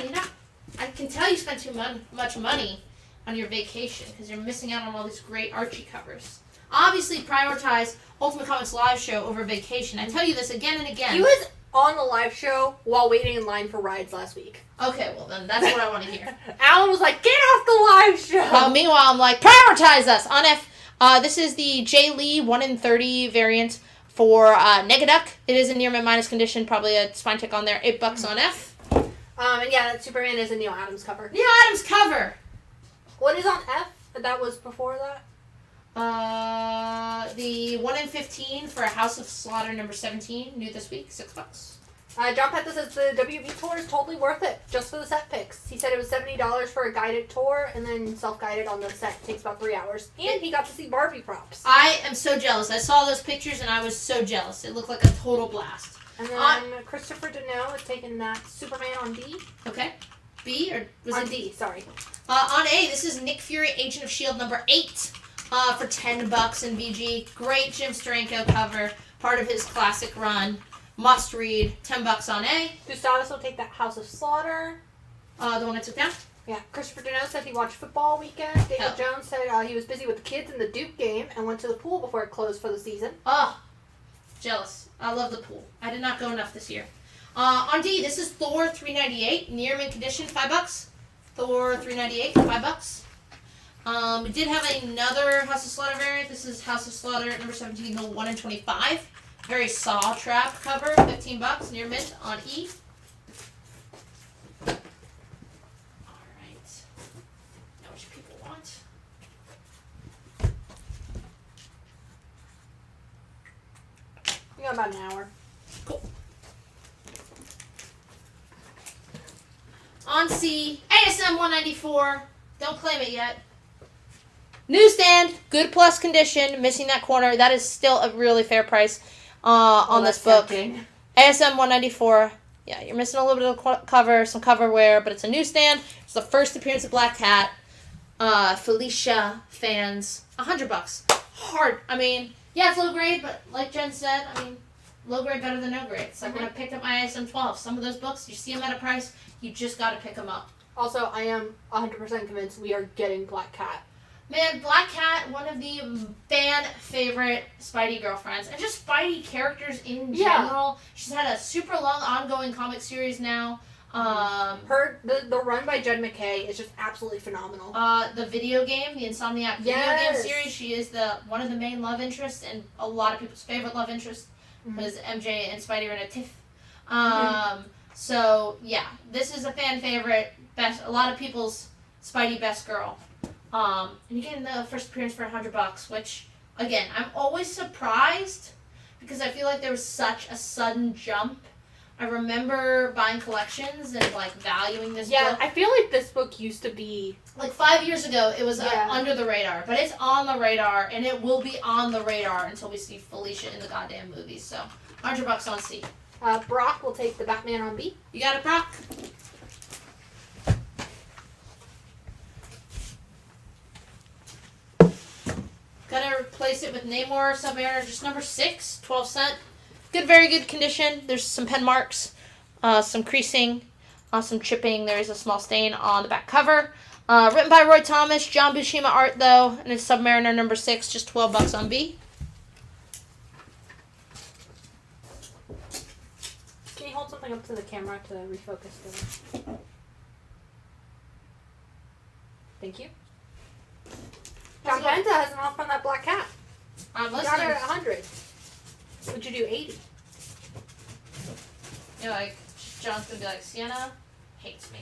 I can tell you spent too much money on your vacation because you're missing out on all these great Archie covers. Obviously, prioritize Ultimate Comics live show over vacation. I tell you this again and again. He was on the live show while waiting in line for rides last week. Okay, well then that's what I want to hear. Alan was like, "Get off the live show." Meanwhile, I'm like, prioritize us on F. This is the J. Lee 1 in 30 variant for Negaduck. It is in near minus condition. Probably a spine tick on there. $8 on F. And yeah, that Superman is a Neil Adams cover. Neil Adams cover. What is on F? That was before that. The 1 in 15 for House of Slaughter number 17, new this week, $6. John Petha says the WB tour is totally worth it, just for the set picks. He said it was $70 for a guided tour, and then self-guided on the set takes about 3 hours. And he got to see Barbie props. I am so jealous. I saw those pictures, and I was so jealous. It looked like a total blast. And then Christopher Deneau is taking that Superman on D. Okay. B, or was on it D? Sorry. On A, this is Nick Fury, Agent of S.H.I.E.L.D. number 8 for $10 in VG. Great Jim Steranko cover, part of his classic run. Must read, $10 on A. Gustavus will take that House of Slaughter. The one I took down? Yeah. Christopher Deneau said he watched football weekend. David Jones said he was busy with the kids in the Duke game and went to the pool before it closed for the season. Oh, jealous. I love the pool. I did not go enough this year. On D, this is Thor 398, near mint condition, $5. Thor 398 for $5. We did have another House of Slaughter variant. This is House of Slaughter number 17, the 1 in 25. Very Saw Trap cover, $15, near mint on E. Alright. Know what you people want. We got about an hour. Cool. On C, ASM 194. Don't claim it yet. Newsstand, good plus condition, missing that corner. That is still a really fair price on this book. Tempting. ASM 194. Yeah, you're missing a little bit of cover, some cover wear, but it's a newsstand. It's the first appearance of Black Cat. Felicia fans, $100. Hard. I mean, yeah, it's low grade, but like Jen said, I mean, low grade better than no grade. It's like when I picked up my ISM 12. Some of those books, you see them at a price, you just got to pick them up. Also, I am 100% convinced we are getting Black Cat. Man, Black Cat, one of the fan favorite Spidey girlfriends, and just Spidey characters in general. She's had a super long ongoing comic series now. The run by Jed McKay is just absolutely phenomenal. The video game, the Insomniac video game series, she is one of the main love interests and a lot of people's favorite love interest because MJ and Spidey are in a tiff. So yeah, this is a fan favorite, a lot of people's Spidey best girl. And you get the first appearance for $100, which again, I'm always surprised because I feel like there was such a sudden jump. I remember buying collections and like valuing this book. Yeah, I feel like this book used to be like 5 years ago. It was under the radar, but it's on the radar, and it will be on the radar until we see Felicia in the goddamn movies. So, $100 on C. Brock will take the Batman on B. You got it, Brock. Gotta replace it with Namor Submariner, just number 6, 12 cent. Good, very good condition. There's some pen marks, some creasing, some chipping. There is a small stain on the back cover. Written by Roy Thomas, John Buscema art though, and it's Submariner number 6, just $12 on B. Can you hold something up to the camera to refocus the... Thank you. John Penta has an offer on that Black Cat. I'm Got listening. it at 100. Would you do 80? You're like, John's gonna be like, Sienna hates me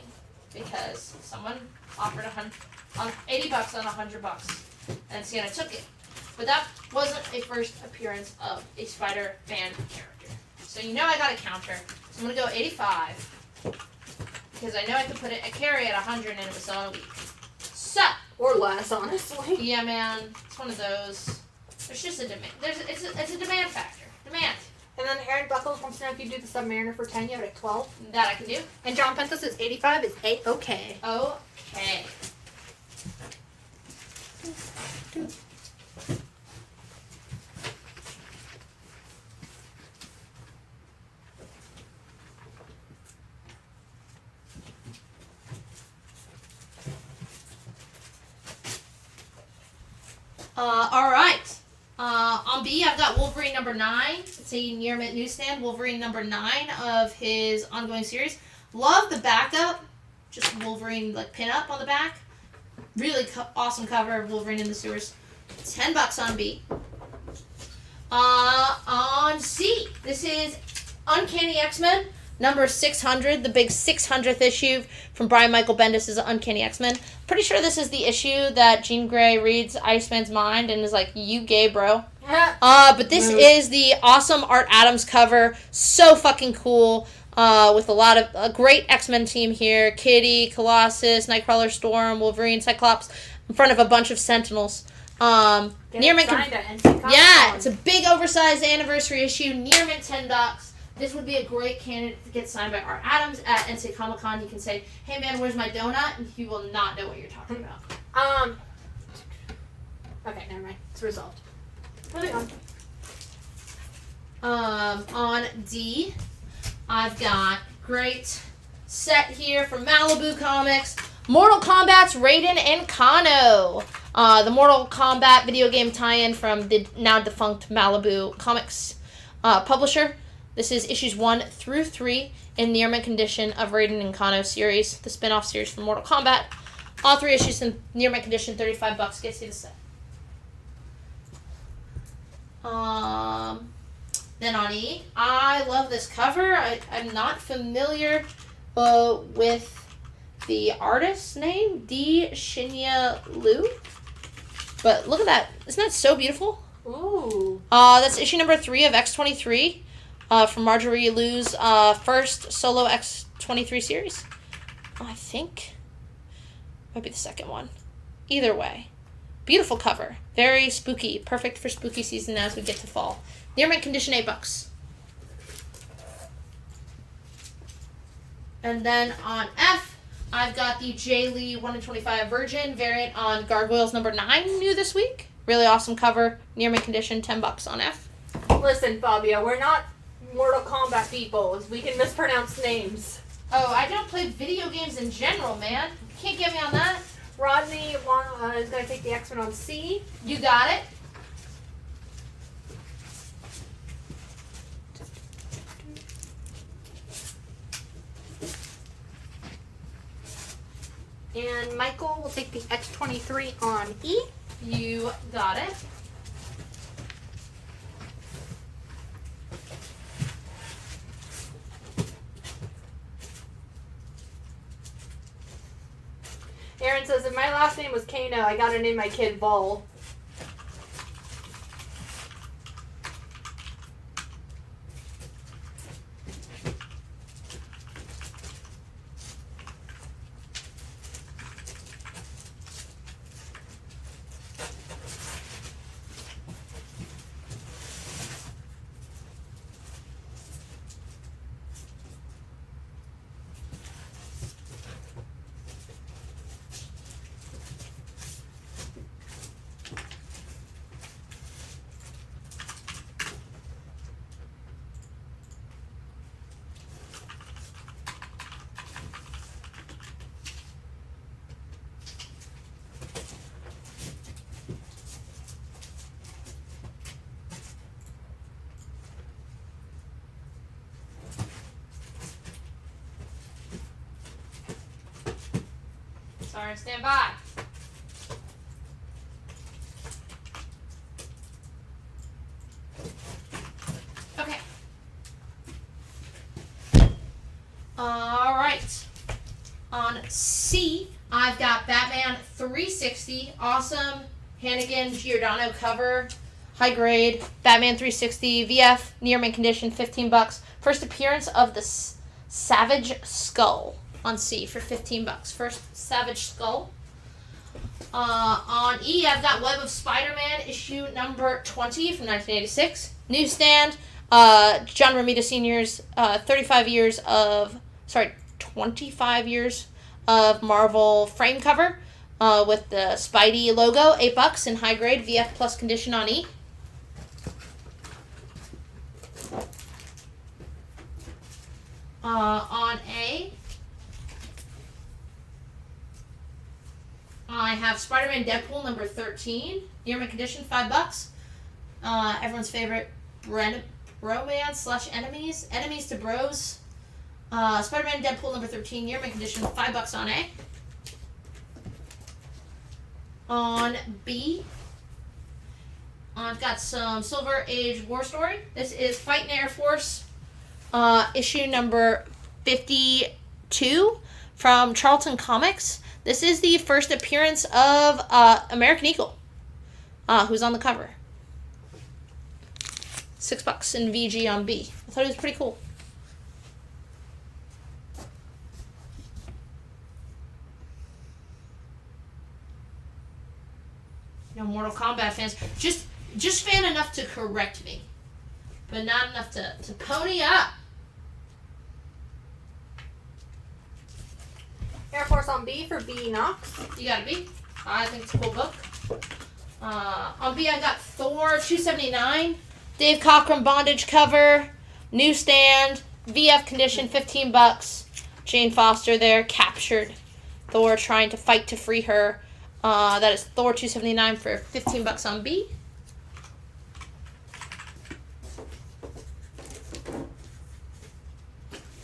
because someone offered $80 on $100, and Sienna took it. But that wasn't a first appearance of a Spider-Man character. So you know I got a counter. So I'm gonna go 85 because I know I could put it a carry at 100 and it was on a week. So or less, honestly. Yeah, man, it's one of those. There's just a demand. It's a demand factor. Demand. And then Aaron Buckles wants to know if you do the Submariner for 10, you have it at 12. That I can do. And John Penta says 85 is A-okay. Okay. All right. On B, I've got Wolverine number 9. It's a near mint newsstand. Wolverine number 9 of his ongoing series. Love the backup. Just Wolverine like pin up on the back. Really awesome cover of Wolverine in the sewers. $10 on B. On C, this is Uncanny X-Men number 600, the big 600th issue from Brian Michael Bendis' Uncanny X-Men. Pretty sure this is the issue that Jean Grey reads Iceman's mind and is like, you gay, bro. But this is the awesome Art Adams cover. So fucking cool. With a great X-Men team here. Kitty, Colossus, Nightcrawler, Storm, Wolverine, Cyclops, in front of a bunch of Sentinels. Yeah, it's a big oversized anniversary issue. Near mint $10. This would be a great candidate to get signed by Art Adams at NC Comic Con. You can say, hey man, where's my donut? And he will not know what you're talking about. Okay, never mind. It's resolved. Moving on. On D, I've got great set here from Malibu Comics. Mortal Kombat's Raiden and Kano. The Mortal Kombat video game tie-in from the now defunct Malibu Comics publisher. This is issues 1 through 3 in near mint condition of Raiden and Kano series, the spin-off series from Mortal Kombat. All 3 issues in near mint condition, $35 gets you the set. Then on E, I love this cover. I'm not familiar with the artist's name, D. Shinya Liu. But look at that. Isn't that so beautiful? Ooh. That's issue number 3 of X-23 from Marjorie Liu's first solo X-23 series. I think. Might be the second one. Either way. Beautiful cover. Very spooky. Perfect for spooky season as we get to fall. Near mint condition, $8. And then on F, I've got the J. Lee 1 in 25 Virgin variant on Gargoyles number 9 new this week. Really awesome cover. Near mint condition, $10 on F. Listen, Fabio, we're not Mortal Kombat people. We can mispronounce names. Oh, I don't play video games in general, man. You can't get me on that. Rodney is going to take the X-Men on C. You got it. And Michael will take the X-23 on E. You got it. Aaron says, if my last name was Kano, I gotta name my kid Vol. Sorry, stand by. Okay. All right. On C, I've got Batman 360, awesome Hannigan Giordano cover, high grade, Batman 360, VF, near mint condition, $15. First appearance of the Savage Skull on C for $15. First Savage Skull. On E, I've got Web of Spider-Man issue number 20 from 1986. Newsstand. John Romita Sr.'s 25 years of Marvel frame cover with the Spidey logo, $8 in high grade, VF plus condition on E. On A, I have Spider-Man Deadpool number 13, near mint condition, $5. Everyone's favorite romance / enemies to bros. Spider-Man Deadpool number 13, near mint condition, $5 on A. On B, I've got some Silver Age War Story. This is Fighting Air Force, issue number 52 from Charlton Comics. This is the first appearance of American Eagle, who's on the cover. $6 in VG on B. I thought it was pretty cool. You know, Mortal Kombat fans, just fan enough to correct me, but not enough to pony up. Air Force on B for B Knox. You got a B. I think it's a cool book. On B, I got Thor 279, Dave Cockrum bondage cover, newsstand, VF condition, $15. Jane Foster there, captured Thor trying to fight to free her. That is Thor 279 for $15 on B.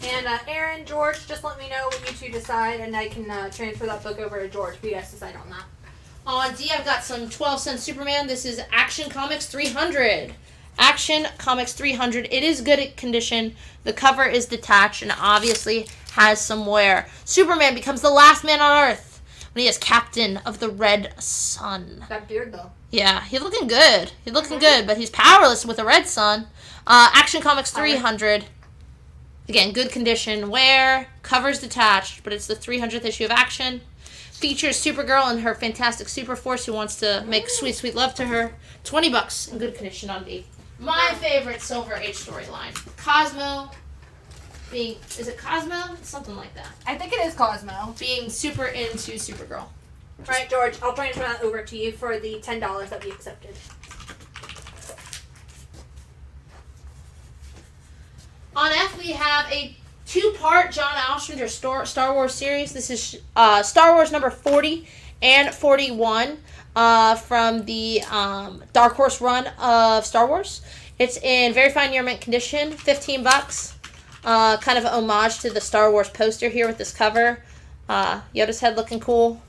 And Aaron, George, just let me know when you two decide, and I can transfer that book over to George if you guys decide on that. On D, I've got some 12-cent Superman. This is Action Comics 300. Action Comics 300. It is good condition. The cover is detached and obviously has some wear. Superman becomes the last man on Earth when he is captain of the Red Sun. That beard, though. Yeah, he's looking good. He's looking good, but he's powerless with a red sun. Action Comics 300. Again, good condition. Wear, covers detached, but it's the 300th issue of Action. Features Supergirl and her fantastic Super Force who wants to make sweet, sweet love to her. $20 in good condition on D. My favorite Silver Age storyline. Cosmo being... Is it Cosmo? Something like that. I think it is Cosmo. Being super into Supergirl. Alright, George, I'll transfer that over to you for the $10 that we accepted. On F, we have a two-part John Ostrander Star Wars series. This is Star Wars number 40 and 41 from the Dark Horse run of Star Wars. It's in very fine near mint condition, $15. Kind of an homage to the Star Wars poster here with this cover. Yoda's head looking cool.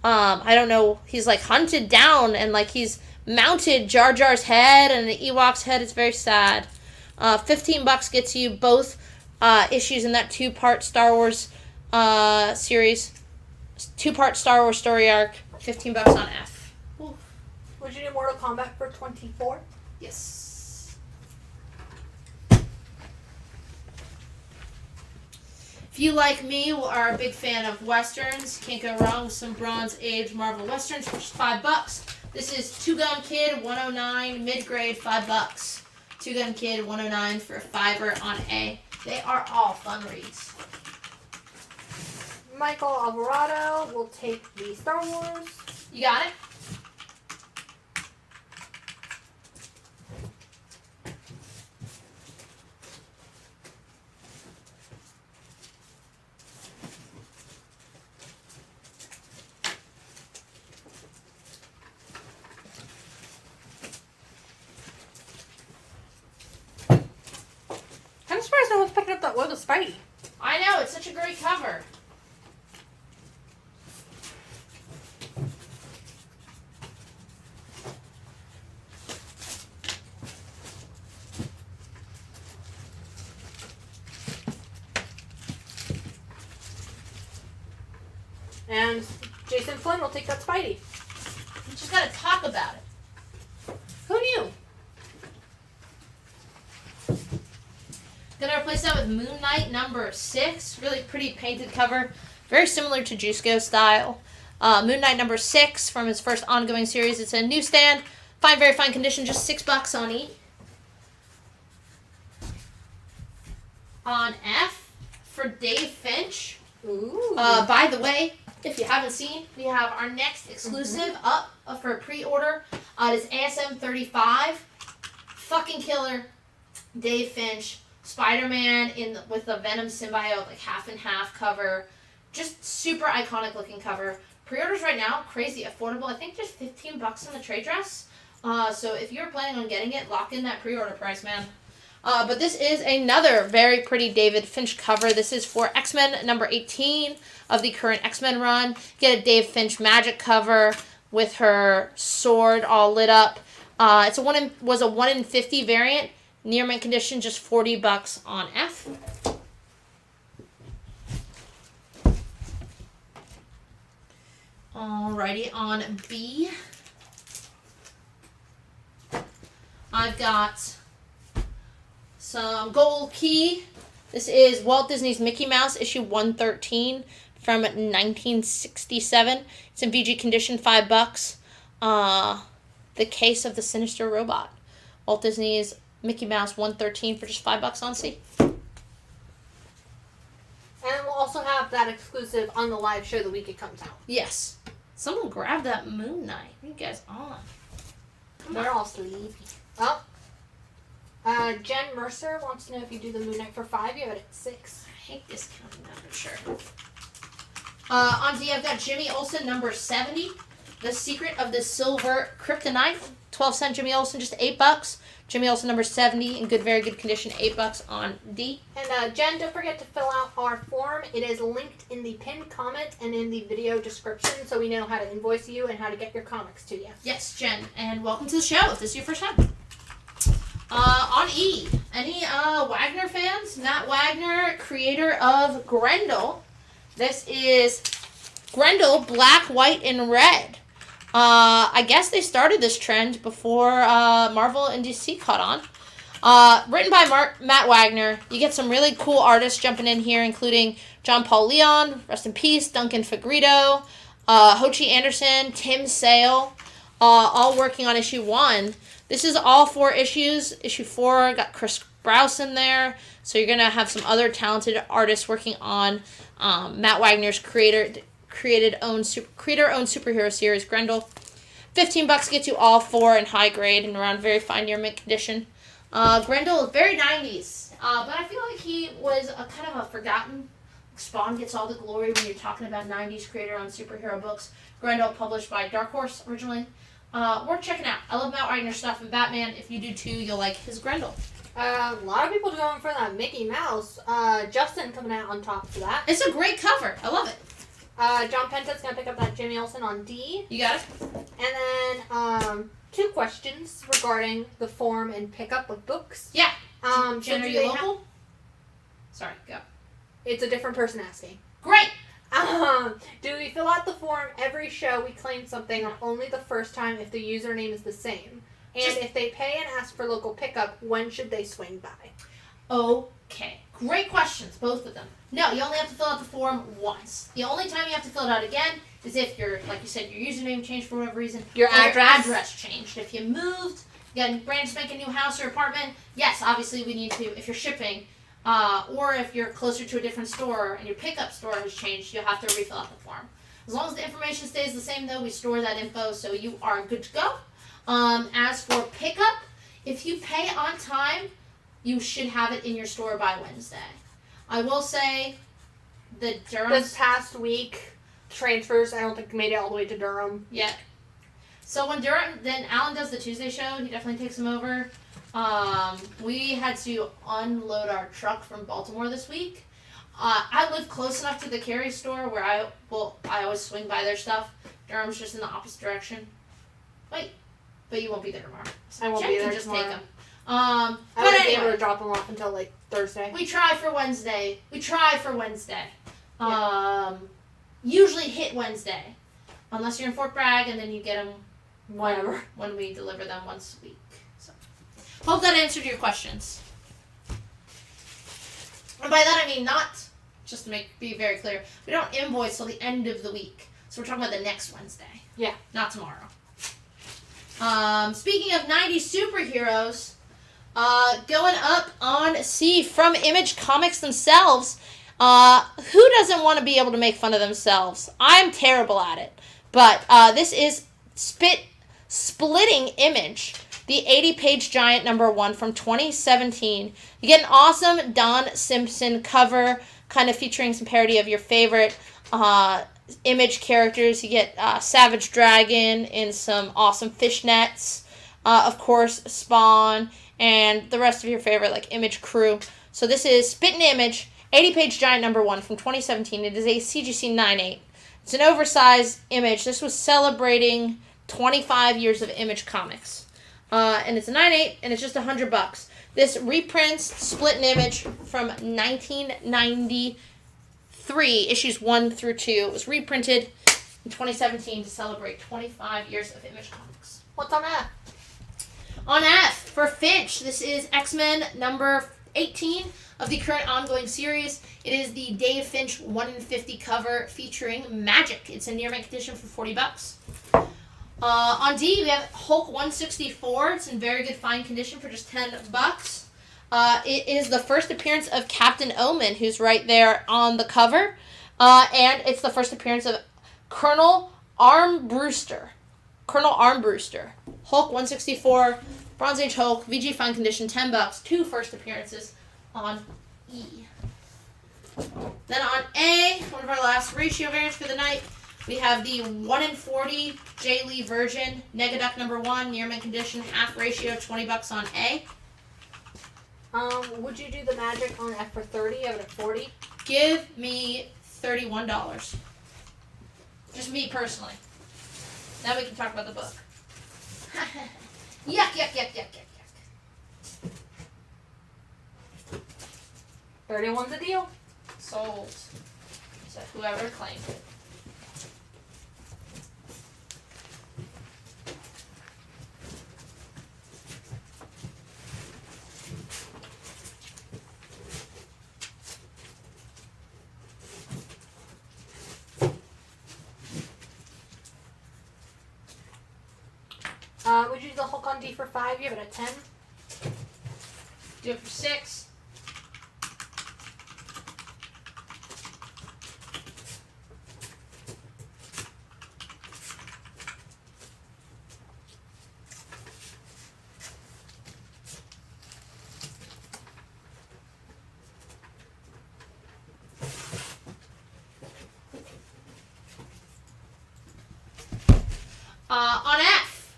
I don't know, he's like hunted down and like he's mounted Jar Jar's head and the Ewok's head. It's very sad. $15 gets you both issues in that two-part Star Wars series. Two-part Star Wars story arc. $15 on F. Ooh. Would you do Mortal Kombat for 24? Yes. If you, like me, are a big fan of Westerns, can't go wrong with some Bronze Age Marvel Westerns for just $5. This is Two Gun Kid 109, mid-grade, $5. Two Gun Kid 109 for a $5 on A. They are all fun reads. Michael Alvarado will take the Star Wars. You got it? I'm surprised no one's picking up that Will the Spidey. I know, it's such a great cover. And Jason Flynn will take that Spidey. We just gotta talk about it. Who knew? Gonna replace that with Moon Knight number 6. Really pretty painted cover. Very similar to Jusco style. Moon Knight number 6 from his first ongoing series. It's a newsstand. Fine, very fine condition. Just $6 on E. On F for Dave Finch. Ooh. By the way, if you haven't seen, we have our next exclusive up for pre-order. It is ASM 35. Fucking killer. Dave Finch. Spider-Man with the Venom symbiote, like half and half cover. Just super iconic looking cover. Pre-orders right now, crazy affordable. I think just $15 on the trade dress. So if you're planning on getting it, lock in that pre-order price, man. But this is another very pretty David Finch cover. This is for X-Men number 18 of the current X-Men run. Get a Dave Finch magic cover with her sword all lit up. Was a 1 in 50 variant. Near mint condition, just $40 on F. Alrighty, on B. I've got some gold key. This is Walt Disney's Mickey Mouse, issue 113 from 1967. It's in VG condition, $5. The Case of the Sinister Robot. Walt Disney's Mickey Mouse 113 for just $5 on C. And we'll also have that exclusive on the live show the week it comes out. Yes. Someone grab that Moon Knight. What are you guys on? They're all sleepy. Oh. Jen Mercer wants to know if you do the Moon Knight for $5, you have it at $6. I hate discounting that for sure. On D, I've got Jimmy Olsen number 70. The Secret of the Silver Kryptonite. 12-cent Jimmy Olsen, just $8. Jimmy Olsen number 70 in good, very good condition, $8 on D. And Jen, don't forget to fill out our form. It is linked in the pinned comment and in the video description, so we know how to invoice you and how to get your comics to you. Yes, Jen, and welcome to the show if this is your first time. On E, any Wagner fans? Matt Wagner, creator of Grendel. This is Grendel, black, white, and red. I guess they started this trend before Marvel and DC caught on. Written by Matt Wagner. You get some really cool artists jumping in here, including John Paul Leon, rest in peace, Duncan Fegredo, Ho-Chi Anderson, Tim Sale, all working on issue 1. This is all 4 issues. Issue 4 got Chris Sprouse in there, so you're going to have some other talented artists working on Matt Wagner's creator-owned superhero series, Grendel. $15 gets you all 4 in high grade and around very fine near mint condition. Grendel is very 90s, but I feel like he was a kind of a forgotten Spawn gets all the glory when you're talking about 90s creator-owned superhero books. Grendel, published by Dark Horse originally. Worth checking out. I love Matt Wagner stuff, and Batman, if you do too, you'll like his Grendel. A lot of people going for that Mickey Mouse. Justin coming out on top for that. It's a great cover. I love it. John Penta's going to pick up that Jimmy Olsen on D. You got it? And then 2 questions regarding the form and pickup of books. Yeah. Jen, are you local? Sorry, go. It's a different person asking. Great! Do we fill out the form every show we claim something, or only the first time if the username is the same? And if they pay and ask for local pickup, when should they swing by? Okay. Great questions, both of them. No, you only have to fill out the form once. The only time you have to fill it out again is if your, like you said, your username changed for whatever reason. Your address changed. If you moved, you got a brand spanking new house or apartment, yes, obviously we need to, if you're shipping, or if you're closer to a different store and your pickup store has changed, you'll have to refill out the form. As long as the information stays the same, though, we store that info, so you are good to go. As for pickup, if you pay on time, you should have it in your store by Wednesday. I will say the Durham... This past week, transfers, I don't think made it all the way to Durham. Yeah. So when Durham, then Alan does the Tuesday show, he definitely takes them over. We had to unload our truck from Baltimore this week. I live close enough to the Carry store where I always swing by their stuff. Durham's just in the opposite direction. Wait, but you won't be there tomorrow. So I won't Jen be there can just tomorrow. take them. I But won't be anyway, able to drop them off until like Thursday. we try for Wednesday. Usually hit Wednesday, unless you're in Fort Bragg, and then you get them Whatever. when we deliver them once a week. So, hope that answered your questions. And by that I mean not, just to be very clear, we don't invoice till the end of the week. So we're talking about the next Wednesday. Yeah. Not tomorrow. Speaking of 90s superheroes, going up on C from Image Comics themselves, who doesn't want to be able to make fun of themselves? I'm terrible at it. But this is Splitting Image, the 80-page giant #1 from 2017. You get an awesome Don Simpson cover, kind of featuring some parody of your favorite Image characters. You get Savage Dragon in some awesome fishnets. Of course, Spawn, and the rest of your favorite like Image crew. So this is Spittin' Image, 80-page giant #1 from 2017. It is a CGC 9.8. It's an oversized Image. This was celebrating 25 years of Image Comics. And it's a 9.8, and it's just $100. This reprints Split Image from 1993, issues 1 through 2. It was reprinted in 2017 to celebrate 25 years of Image Comics. What's on F? On F, for Finch, this is X-Men number 18 of the current ongoing series. It is the Dave Finch 1 in 50 cover featuring Magic. It's in near mint condition for $40. On D, we have Hulk 164. It's in very good fine condition for just $10. It is the first appearance of Captain Omen, who's right there on the cover. And it's the first appearance of Colonel Armbruster. Hulk 164, Bronze Age Hulk, VG fine condition, $10. 2 first appearances on E. Then on A, one of our last ratio variants for the night, we have the 1 in 40 J. Lee Virgin, Negaduck #1, near mint condition, half ratio, $20 on A. Would you do the Magic on F for 30? I would at 40. Give me $31. Just me personally. Now we can talk about the book. Yuck. 31's a deal. Sold. So whoever claimed it. Would you do the Hulk on D for 5? You have it at 10. Do it for 6. On F,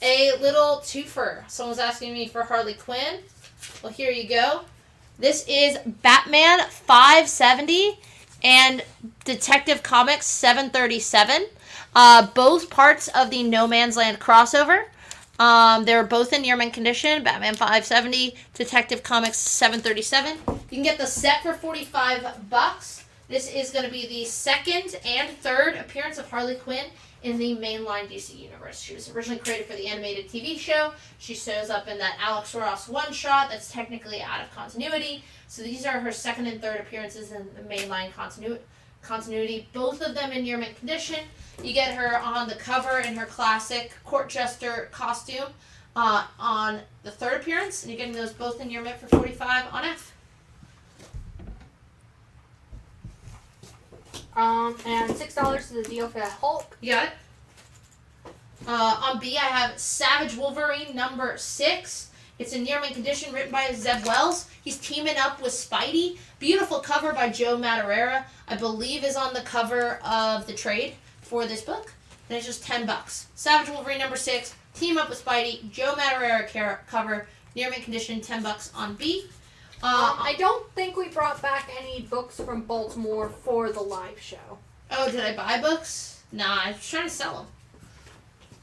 a little twofer. Someone's asking me for Harley Quinn. Well, here you go. This is Batman 570 and Detective Comics 737. Both parts of the No Man's Land crossover. They're both in near mint condition. Batman 570, Detective Comics 737. You can get the set for $45. This is going to be the second and third appearance of Harley Quinn in the mainline DC universe. She was originally created for the animated TV show. She shows up in that Alex Ross one-shot that's technically out of continuity. So these are her second and third appearances in the mainline continuity. Both of them in near mint condition. You get her on the cover in her classic court jester costume on the third appearance. And you're getting those both in near mint for $45 on F. And $6 is the deal for that Hulk. You got it. On B, I have Savage Wolverine number 6. It's in near mint condition, written by Zeb Wells. He's teaming up with Spidey. Beautiful cover by Joe Madureira. I believe is on the cover of the trade for this book. And it's just $10. Savage Wolverine number 6. Team up with Spidey. Joe Madureira cover. Near mint condition, $10 on B. I don't think we brought back any books from Baltimore for the live show. Oh, did I buy books? Nah, I was trying to sell them.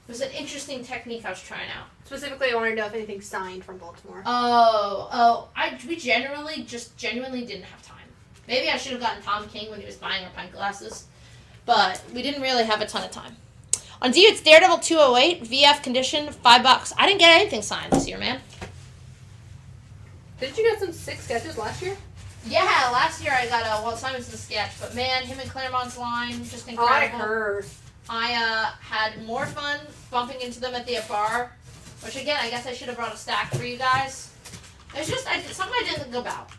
It was an interesting technique I was trying out. Specifically, I wanted to know if anything's signed from Baltimore. We genuinely didn't have time. Maybe I should have gotten Tom King when he was buying our pint glasses, but we didn't really have a ton of time. On D, it's Daredevil 208, VF condition, $5. I didn't get anything signed this year, man. Didn't you get some 6 sketches last year? Yeah, last year I got a Walt Simonson sketch, but man, him and Claremont's line, just incredible. Oh, I heard. I had more fun bumping into them at the bar, which again, I guess I should have brought a stack for you guys. It's just something I didn't think about.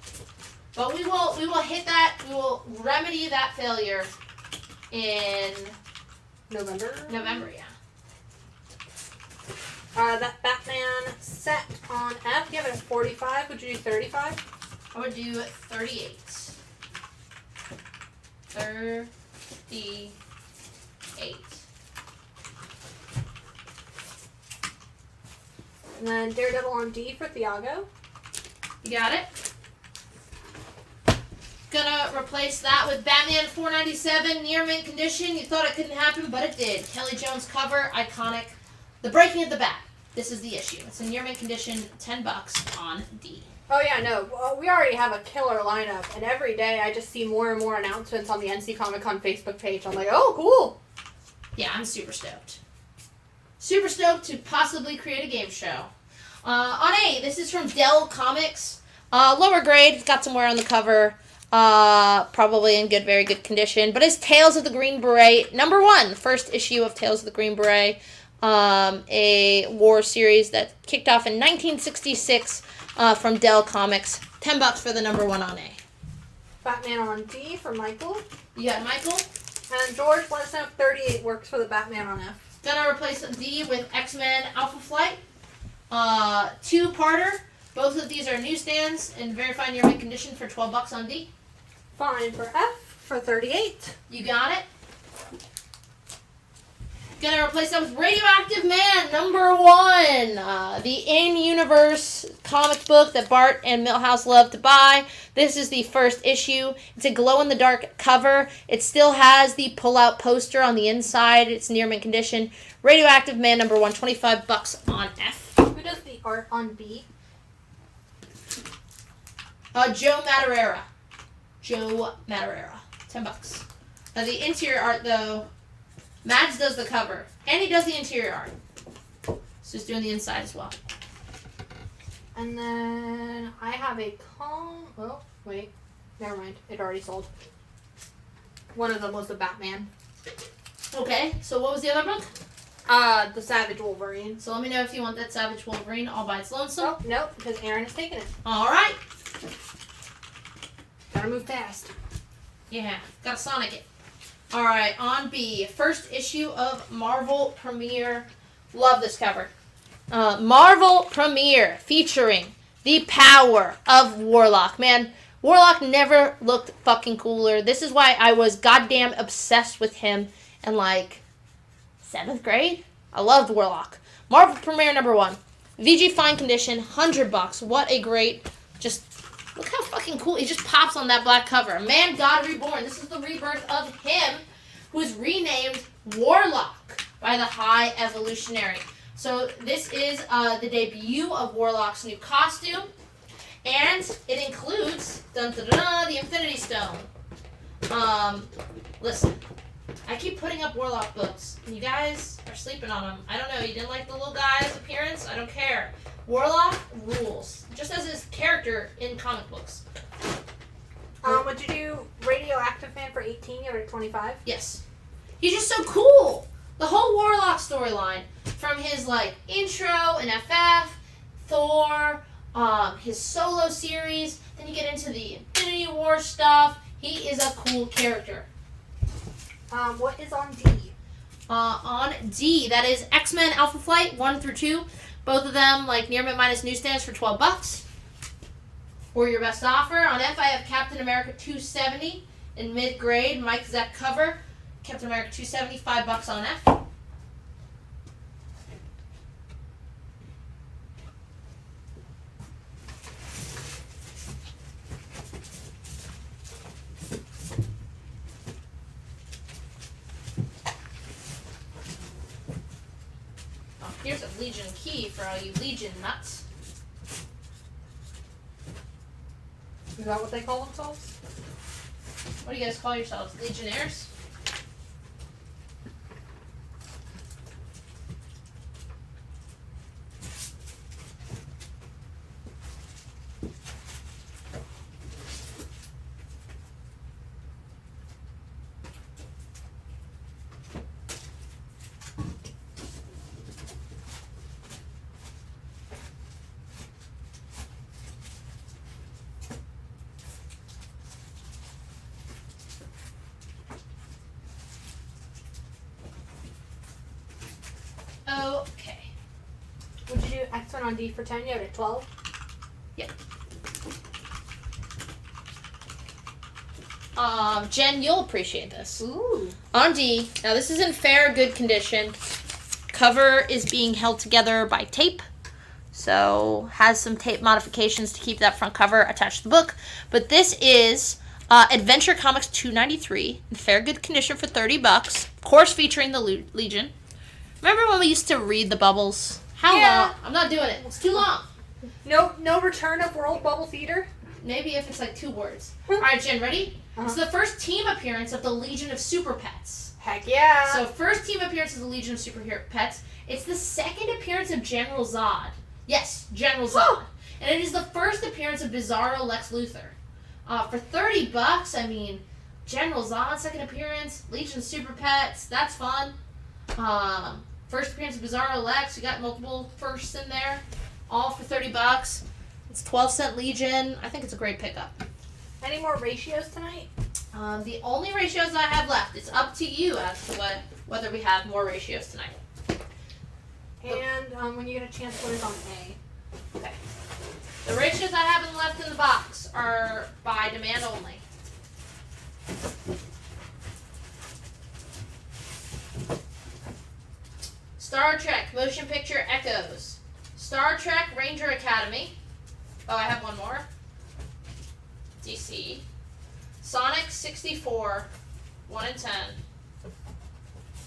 But we will hit that. We will remedy that failure in November, yeah. That Batman set on F, you have it at 45. Would you do 35? I would do 38. 38. And then Daredevil on D for Thiago. You got it. Gonna replace that with Batman 497 near mint condition. You thought it couldn't happen, but it did. Kelly Jones cover, iconic. The breaking of the bat. This is the issue. It's in near mint condition, $10 on D. Oh yeah, no, we already have a killer lineup, and every day I just see more and more announcements on the NC Comic Con Facebook page. I'm like, oh, cool. Yeah, I'm super stoked. Super stoked to possibly create a game show. On A, this is from Dell Comics. Lower grade, it's got some wear on the cover. Probably in very good condition. But it's Tales of the Green Beret, number 1. First issue of Tales of the Green Beret. A war series that kicked off in 1966 from Dell Comics. $10 for the number 1 on A. Batman on D for Michael. You got Michael. And George, let us know if 38 works for the Batman on F. Gonna replace D with X-Men Alpha Flight. 2-parter. Both of these are newsstands in very fine near mint condition for $12 on D. Fine for F for 38. You got it. Gonna replace that with Radioactive Man, number 1. The in-universe comic book that Bart and Milhouse love to buy. This is the first issue. It's a glow-in-the-dark cover. It still has the pull-out poster on the inside. It's near mint condition. Radioactive Man, number 1, $25 on F. Who does the art on B? Joe Madureira. Joe Madureira. $10. Now the interior art, though, Mads does the cover, and he does the interior art. So he's doing the inside as well. And then I have a oh, wait. Never mind. It already sold. One of them was the Batman. Okay, so what was the other book? The Savage Wolverine. So let me know if you want that Savage Wolverine all by its lonesome. Oh, nope, because Aaron has taken it. Alright. Gotta move fast. Yeah, gotta Sonic it. Alright, on B, first issue of Marvel Premiere. Love this cover. Marvel Premiere featuring the power of Warlock. Man, Warlock never looked fucking cooler. This is why I was goddamn obsessed with him in like 7th grade. I loved Warlock. Marvel Premiere number 1. VG Fine Condition, $100. What a great, just look how fucking cool. He just pops on that black cover. Man, God Reborn. This is the rebirth of him, who is renamed Warlock by the High Evolutionary. So this is the debut of Warlock's new costume, and it includes the Infinity Stone. Listen, I keep putting up Warlock books, and you guys are sleeping on them. I don't know, you didn't like the little guy's appearance? I don't care. Warlock rules, just as his character in comic books. Would you do Radioactive Man for 18 or 25? Yes. He's just so cool. The whole Warlock storyline, from his intro in FF, Thor, his solo series, then you get into the Infinity War stuff. He is a cool character. What is on D? On D, that is X-Men Alpha Flight 1 through 2. Both of them near mint minus newsstands for $12. Or your best offer. On F, I have Captain America 270 in mid-grade, Mike Zeck cover. Captain America 270, $5 on F. Here's a Legion key for all you Legion nuts. Is that what they call themselves? What do you guys call yourselves? Legionnaires? Okay. Would you do X-Men on D for 10? You have it at 12? Yep. Jen, you'll appreciate this. Ooh. On D, now this is in fair, good condition. Cover is being held together by tape. So, has some tape modifications to keep that front cover attached to the book. But this is Adventure Comics 293 in fair, good condition for $30. Of course, featuring the Legion. Remember when we used to read the bubbles? How long? I'm not doing it. It's too long. No return of World Bubble Theater? Maybe if it's 2 words. Alright, Jen, ready? It's the first team appearance of the Legion of Super Pets. Heck yeah. So, first team appearance of the Legion of Super Pets. It's the second appearance of General Zod. Yes, General Zod. And it is the first appearance of Bizarro Lex Luthor. For $30, I mean, General Zod, second appearance, Legion of Super Pets, that's fun. First appearance of Bizarro Lex, we got multiple firsts in there, all for $30. It's 12-cent Legion. I think it's a great pickup. Any more ratios tonight? The only ratios I have left, it's up to you as to whether we have more ratios tonight. And when you get a chance, what is on A? Okay. The ratios I have left in the box are by demand only. Star Trek Motion Picture Echoes. Star Trek Ranger Academy. Oh, I have one more. DC. Sonic 64, 1 in 10.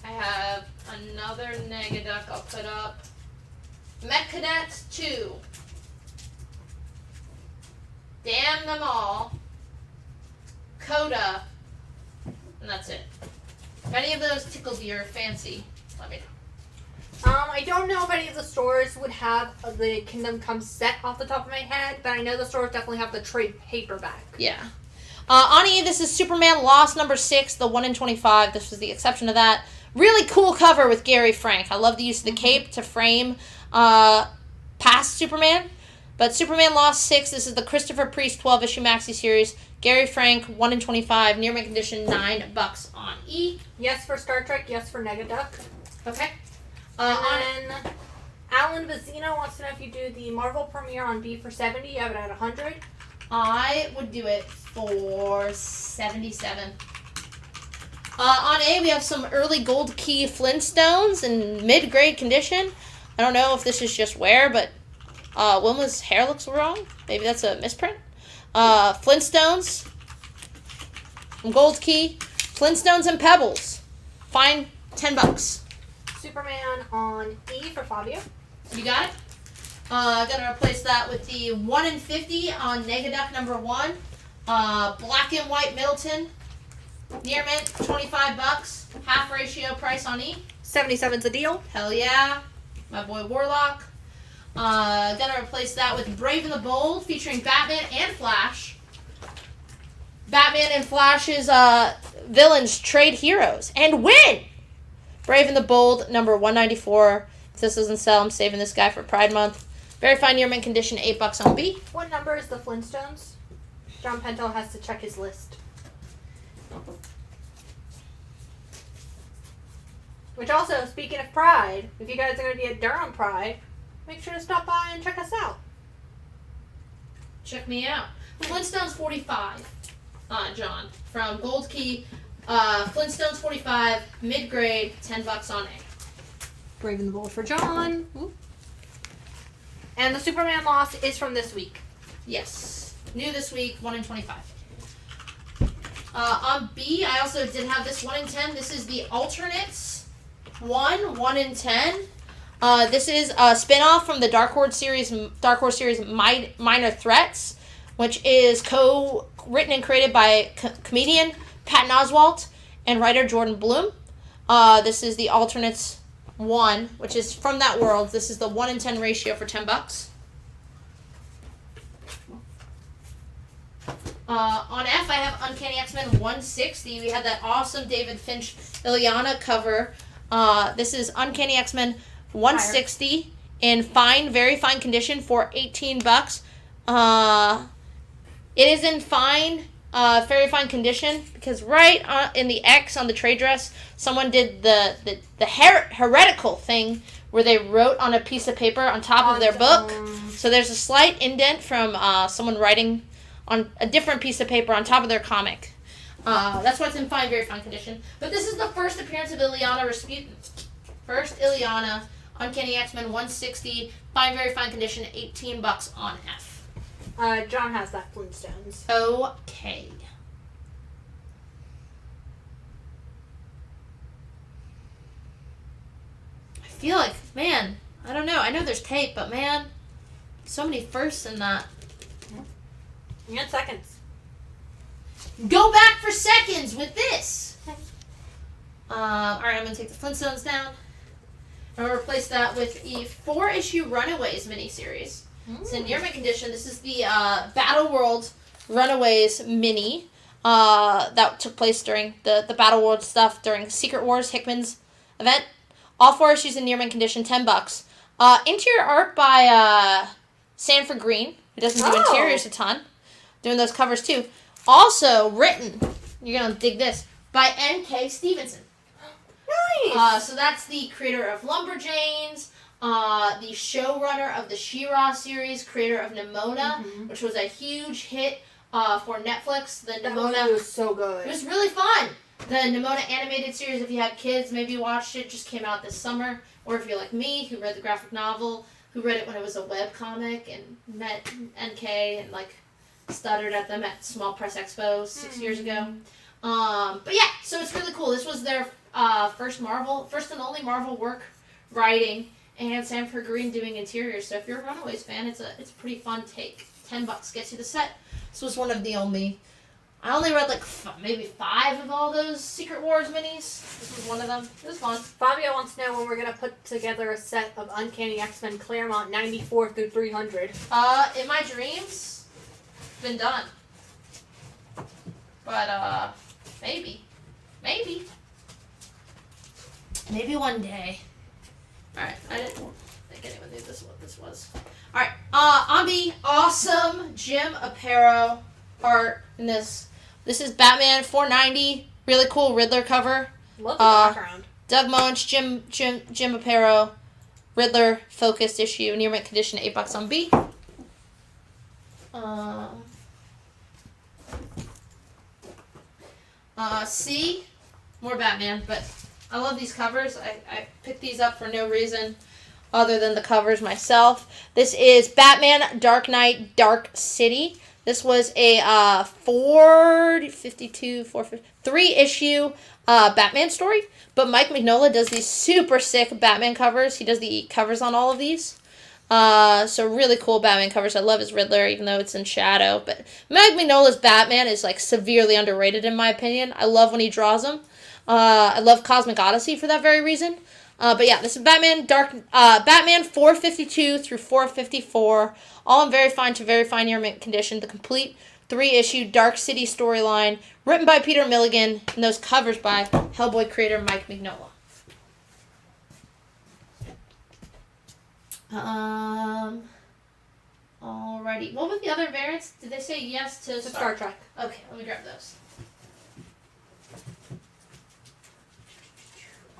I have another Negaduck I'll put up. Mech Cadets 2. Damn Them All. Coda. And that's it. If any of those tickled your fancy, let me know. I don't know if any of the stores would have the Kingdom Come set off the top of my head, but I know the stores definitely have the trade paperback. Yeah. On E, this is Superman Lost number 6, the 1 in 25. This was the exception to that. Really cool cover with Gary Frank. I love the use of the cape to frame past Superman. But Superman Lost 6, this is the Christopher Priest 12-issue maxi series. Gary Frank, 1 in 25, near mint condition, $9 on E. Yes for Star Trek, yes for Negaduck. Okay. And then Alan Vazino wants to know if you do the Marvel premiere on B for 70. You have it at 100. I would do it for 77. On A, we have some early gold key Flintstones in mid-grade condition. I don't know if this is just wear, but Wilma's hair looks wrong. Maybe that's a misprint. Flintstones. Gold key. Flintstones and Pebbles. Fine, $10. Superman on E for Fabio. You got it? Gonna replace that with the 1 in 50 on Negaduck number 1. Black and white Middleton. Near mint, $25. Half ratio price on E. 77's a deal. Hell yeah. My boy Warlock. Gonna replace that with Brave and the Bold featuring Batman and Flash. Batman and Flash's villains trade heroes and win! Brave and the Bold, number 194. If this doesn't sell, I'm saving this guy for Pride Month. Very fine near mint condition, $8 on B. What number is the Flintstones? John Pinto has to check his list. Which also, speaking of Pride, if you guys are going to be at Durham Pride, make sure to stop by and check us out. Check me out. Flintstones 45, John. From Gold Key, Flintstones 45, mid-grade, $10 on A. Brave and the Bold for John. Ooh. And the Superman loss is from this week. Yes. New this week, 1 in 25. On B, I also did have this 1 in 10. This is the Alternates 1 in 10. This is a spin-off from the Dark Horse series Minor Threats, which is co-written and created by comedian Patton Oswalt and writer Jordan Bloom. This is the Alternates 1, which is from that world. This is the 1 in 10 ratio for $10. On F, I have Uncanny X-Men 160. We had that awesome David Finch Ileana cover. This is Uncanny X-Men 160 in fine, very fine condition for $18. It is in fine, very fine condition because right in the X on the trade dress, someone did the heretical thing where they wrote on a piece of paper on top of their book. So there's a slight indent from someone writing on a different piece of paper on top of their comic. That's why it's in fine, very fine condition. But this is the first appearance of Ileana Rasputin. First Ileana, Uncanny X-Men 160, fine, very fine condition, $18 on F. John has that Flintstones. Okay. I feel like, man, I don't know. I know there's tape, but man, so many firsts in that. You got seconds. Go back for seconds with this. Alright, I'm going to take the Flintstones down. I'm going to replace that with a 4-issue Runaways miniseries. It's in near mint condition. This is the Battle World Runaways mini that took place during the Battle World stuff during Secret Wars Hickman's event. All 4 issues in near mint condition, $10. Interior art by Sanford Green, who doesn't do interiors a ton. Doing those covers too. Also written, you're going to dig this, by N.K. Stevenson. Nice! So that's the creator of Lumberjanes, the showrunner of the She-Ra series, creator of Nimona, which was a huge hit for Netflix. The Nimona was so good. It was really fun. The Nimona animated series, if you had kids, maybe watched it, just came out this summer. Or if you're like me, who read the graphic novel, who read it when it was a web comic and met NK and like stuttered at them at Small Press Expo 6 years ago. But yeah, so it's really cool. This was their first and only Marvel work writing, and Sanford Green doing interiors. So if you're a Runaways fan, it's a pretty fun take. $10 gets you the set. This was one of the only. I only read like maybe 5 of all those Secret Wars minis. This was one of them. It was fun. Fabio wants to know when we're going to put together a set of Uncanny X-Men Claremont 94 through 300. In my dreams, been done. But, maybe one day. Alright, I didn't think anyone knew what this was. Alright, Ambi, awesome Jim Aparo art in this. This is Batman 490, really cool Riddler cover. Love the background. Doug Munch, Jim Aparo, Riddler focused issue, near mint condition, $8 on B. C, More Batman, but I love these covers. I picked these up for no reason other than the covers myself. This is Batman Dark Knight Dark City. This was a 3-issue Batman story, but Mike Mignola does these super sick Batman covers. He does the covers on all of these. So really cool Batman covers. I love his Riddler, even though it's in shadow. But Mike Mignola's Batman is like severely underrated in my opinion. I love when he draws them. I love Cosmic Odyssey for that very reason. But yeah, this is Batman Batman 452 through 454, all in very fine to very fine year mint condition. The complete 3-issue Dark City storyline, written by Peter Milligan, and those covers by Hellboy creator Mike Mignola. Alrighty. What were the other variants? Did they say yes to Star Trek? Okay, let me grab those.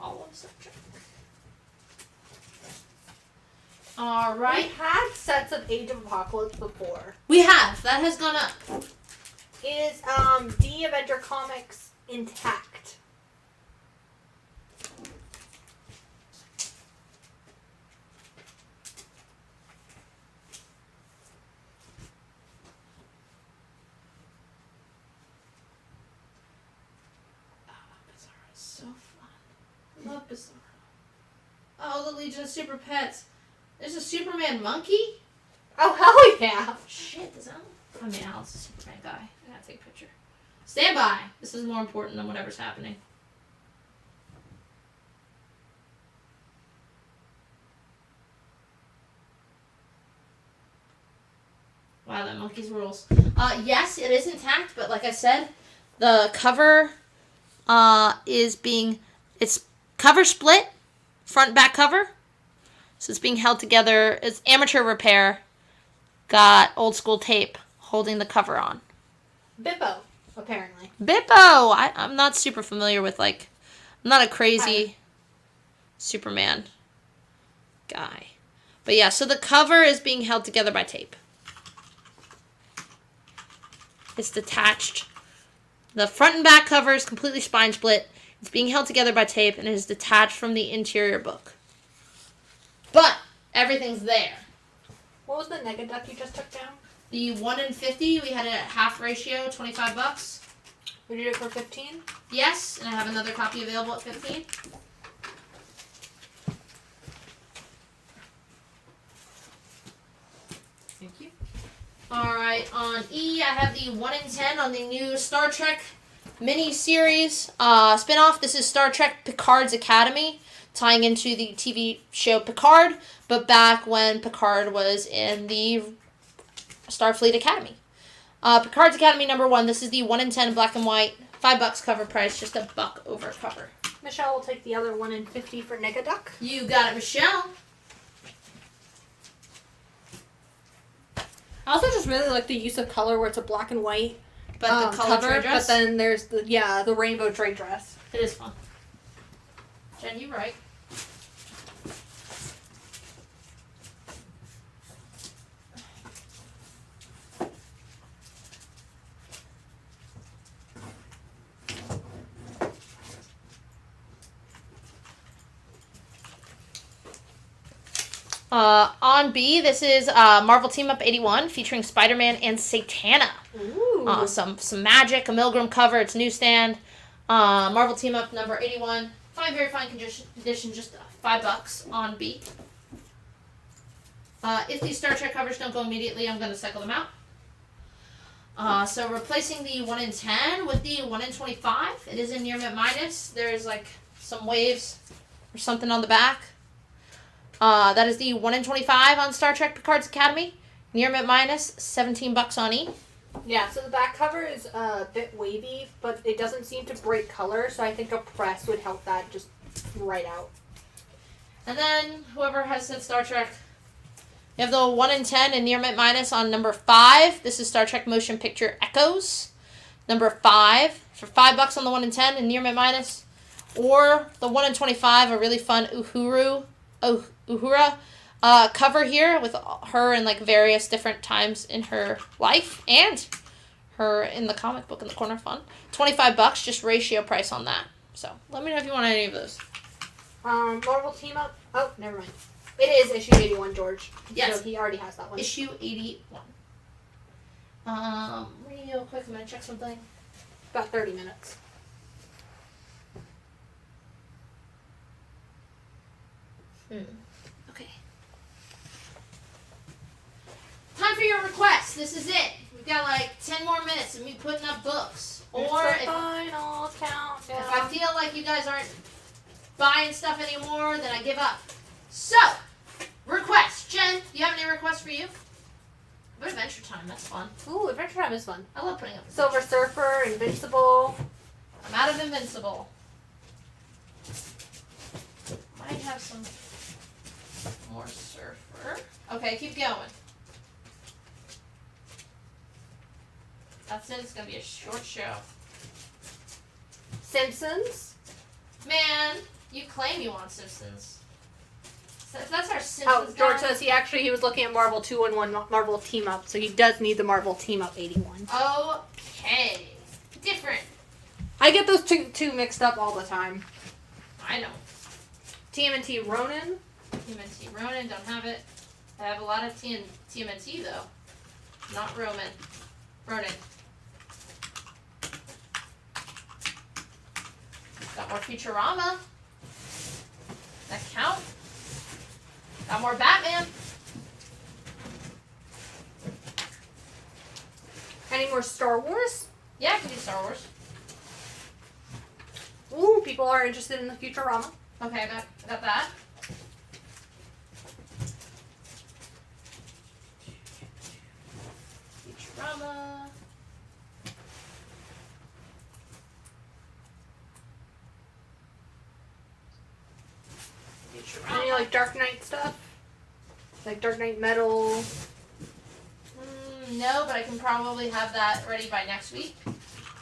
All of Star Trek. Alright. We had sets of Age of Apocalypse before. We have. That has gone up. Is D Avenger Comics intact? So fun. I love Bizarro. Oh, the Legion of Super Pets. There's a Superman monkey? Oh, hell yeah. Shit, is that... I mean, Al's a Superman guy. I gotta take a picture. Stand by. This is more important than whatever's happening. Wow, that monkey's rules. Yes, it is intact, but like I said, the cover it's cover split, front and back cover. So it's being held together. It's amateur repair. Got old school tape holding the cover on. Bippo, apparently. Bippo! I'm not super familiar with, like, I'm not a crazy Superman guy. But yeah, so the cover is being held together by tape. It's detached. The front and back cover is completely spine split. It's being held together by tape and it is detached from the interior book. But everything's there. What was the Negaduck you just took down? The 1 in 50, we had it at half ratio, $25. We did it for 15? Yes, and I have another copy available at 15. Thank you. Alright, on E, I have the 1 in 10 on the new Star Trek mini-series spin-off. This is Star Trek Picard's Academy, tying into the TV show Picard, but back when Picard was in the Starfleet Academy. Picard's Academy #1. This is the 1 in 10 black and white, $5 cover price, just $1 over cover. Michelle will take the other 1 in 50 for Negaduck. You got it, Michelle. I also just really like the use of color where it's a black and white But the color cover, trade dress? but then there's the rainbow trade dress. It is fun. Jen, you're right. On B, this is Marvel Team Up 81 featuring Spider-Man and Satana. Ooh. Some magic, a Milgram cover, it's newsstand. Marvel Team Up number 81. Fine, very fine condition, just $5 on B. If these Star Trek covers don't go immediately, I'm going to cycle them out. So replacing the 1 in 10 with the 1 in 25. It is in near mint minus. There's like some waves or something on the back. That is the 1 in 25 on Star Trek Picard's Academy. Near mint minus, $17 on E. Yeah, so the back cover is a bit wavy, but it doesn't seem to break color, so I think a press would help that just right out. And then, whoever has said Star Trek, you have the 1 in 10 and near mint minus on number 5. This is Star Trek Motion Picture Echoes. Number 5 for $5 on the 1 in 10 and near mint minus. Or the 1 in 25, a really fun Uhura cover here with her in like various different times in her life and her in the comic book in the corner. Fun. $25, just ratio price on that. So let me know if you want any of those. Marvel Team Up. Oh, never mind. It is issue 81, George. Yes. So he already has that one. Issue 81. Real quick, I'm gonna check something. About 30 minutes. Okay. Time for your requests. This is it. We've got like 10 more minutes of me putting up books. Or It's the if final countdown. I feel like you guys aren't buying stuff anymore, then I give up. So, requests. Jen, do you have any requests for you? What Adventure Time? That's fun. Ooh, Adventure Time is fun. I love putting up. Silver Surfer, Invincible. I'm out of Invincible. Might have some more Surfer. Okay, keep going. That's it. It's gonna be a short show. Simpsons. Man, you claim you want Simpsons. So if that's our Oh, Simpsons. George guy- says he was looking at Marvel 2-in-1 Marvel Team Up, so he does need the Marvel Team Up 81. Okay. Different. I get those two mixed up all the time. I know. TMNT Ronin. TMNT Ronin, don't have it. I have a lot of TMNT though. Not Ronin. Got more Futurama. That count. Got more Batman. Any more Star Wars? Yeah, I can do Star Wars. Ooh, people are interested in the Futurama. Okay, I got that. Futurama. Any like Dark Knight stuff? Like Dark Knight Metal. No, but I can probably have that ready by next week.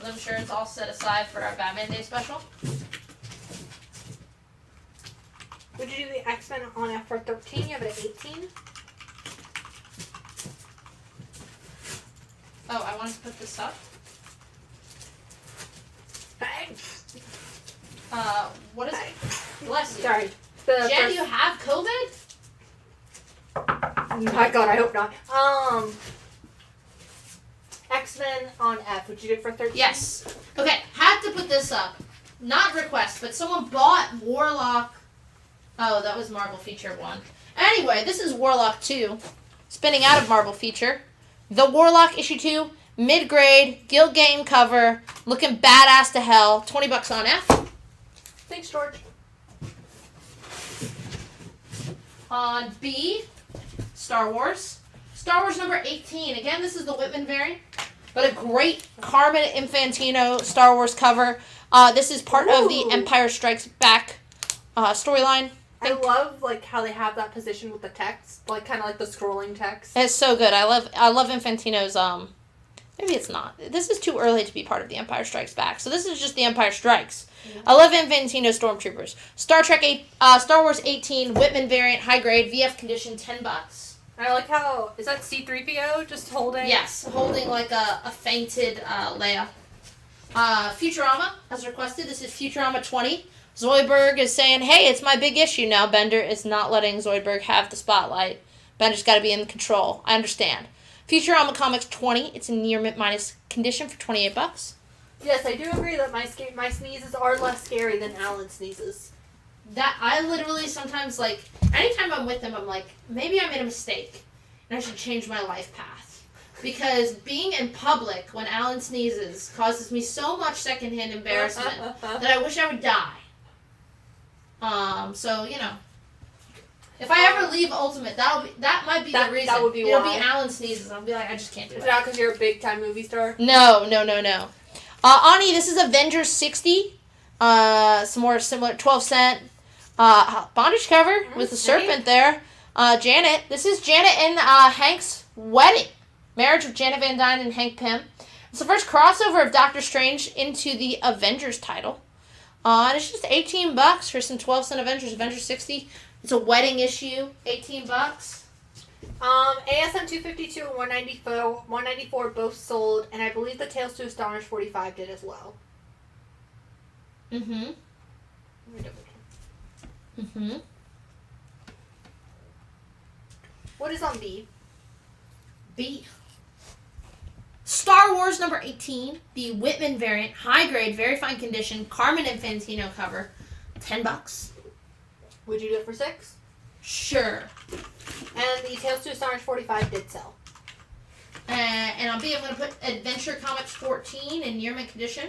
I'm sure it's all set aside for our Batman Day special. Would you do the X-Men on F for 13? You have it at 18. Oh, I wanted to put this up. What is it? Bless you. Sorry. Jen, you have COVID? My God, I hope not. X-Men on F. Would you do it for 13? Yes. Okay, had to put this up. Not request, but someone bought Warlock. Oh, that was Marvel Feature 1. Anyway, this is Warlock 2. Spinning out of Marvel Feature. The Warlock issue 2. Mid-grade. Guild Game cover. Looking badass to hell. $20 on F. Thanks, George. On B, Star Wars. Star Wars number 18. Again, this is the Whitman variant, but a great Carmen Infantino Star Wars cover. This is part of the Empire Strikes Back storyline. I love like how they have that position with the text, like kind of like the scrolling text. It's so good. I love Infantino's. Maybe it's not. This is too early to be part of the Empire Strikes Back. So this is just the Empire Strikes. I love Infantino Stormtroopers. Star Wars 18 Whitman variant, high grade, VF condition, $10. I like how is that C-3PO just holding? Yes, holding like a fainted Leia. Futurama, as requested. This is Futurama 20. Zoidberg is saying, "Hey, it's my big issue now." Bender is not letting Zoidberg have the spotlight. Bender's got to be in control. I understand. Futurama Comics 20. It's in near mint minus condition for $28. Yes, I do agree that my sneezes are less scary than Alan sneezes. That I literally sometimes like anytime I'm with him, I'm like, maybe I made a mistake and I should change my life path. Because being in public when Alan sneezes causes me so much secondhand embarrassment that I wish I would die. So you know, if I ever leave Ultimate, that might be the reason. That would be It'll why. be Alan sneezes. I'll be like, I just can't do it. Is that because you're a big time movie star? No. Ani, this is Avengers 60. Some more similar 12-cent bondage cover with the serpent there. Janet. This is Janet and Hank's wedding. Marriage of Janet Van Dyne and Hank Pym. It's the first crossover of Doctor Strange into the Avengers title. And it's just $18 for some 12-cent Avengers. Avengers 60. It's a wedding issue. $18. ASM 252 and 194 both sold, and I believe the Tales to Astonish 45 did as well. Let me double check. Mm-hmm. What is on B? B. Star Wars number 18, the Whitman variant, high grade, very fine condition, Carmen Infantino cover, $10. Would you do it for 6? Sure. And the Tales to Astonish 45 did sell. And on B, I'm going to put Adventure Comics 14 in near mint condition.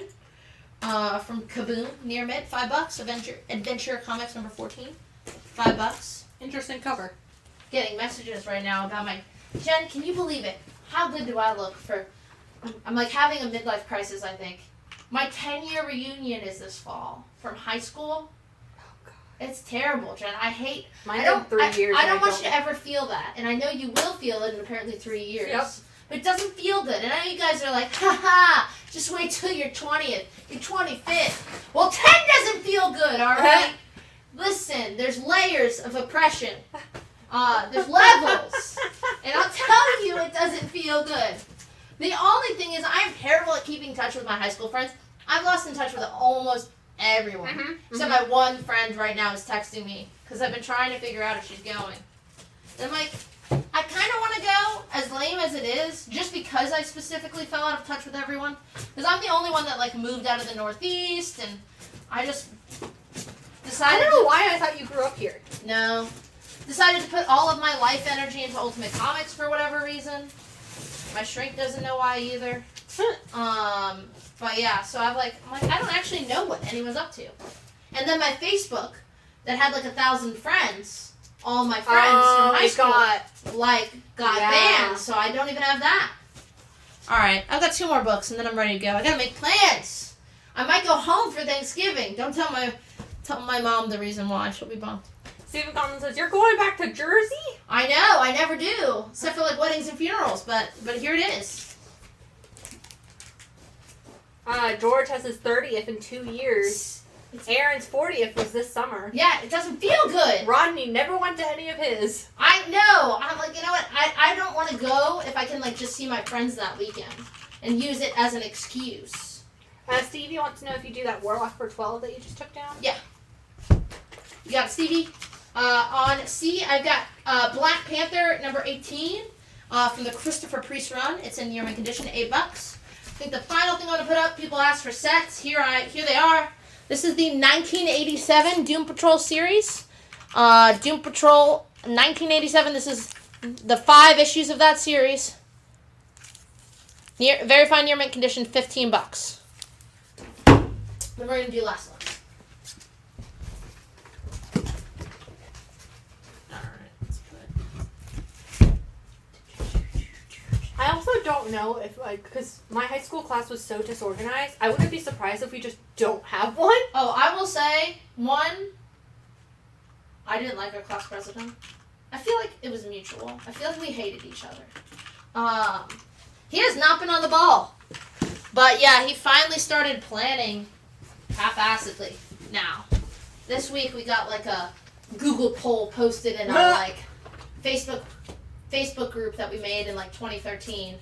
From Kaboom, near mint, $5. Adventure Comics number 14, $5. Interesting cover. Getting messages right now about my Jen. Can you believe it? How good do I look for? I'm like having a midlife crisis. I think my 10-year reunion is this fall from high school. It's terrible, Jen. I hate. Mine I don't. in 3 years. I don't want you to ever feel that, and I know you will feel it in apparently 3 years. Yep. But it doesn't feel good, and I know you guys are like, ha ha. Just wait till your 20th, your 25th. Well, 10 doesn't feel good, all right. Listen, there's layers of oppression. There's levels, and I'll tell you, it doesn't feel good. The only thing is, I'm terrible at keeping in touch with my high school friends. I've lost in touch with almost everyone. So my one friend right now is texting me because I've been trying to figure out if she's going. And I'm like, I kind of want to go, as lame as it is, just because I specifically fell out of touch with everyone. Because I'm the only one that like moved out of the Northeast, and I just decided. I don't know why I thought you grew up here. No. Decided to put all of my life energy into Ultimate Comics for whatever reason. My shrink doesn't know why either. But yeah, so I'm like, I don't actually know what anyone's up to. And then my Facebook, that had like 1,000 friends, all my friends from high school, got banned, so I don't even have that. Alright, I've got 2 more books, and then I'm ready to go. I gotta make plans. I might go home for Thanksgiving. Don't tell my mom the reason why. She'll be bummed. Stephen Collins says, you're going back to Jersey? I know, I never do. Except for like weddings and funerals, but here it is. George has his 30th in 2 years. Aaron's 40th was this summer. Yeah, it doesn't feel good. Rodney never went to any of his. I know. I'm like, you know what? I don't want to go if I can like just see my friends that weekend and use it as an excuse. Stevie wants to know if you do that Warlock for 12 that you just took down. Yeah. You got it, Stevie. On C, I've got Black Panther number 18 from the Christopher Priest run. It's in year-mint condition, $8. I think the final thing I'm going to put up, people ask for sets. Here they are. This is the 1987 Doom Patrol series. Doom Patrol 1987. This is the 5 issues of that series. Very fine near-mint condition, $15. Then we're going to do last one. I also don't know if, like, because my high school class was so disorganized, I wouldn't be surprised if we just don't have one. Oh, I will say, one, I didn't like our class president. I feel like it was mutual. I feel like we hated each other. He has not been on the ball. But yeah, he finally started planning half-assedly now. This week we got like a Google poll posted in our like Facebook group that we made in like 2013.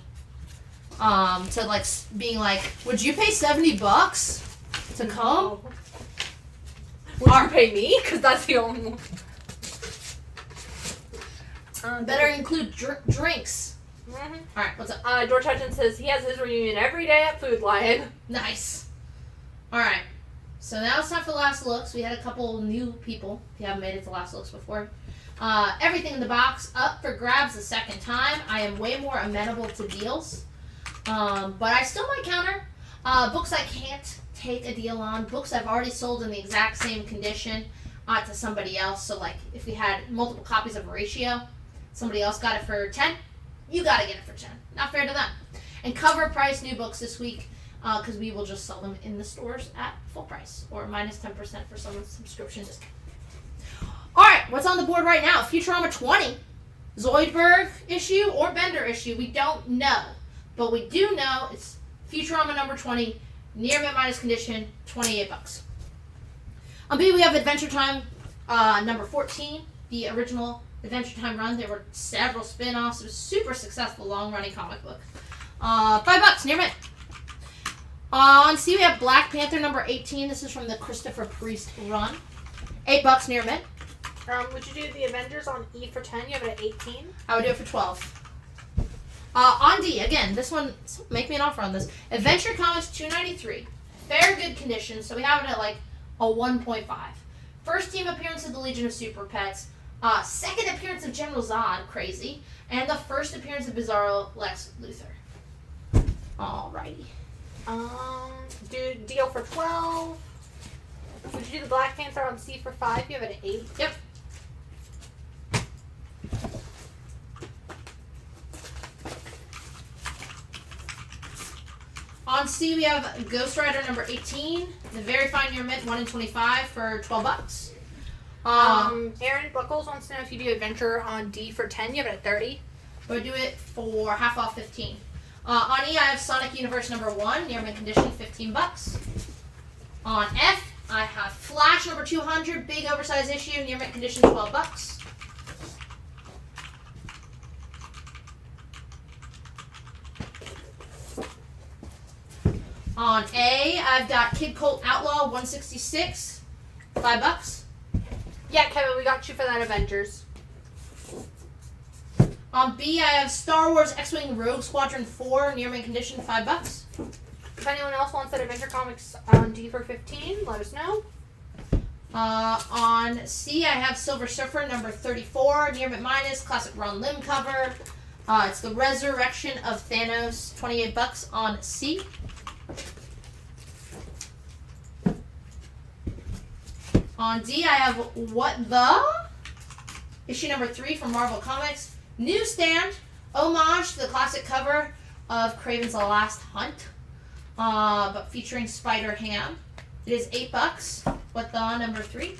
To like being like, would you pay $70 to come? Would you pay me? Because that's the only one. Better include drinks. Mm-hmm. All right, what's up? George Hutchins says he has his reunion every day at Food Lion. Nice. All right. So now it's time for last looks. We had a couple new people. If you haven't made it to last looks before. Everything in the box up for grabs the second time. I am way more amenable to deals. But I still might counter. Books I can't take a deal on. Books I've already sold in the exact same condition to somebody else. So like if we had multiple copies of Ratio, somebody else got it for 10, you got to get it for 10. Not fair to them. And cover price new books this week because we will just sell them in the stores at full price or minus 10% for someone's subscription discount. All right, what's on the board right now? Futurama 20, Zoidberg issue or Bender issue. We don't know, but we do know it's Futurama number 20, near mint minus condition, $28. On B, we have Adventure Time number 14, the original Adventure Time run. There were several spin-offs. It was a super successful long-running comic book. $5 near mint. On C, we have Black Panther number 18. This is from the Christopher Priest run. $8 near mint. Would you do the Avengers on E for 10? You have it at 18. I would do it for 12. On D, again, this one, make me an offer on this. Adventure Comics 293. Fair good condition, so we have it at like a 1.5. First team appearance of the Legion of Super Pets. Second appearance of General Zod, crazy. And the first appearance of Bizarro Lex Luthor. Alrighty. Do deal for 12. Would you do the Black Panther on C for 5? You have it at 8. Yep. On C, we have Ghost Rider number 18. The very fine near mint, 1 in 25 for $12. Aaron Buckles wants to know if you do Adventure on D for 10. You have it at 30. I would do it for half off 15. On E, I have Sonic Universe number 1, near mint condition, $15. On F, I have Flash number 200, big oversized issue, near mint condition, $12. On A, I've got Kid Colt Outlaw 166, $5. Yeah, Kevin, we got you for that Avengers. On B, I have Star Wars X-Wing Rogue Squadron 4, near mint condition, $5. If anyone else wants that Adventure Comics on D for 15, let us know. On C, I have Silver Surfer number 34, near mint minus, classic Ron Lim cover. It's the Resurrection of Thanos, $28 on C. On D, I have What the? Issue number 3 from Marvel Comics. Newsstand, homage to the classic cover of Kraven's The Last Hunt, but featuring Spider-Ham. It is $8. What the number 3?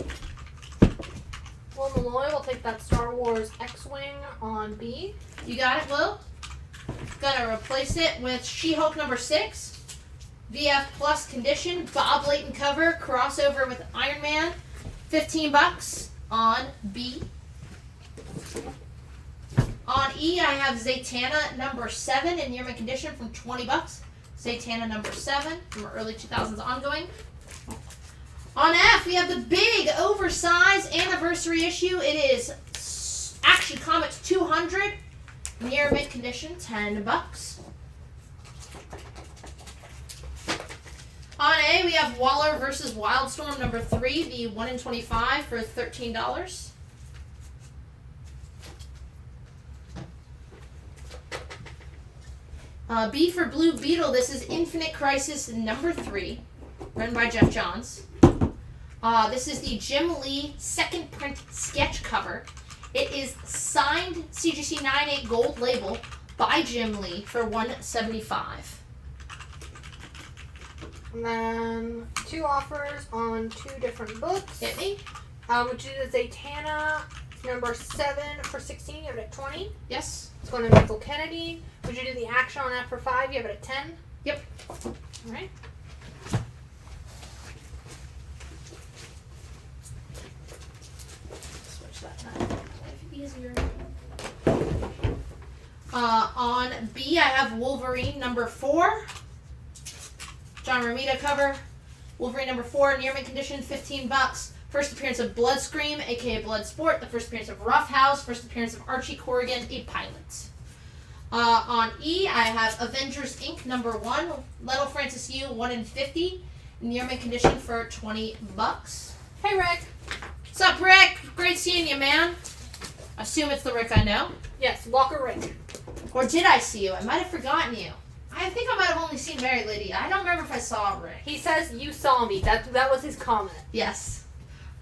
Will Malloy will take that Star Wars X-Wing on B. You got it, Will? Gonna replace it with She-Hulk number 6. VF Plus condition, Bob Layton cover, crossover with Iron Man. $15 on B. On E, I have Zatanna number 7 in near mint condition from $20. Zatanna number 7 from early 2000s ongoing. On F, we have the big oversized anniversary issue. It is Action Comics 200, near mint condition, $10. On A, we have Waller versus Wildstorm number 3, the 1 in 25 for $13. B for Blue Beetle, this is Infinite Crisis number 3, written by Jeff Johns. This is the Jim Lee second print sketch cover. It is signed CGC 98 gold label by Jim Lee for $175. And then 2 offers on 2 different books. Hit me. Would you do the Zatanna number 7 for 16? You have it at 20. Yes. It's going to Michael Kennedy. Would you do the Action on that for 5? You have it at 10. Yep. All right. Switch that time. Easier. On B, I have Wolverine number 4. John Romita cover. Wolverine number 4, near mint condition, $15. First appearance of Bloodscream, aka Bloodsport. The first appearance of Rough House. First appearance of Archie Corrigan, a pilot. On E, I have Avengers Inc. number 1. Little Francis Yu, 1 in 50. Near mint condition for $20. Hey, Rick. What's up, Rick? Great seeing you, man. I assume it's the Rick I know. Yes, Walker Rick. Or did I see you? I might have forgotten you. I think I might have only seen Mary Lydia. I don't remember if I saw Rick. He says you saw me. That was his comment. Yes.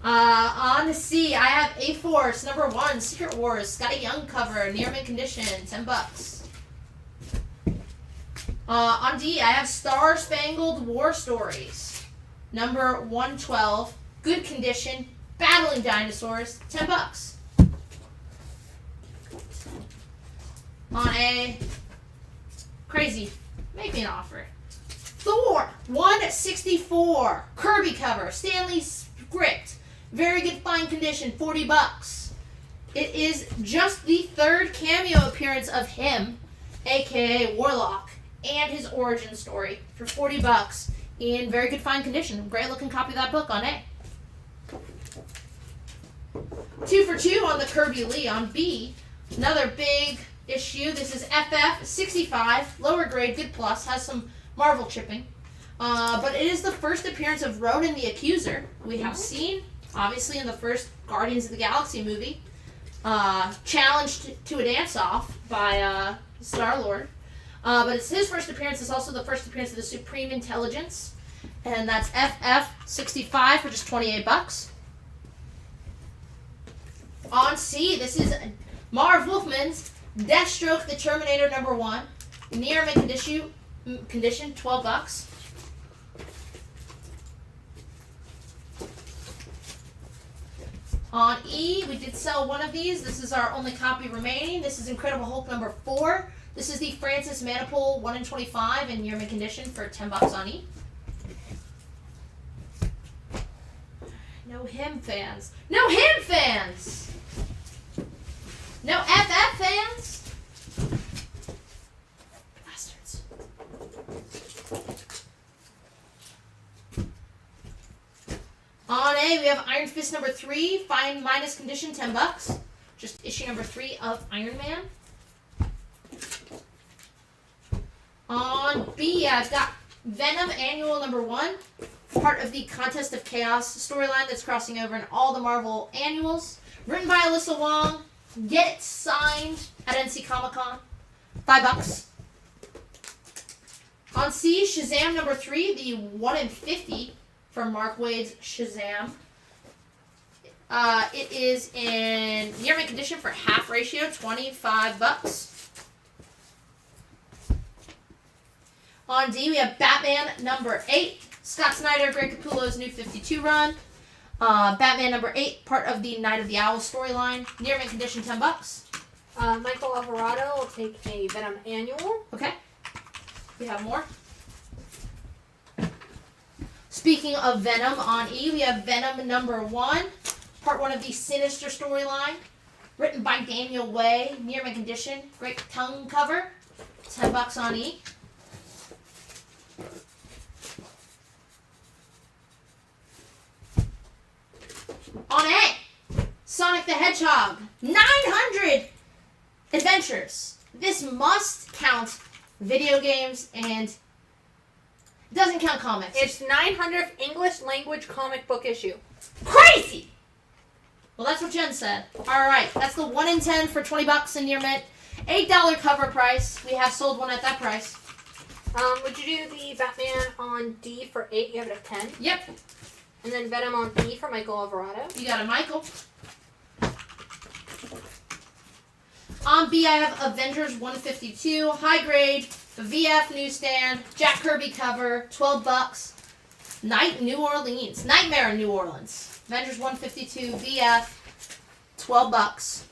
On C, I have A-Force number 1, Secret Wars. Got a young cover, near mint condition, $10. On D, I have Star Spangled War Stories, number 112, good condition, battling dinosaurs, $10. On A, crazy, make me an offer. Thor, 164, Kirby cover, Stanley script, very good fine condition, $40. It is just the 3rd cameo appearance of him, aka Warlock, and his origin story for $40 in very good fine condition. Great looking copy of that book on A. 2 for 2 on the Kirby Lee on B. Another big issue. This is FF 65, lower grade, good plus, has some Marvel chipping. But it is the first appearance of Ronan the Accuser, who we have seen, obviously, in the first Guardians of the Galaxy movie. Challenged to a dance-off by Star-Lord. But it's his first appearance. It's also the first appearance of the Supreme Intelligence. And that's FF 65 for just $28. On C, this is Marv Wolfman's Deathstroke the Terminator #1. Near mint condition, $12. On E, we did sell one of these. This is our only copy remaining. This is Incredible Hulk #4. This is the Francis Manipul 1 in 25 in near mint condition for $10 on E. No him fans. No him fans! No FF fans? Bastards. On A, we have Iron Fist #3, fine minus condition, $10. Just issue #3 of Iron Man. On B, I've got Venom Annual #1, part of the Contest of Chaos storyline that's crossing over in all the Marvel annuals. Written by Alyssa Wong. Get it signed at NC Comic Con. $5. On C, Shazam #3, the 1 in 50 from Mark Waid's Shazam. It is in near mint condition for half ratio, $25. On D, we have Batman #8, Scott Snyder, Greg Capullo's New 52 run. Batman #8, part of the Night of the Owl storyline. Near mint condition, $10. Michael Alvarado will take a Venom Annual. Okay. We have more. Speaking of Venom, on E, we have Venom #1, part 1 of the Sinister storyline. Written by Daniel Way. Near mint condition. Great tongue cover. $10 on E. On A, Sonic the Hedgehog 900 Adventures. This must count video games and it doesn't count comics. It's 900th English language comic book issue. Crazy! Well, that's what Jen said. Alright, that's the 1 in 10 for $20 in near mint. $8 cover price. We have sold one at that price. Would you do the Batman on D for 8? You have it at 10? Yep. And then Venom on E for Michael Alvarado. You got a Michael. On B, I have Avengers 152, high grade, VF newsstand, Jack Kirby cover, $12. Nightmare in New Orleans. Avengers 152, VF, $12.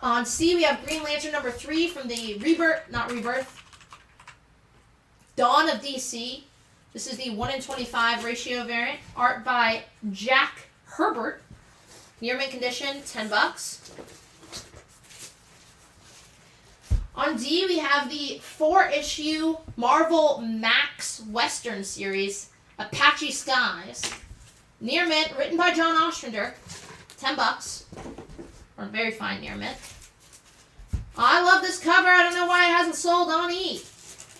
On C, we have Green Lantern #3 from the Rebirth, Dawn of DC. This is the 1 in 25 ratio variant. Art by Jack Herbert. Near mint condition, $10. On D, we have the 4-issue Marvel Max Western series, Apache Skies. Near mint, written by John Ostrander, $10. Or very fine near mint. I love this cover. I don't know why it hasn't sold on E.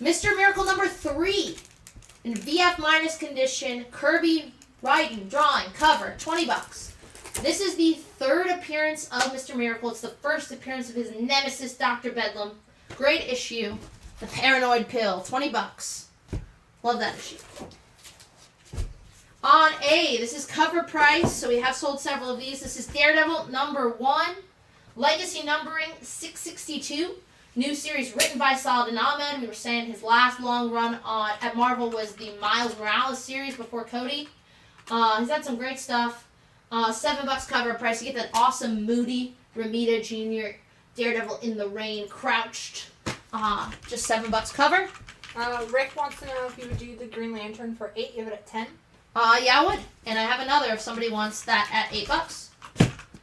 Mr. Miracle #3 in VF minus condition, Kirby writing, drawing, cover, $20. This is the 3rd appearance of Mr. Miracle. It's the 1st appearance of his nemesis, Dr. Bedlam. Great issue. The Paranoid Pill, $20. Love that issue. On A, this is cover price, so we have sold several of these. This is Daredevil #1, legacy numbering 662. New series written by Saladin Ahmed. We were saying his last long run at Marvel was the Miles Morales series before Cody. He's had some great stuff. $7 cover price. You get that awesome Moody Ramita Jr. Daredevil in the rain, crouched. Just $7 cover. Rick wants to know if you would do the Green Lantern for 8. You have it at 10. Yeah, I would. And I have another if somebody wants that at $8.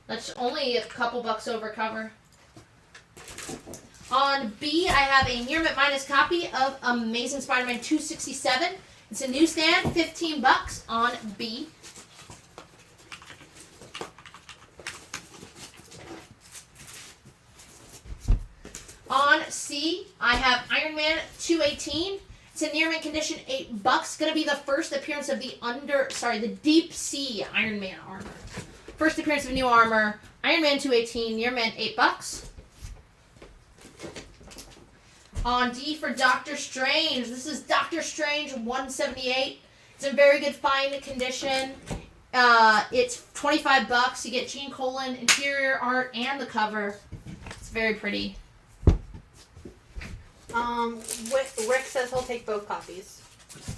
That's only a couple bucks over cover. On B, I have a near mint minus copy of Amazing Spider-Man 267. It's a newsstand, $15 on B. On C, I have Iron Man 218. It's in near mint condition, $8. Gonna be the first appearance of the deep sea Iron Man armor. First appearance of new armor, Iron Man 218, near mint, $8. On D for Doctor Strange. This is Doctor Strange 178. It's in very good fine condition. It's $25. You get Gene Colan interior art and the cover. It's very pretty. Rick says he'll take both copies.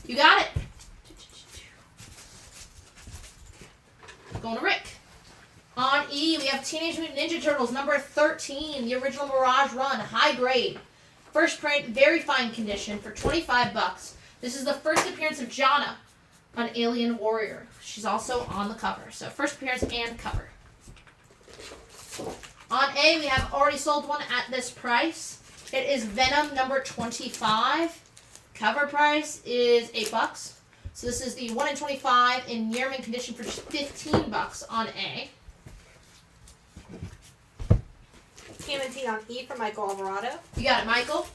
You got it. Going to Rick. On E, we have Teenage Mutant Ninja Turtles number 13, the original Mirage Run, high grade. First print, very fine condition for $25. This is the first appearance of Jana, an alien warrior. She's also on the cover. So first appearance and cover. On A, we have already sold one at this price. It is Venom number 25. Cover price is $8. So this is the 1 in 25 in near mint condition for just $15 on A. TMNT on E for Michael Alvarado. You got it, Michael.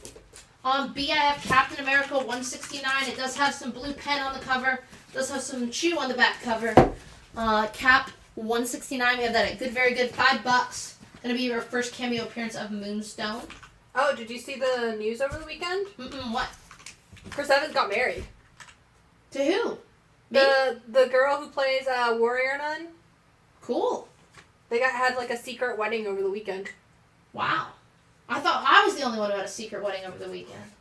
On B, I have Captain America 169. It does have some blue pen on the cover. It does have some chew on the back cover. Cap 169. We have that at good, very good. $5. Gonna be your first cameo appearance of Moonstone. Oh, did you see the news over the weekend? What? Chris Evans got married. To who? Me? The girl who plays Warrior Nun. Cool. They had like a secret wedding over the weekend. Wow. I thought I was the only one who had a secret wedding over the weekend.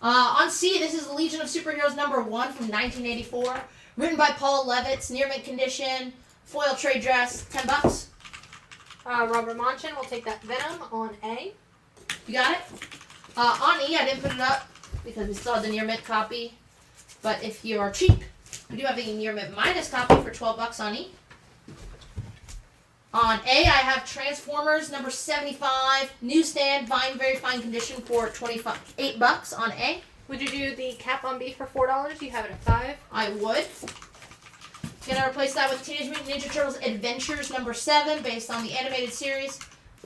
On C, this is Legion of Superheroes number 1 from 1984. Written by Paul Levitz, near mint condition, foil trade dress, $10. Robert Monchin will take that Venom on A. You got it? On E, I didn't put it up because we still have the near mint copy. But if you are cheap, we do have a near mint minus copy for $12 on E. On A, I have Transformers number 75, newsstand, very fine condition for $8 on A. Would you do the cap on B for $4? You have it at $5. I would. Gonna replace that with Teenage Mutant Ninja Turtles Adventures number 7, based on the animated series.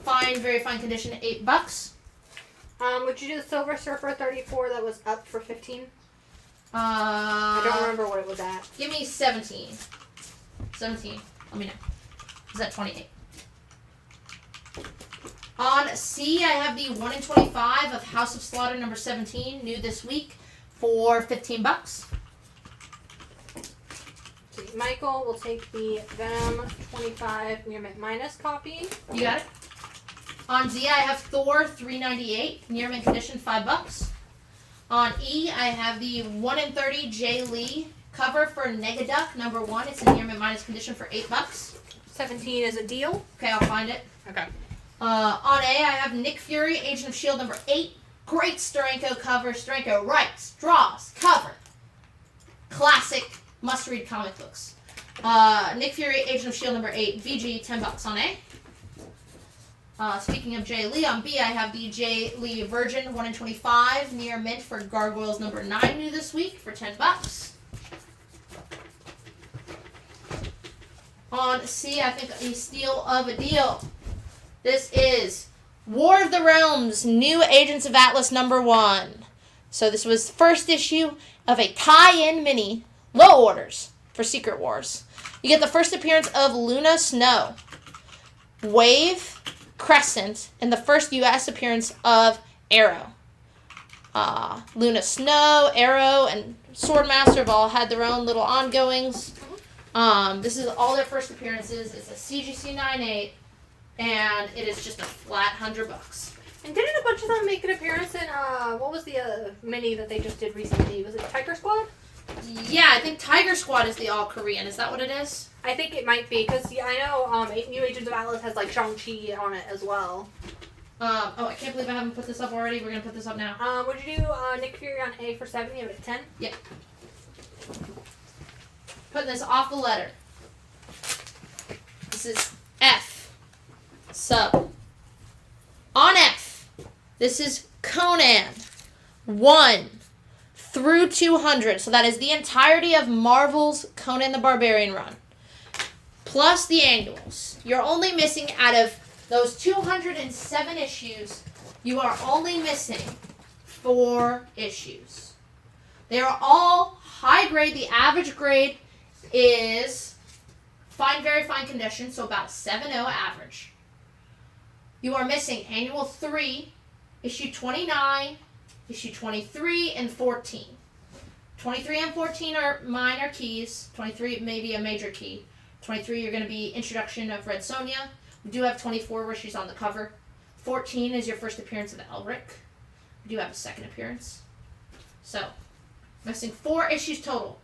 Very fine condition, $8. Would you do the Silver Surfer 34 that was up for $15? I don't remember what it was at. Give me 17. 17. Let me know. Is that 28? On C, I have the 1 in 25 of House of Slaughter number 17, new this week, for $15. Michael will take the Venom 25 near mint minus copy. You got it. On Z, I have Thor 398, near mint condition, $5. On E, I have the 1 in 30 Jay Lee cover for Negaduck number 1. It's in near mint minus condition for $8. 17 is a deal. Okay, I'll find it. Okay. On A, I have Nick Fury, Agent of S.H.I.E.L.D. number 8. Great Steranko cover. Steranko writes, draws, cover. Classic must-read comic books. Nick Fury, Agent of S.H.I.E.L.D. number 8. VG, $10 on A. Speaking of Jay Lee, on B, I have the Jay Lee Virgin 1 in 25 near mint for Gargoyles number 9 new this week for $10. On C, I think a steal of a deal. This is War of the Realms, New Agents of Atlas number 1. So this was the first issue of a tie-in mini, low orders, for Secret Wars. You get the first appearance of Luna Snow, Wave, Crescent, and the first U.S. appearance of Arrow. Luna Snow, Arrow, and Swordmaster have all had their own little ongoings. This is all their first appearances. It's a CGC 9.8, and it is just a flat $100. And didn't a bunch of them make an appearance in, what was the mini that they just did recently? Was it Tiger Squad? Yeah, I think Tiger Squad is the all-Korean. Is that what it is? I think it might be, because I know New Agents of Atlas has, like, Shang-Chi on it as well. Oh, I can't believe I haven't put this up already. We're going to put this up now. Would you do Nick Fury on A for 7? You have it at 10? Yeah. Putting this off the letter. This is F. Sub. On F. This is Conan 1 through 200. So that is the entirety of Marvel's Conan the Barbarian run. Plus the annuals. You're only missing, out of those 207 issues, you are only missing 4 issues. They are all high grade. The average grade is fine, very fine condition, so about 7.0 average. You are missing Annual 3, Issue 29, Issue 23, and 14. 23 and 14 are minor keys. 23 may be a major key. 23, you're going to be Introduction of Red Sonja. We do have 24 where she's on the cover. 14 is your first appearance of Elric. We do have a second appearance. So, missing 4 issues total.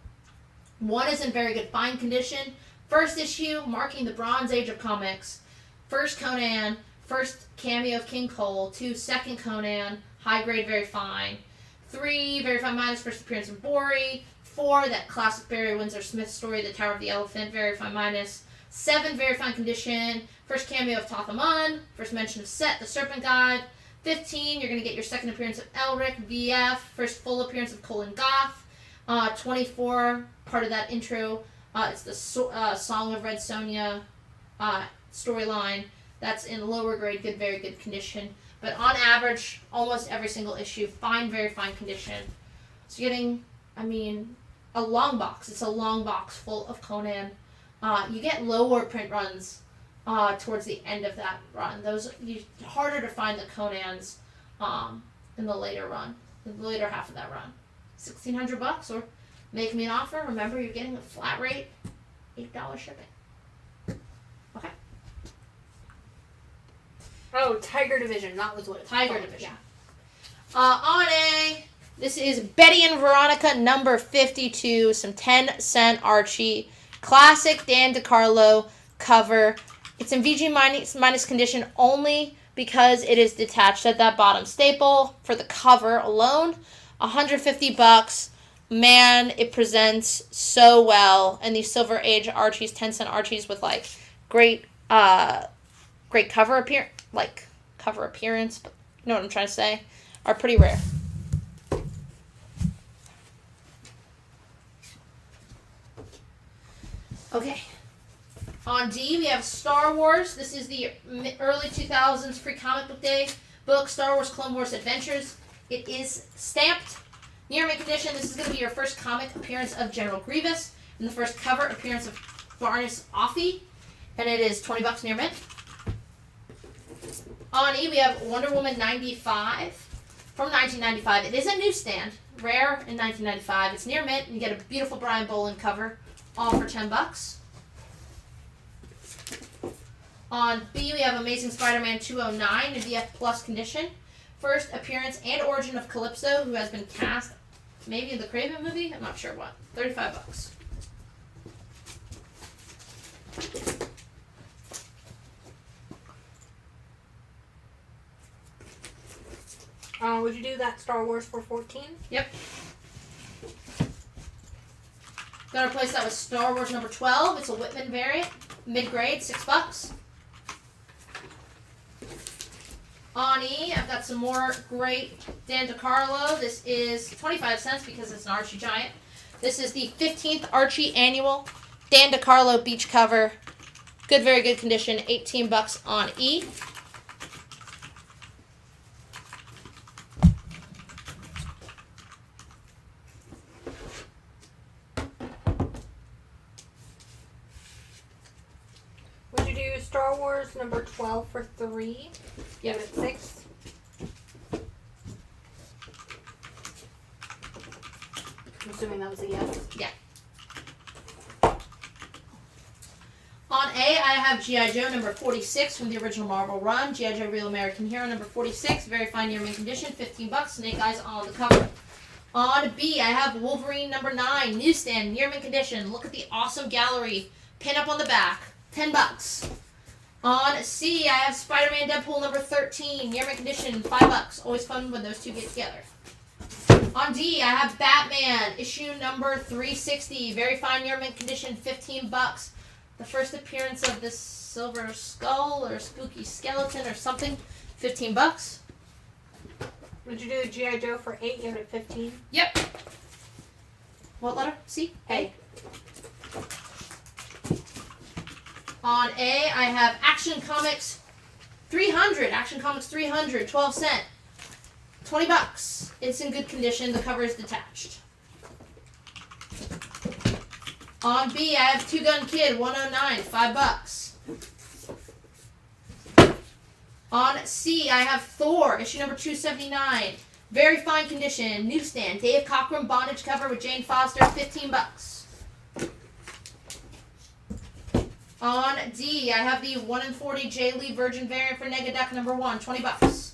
1 is in very good fine condition. First issue, marking the Bronze Age of comics. First Conan, first cameo of King Cole. 2, second Conan, high grade, very fine. 3, very fine minus, first appearance of Bori. 4, that classic Barry Windsor Smith story, The Tower of the Elephant, very fine minus. 7, very fine condition, first cameo of Tathaman. First mention of Set, the Serpent God. 15, you're going to get your second appearance of Elric, VF. First full appearance of Colin Goth. 24, part of that intro, it's the Song of Red Sonja storyline. That's in lower grade, good, very good condition. But on average, almost every single issue, fine, very fine condition. So you're getting, a long box. It's a long box full of Conan. You get lower print runs towards the end of that run. Those harder to find the Conans in the later run, in the later half of that run. $1,600, or make me an offer. Remember, you're getting a flat rate, $8 shipping. Okay. Oh, Tiger Division. That was what it's Tiger called. Division. On A, this is Betty and Veronica number 52, some 10-cent Archie. Classic Dan DeCarlo cover. It's in VG minus condition only because it is detached at that bottom staple. For the cover alone, $150. Man, it presents so well. And these Silver Age Archies, 10-cent Archies with great cover appearance, but you know what I'm trying to say, are pretty rare. Okay. On D, we have Star Wars. This is the early 2000s free comic book day book, Star Wars Clone Wars Adventures. It is stamped. Near mint condition, this is going to be your first comic appearance of General Grievous and the first cover appearance of Varnis Offee, and it is $20 near mint. On E, we have Wonder Woman 95 from 1995. It is a newsstand, rare in 1995. It's near mint, and you get a beautiful Brian Boland cover, all for $10. On B, we have Amazing Spider-Man 209 in VF Plus condition. First appearance and origin of Calypso, who has been cast maybe in the Kraven movie? I'm not sure what. $35. Would you do that Star Wars for 14? Yep. Gonna replace that with Star Wars number 12. It's a Whitman variant. Mid-grade, $6. On E, I've got some more great Dan DeCarlo. This is 25 cents because it's an Archie Giant. This is the 15th Archie Annual. Dan DeCarlo beach cover. Good, very good condition. $18 on E. Would you do Star Wars number 12 for 3? Yep. Give it 6. I'm assuming that was a yes. Yeah. On A, I have G.I. Joe number 46 from the original Marvel run. G.I. Joe Real American Hero number 46. Very fine near mint condition. $15. Snake Eyes on the cover. On B, I have Wolverine number 9. Newsstand. Near mint condition. Look at the awesome gallery. Pin up on the back. $10. On C, I have Spider-Man Deadpool number 13. Near mint condition. $5. Always fun when those two get together. On D, I have Batman, issue number 360. Very fine near mint condition, $15. The first appearance of this Silver Skull or Spooky Skeleton or something, $15. Would you do the G.I. Joe for 8? You have it at 15. Yep. What letter? C? A. On A, I have Action Comics 300. Action Comics 300, 12 cent. $20. It's in good condition. The cover is detached. On B, I have Two Gun Kid 109, $5. On C, I have Thor, issue number 279. Very fine condition. Newsstand. Dave Cockrum bondage cover with Jane Foster, $15. On D, I have the 1 in 40 J. Lee Virgin variant for Negaduck number 1, $20.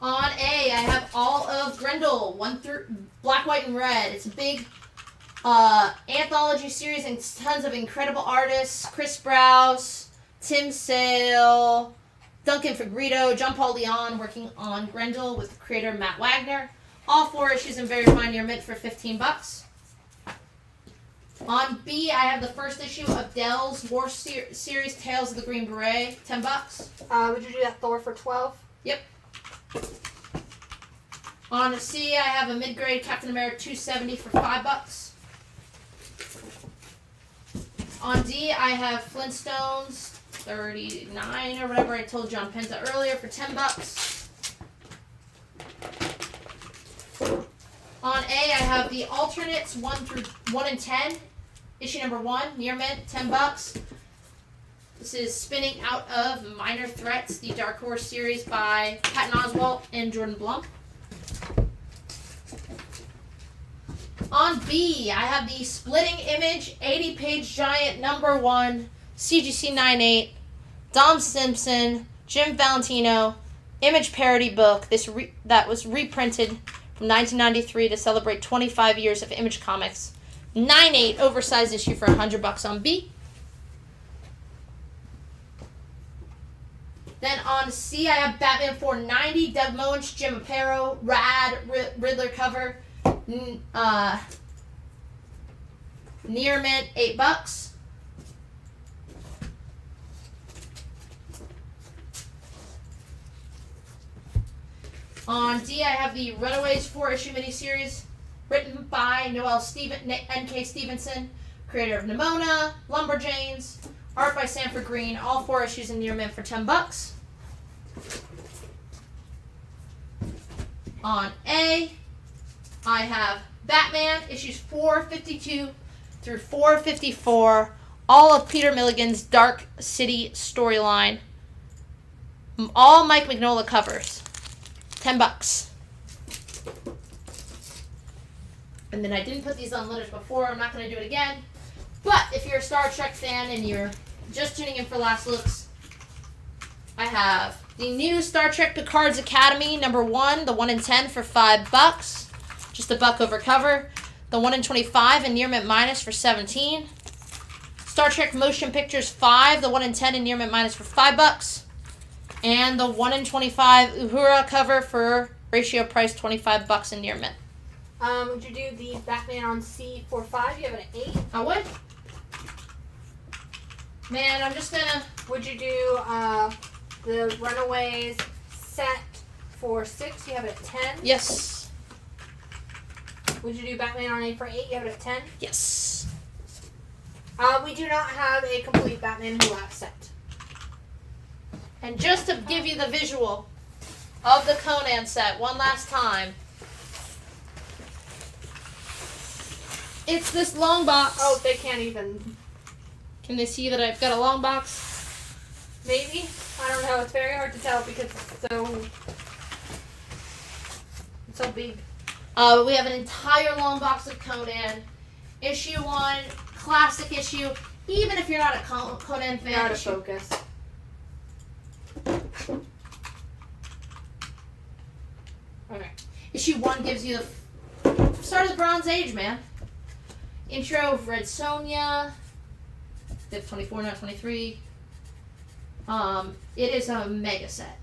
On A, I have all of Grendel, 1 through black, white, and red. It's a big anthology series and tons of incredible artists. Chris Sprouse, Tim Sale, Duncan Fegredo, John Paul Leon working on Grendel with creator Matt Wagner. All 4 issues in very fine near mint for $15. On B, I have the first issue of Dell's War Series Tales of the Green Beret, $10. Would you do that Thor for 12? Yep. On C, I have a mid-grade Captain America 270 for $5. On D, I have Flintstones 39 or whatever I told John Penta earlier for $10. On A, I have the alternates 1 in 10, issue number 1, near mint, $10. This is spinning out of Minor Threats, the Dark Horse series by Patton Oswalt and Jordan Blum. On B, I have the Splitting Image 80-page giant number 1 CGC 98 Dom Simpson, Jim Valentino image parody book. That was reprinted from 1993 to celebrate 25 years of Image Comics. 9/8 oversized issue for $100 on B. Then on C, I have Batman 490, Doug Moench, Jim Aparo, rad Riddler cover. Near mint, $8. On D, I have the Runaways 4-issue miniseries, written by N.K. Stevenson, creator of Nimona, Lumberjanes, art by Sanford Green, all 4 issues in near mint for $10. On A, I have Batman, issues 452 through 454, all of Peter Milligan's Dark City storyline. All Mike Mignola covers. $10. And then I didn't put these on letters before. I'm not going to do it again. But if you're a Star Trek fan and you're just tuning in for Last Looks, I have the new Star Trek Picard's Academy number 1, the 1 in 10 for $5. Just $1 over cover. The 1 in 25 and near mint minus for $17. Star Trek Motion Pictures 5, the 1 in 10 and near mint minus for $5. And the 1 in 25 Uhura cover for ratio price $25 in near mint. Would you do the Batman on C for 5? You have it at 8. I would. Man, I'm just gonna. Would you do the Runaways set for 6? You have it at 10. Yes. Would you do Batman on A for 8? You have it at 10. Yes. We do not have a complete Batman Who Laughs set. And just to give you the visual of the Conan set one last time, it's this long box. Oh, they can't even. Can they see that I've got a long box? Maybe. I don't know. It's very hard to tell because it's so big. We have an entire long box of Conan. Issue 1, classic issue. Even if you're not a Conan fan. You're out of focus. Okay. Issue 1 gives you the start of the Bronze Age, man. Intro of Red Sonja. Div 24, not 23. It is a mega set.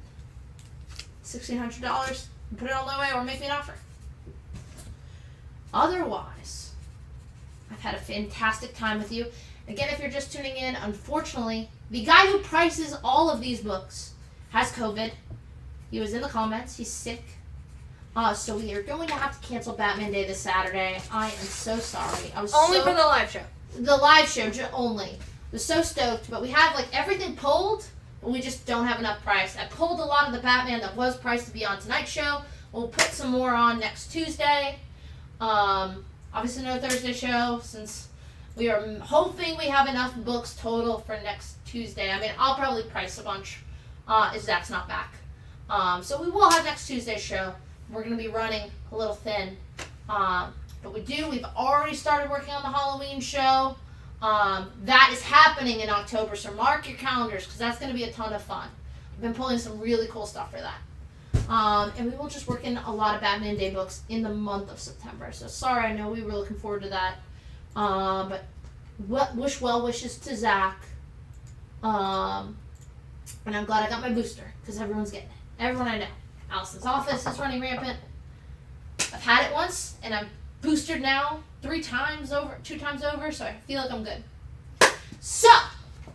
$1,600. Put it on low way or make me an offer. Otherwise, I've had a fantastic time with you. Again, if you're just tuning in, unfortunately, the guy who prices all of these books has COVID. He was in the comments. He's sick. So we are going to have to cancel Batman Day this Saturday. I am so sorry. I was Only for the live show. The live show only. I was so stoked, but we have like everything pulled, and we just don't have enough price. I pulled a lot of the Batman that was priced to be on tonight's show. We'll put some more on next Tuesday. Obviously no Thursday show since we are hoping we have enough books total for next Tuesday. I mean, I'll probably price a bunch if Zach's not back. So we will have next Tuesday's show. We're going to be running a little thin. But we've already started working on the Halloween show. That is happening in October, so mark your calendars because that's going to be a ton of fun. I've been pulling some really cool stuff for that. And we will just work in a lot of Batman Day books in the month of September. So sorry, I know we were looking forward to that. But wish well wishes to Zach. And I'm glad I got my booster because everyone's getting it. Everyone I know. Allison's office is running rampant. I've had it once, and I'm boosted now 2 times over, so I feel like I'm good. So,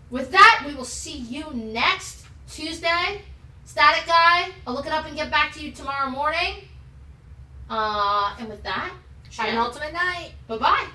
with that, we will see you next Tuesday. Static Guy, I'll look it up and get back to you tomorrow morning. And with that, have an ultimate night. Bye-bye.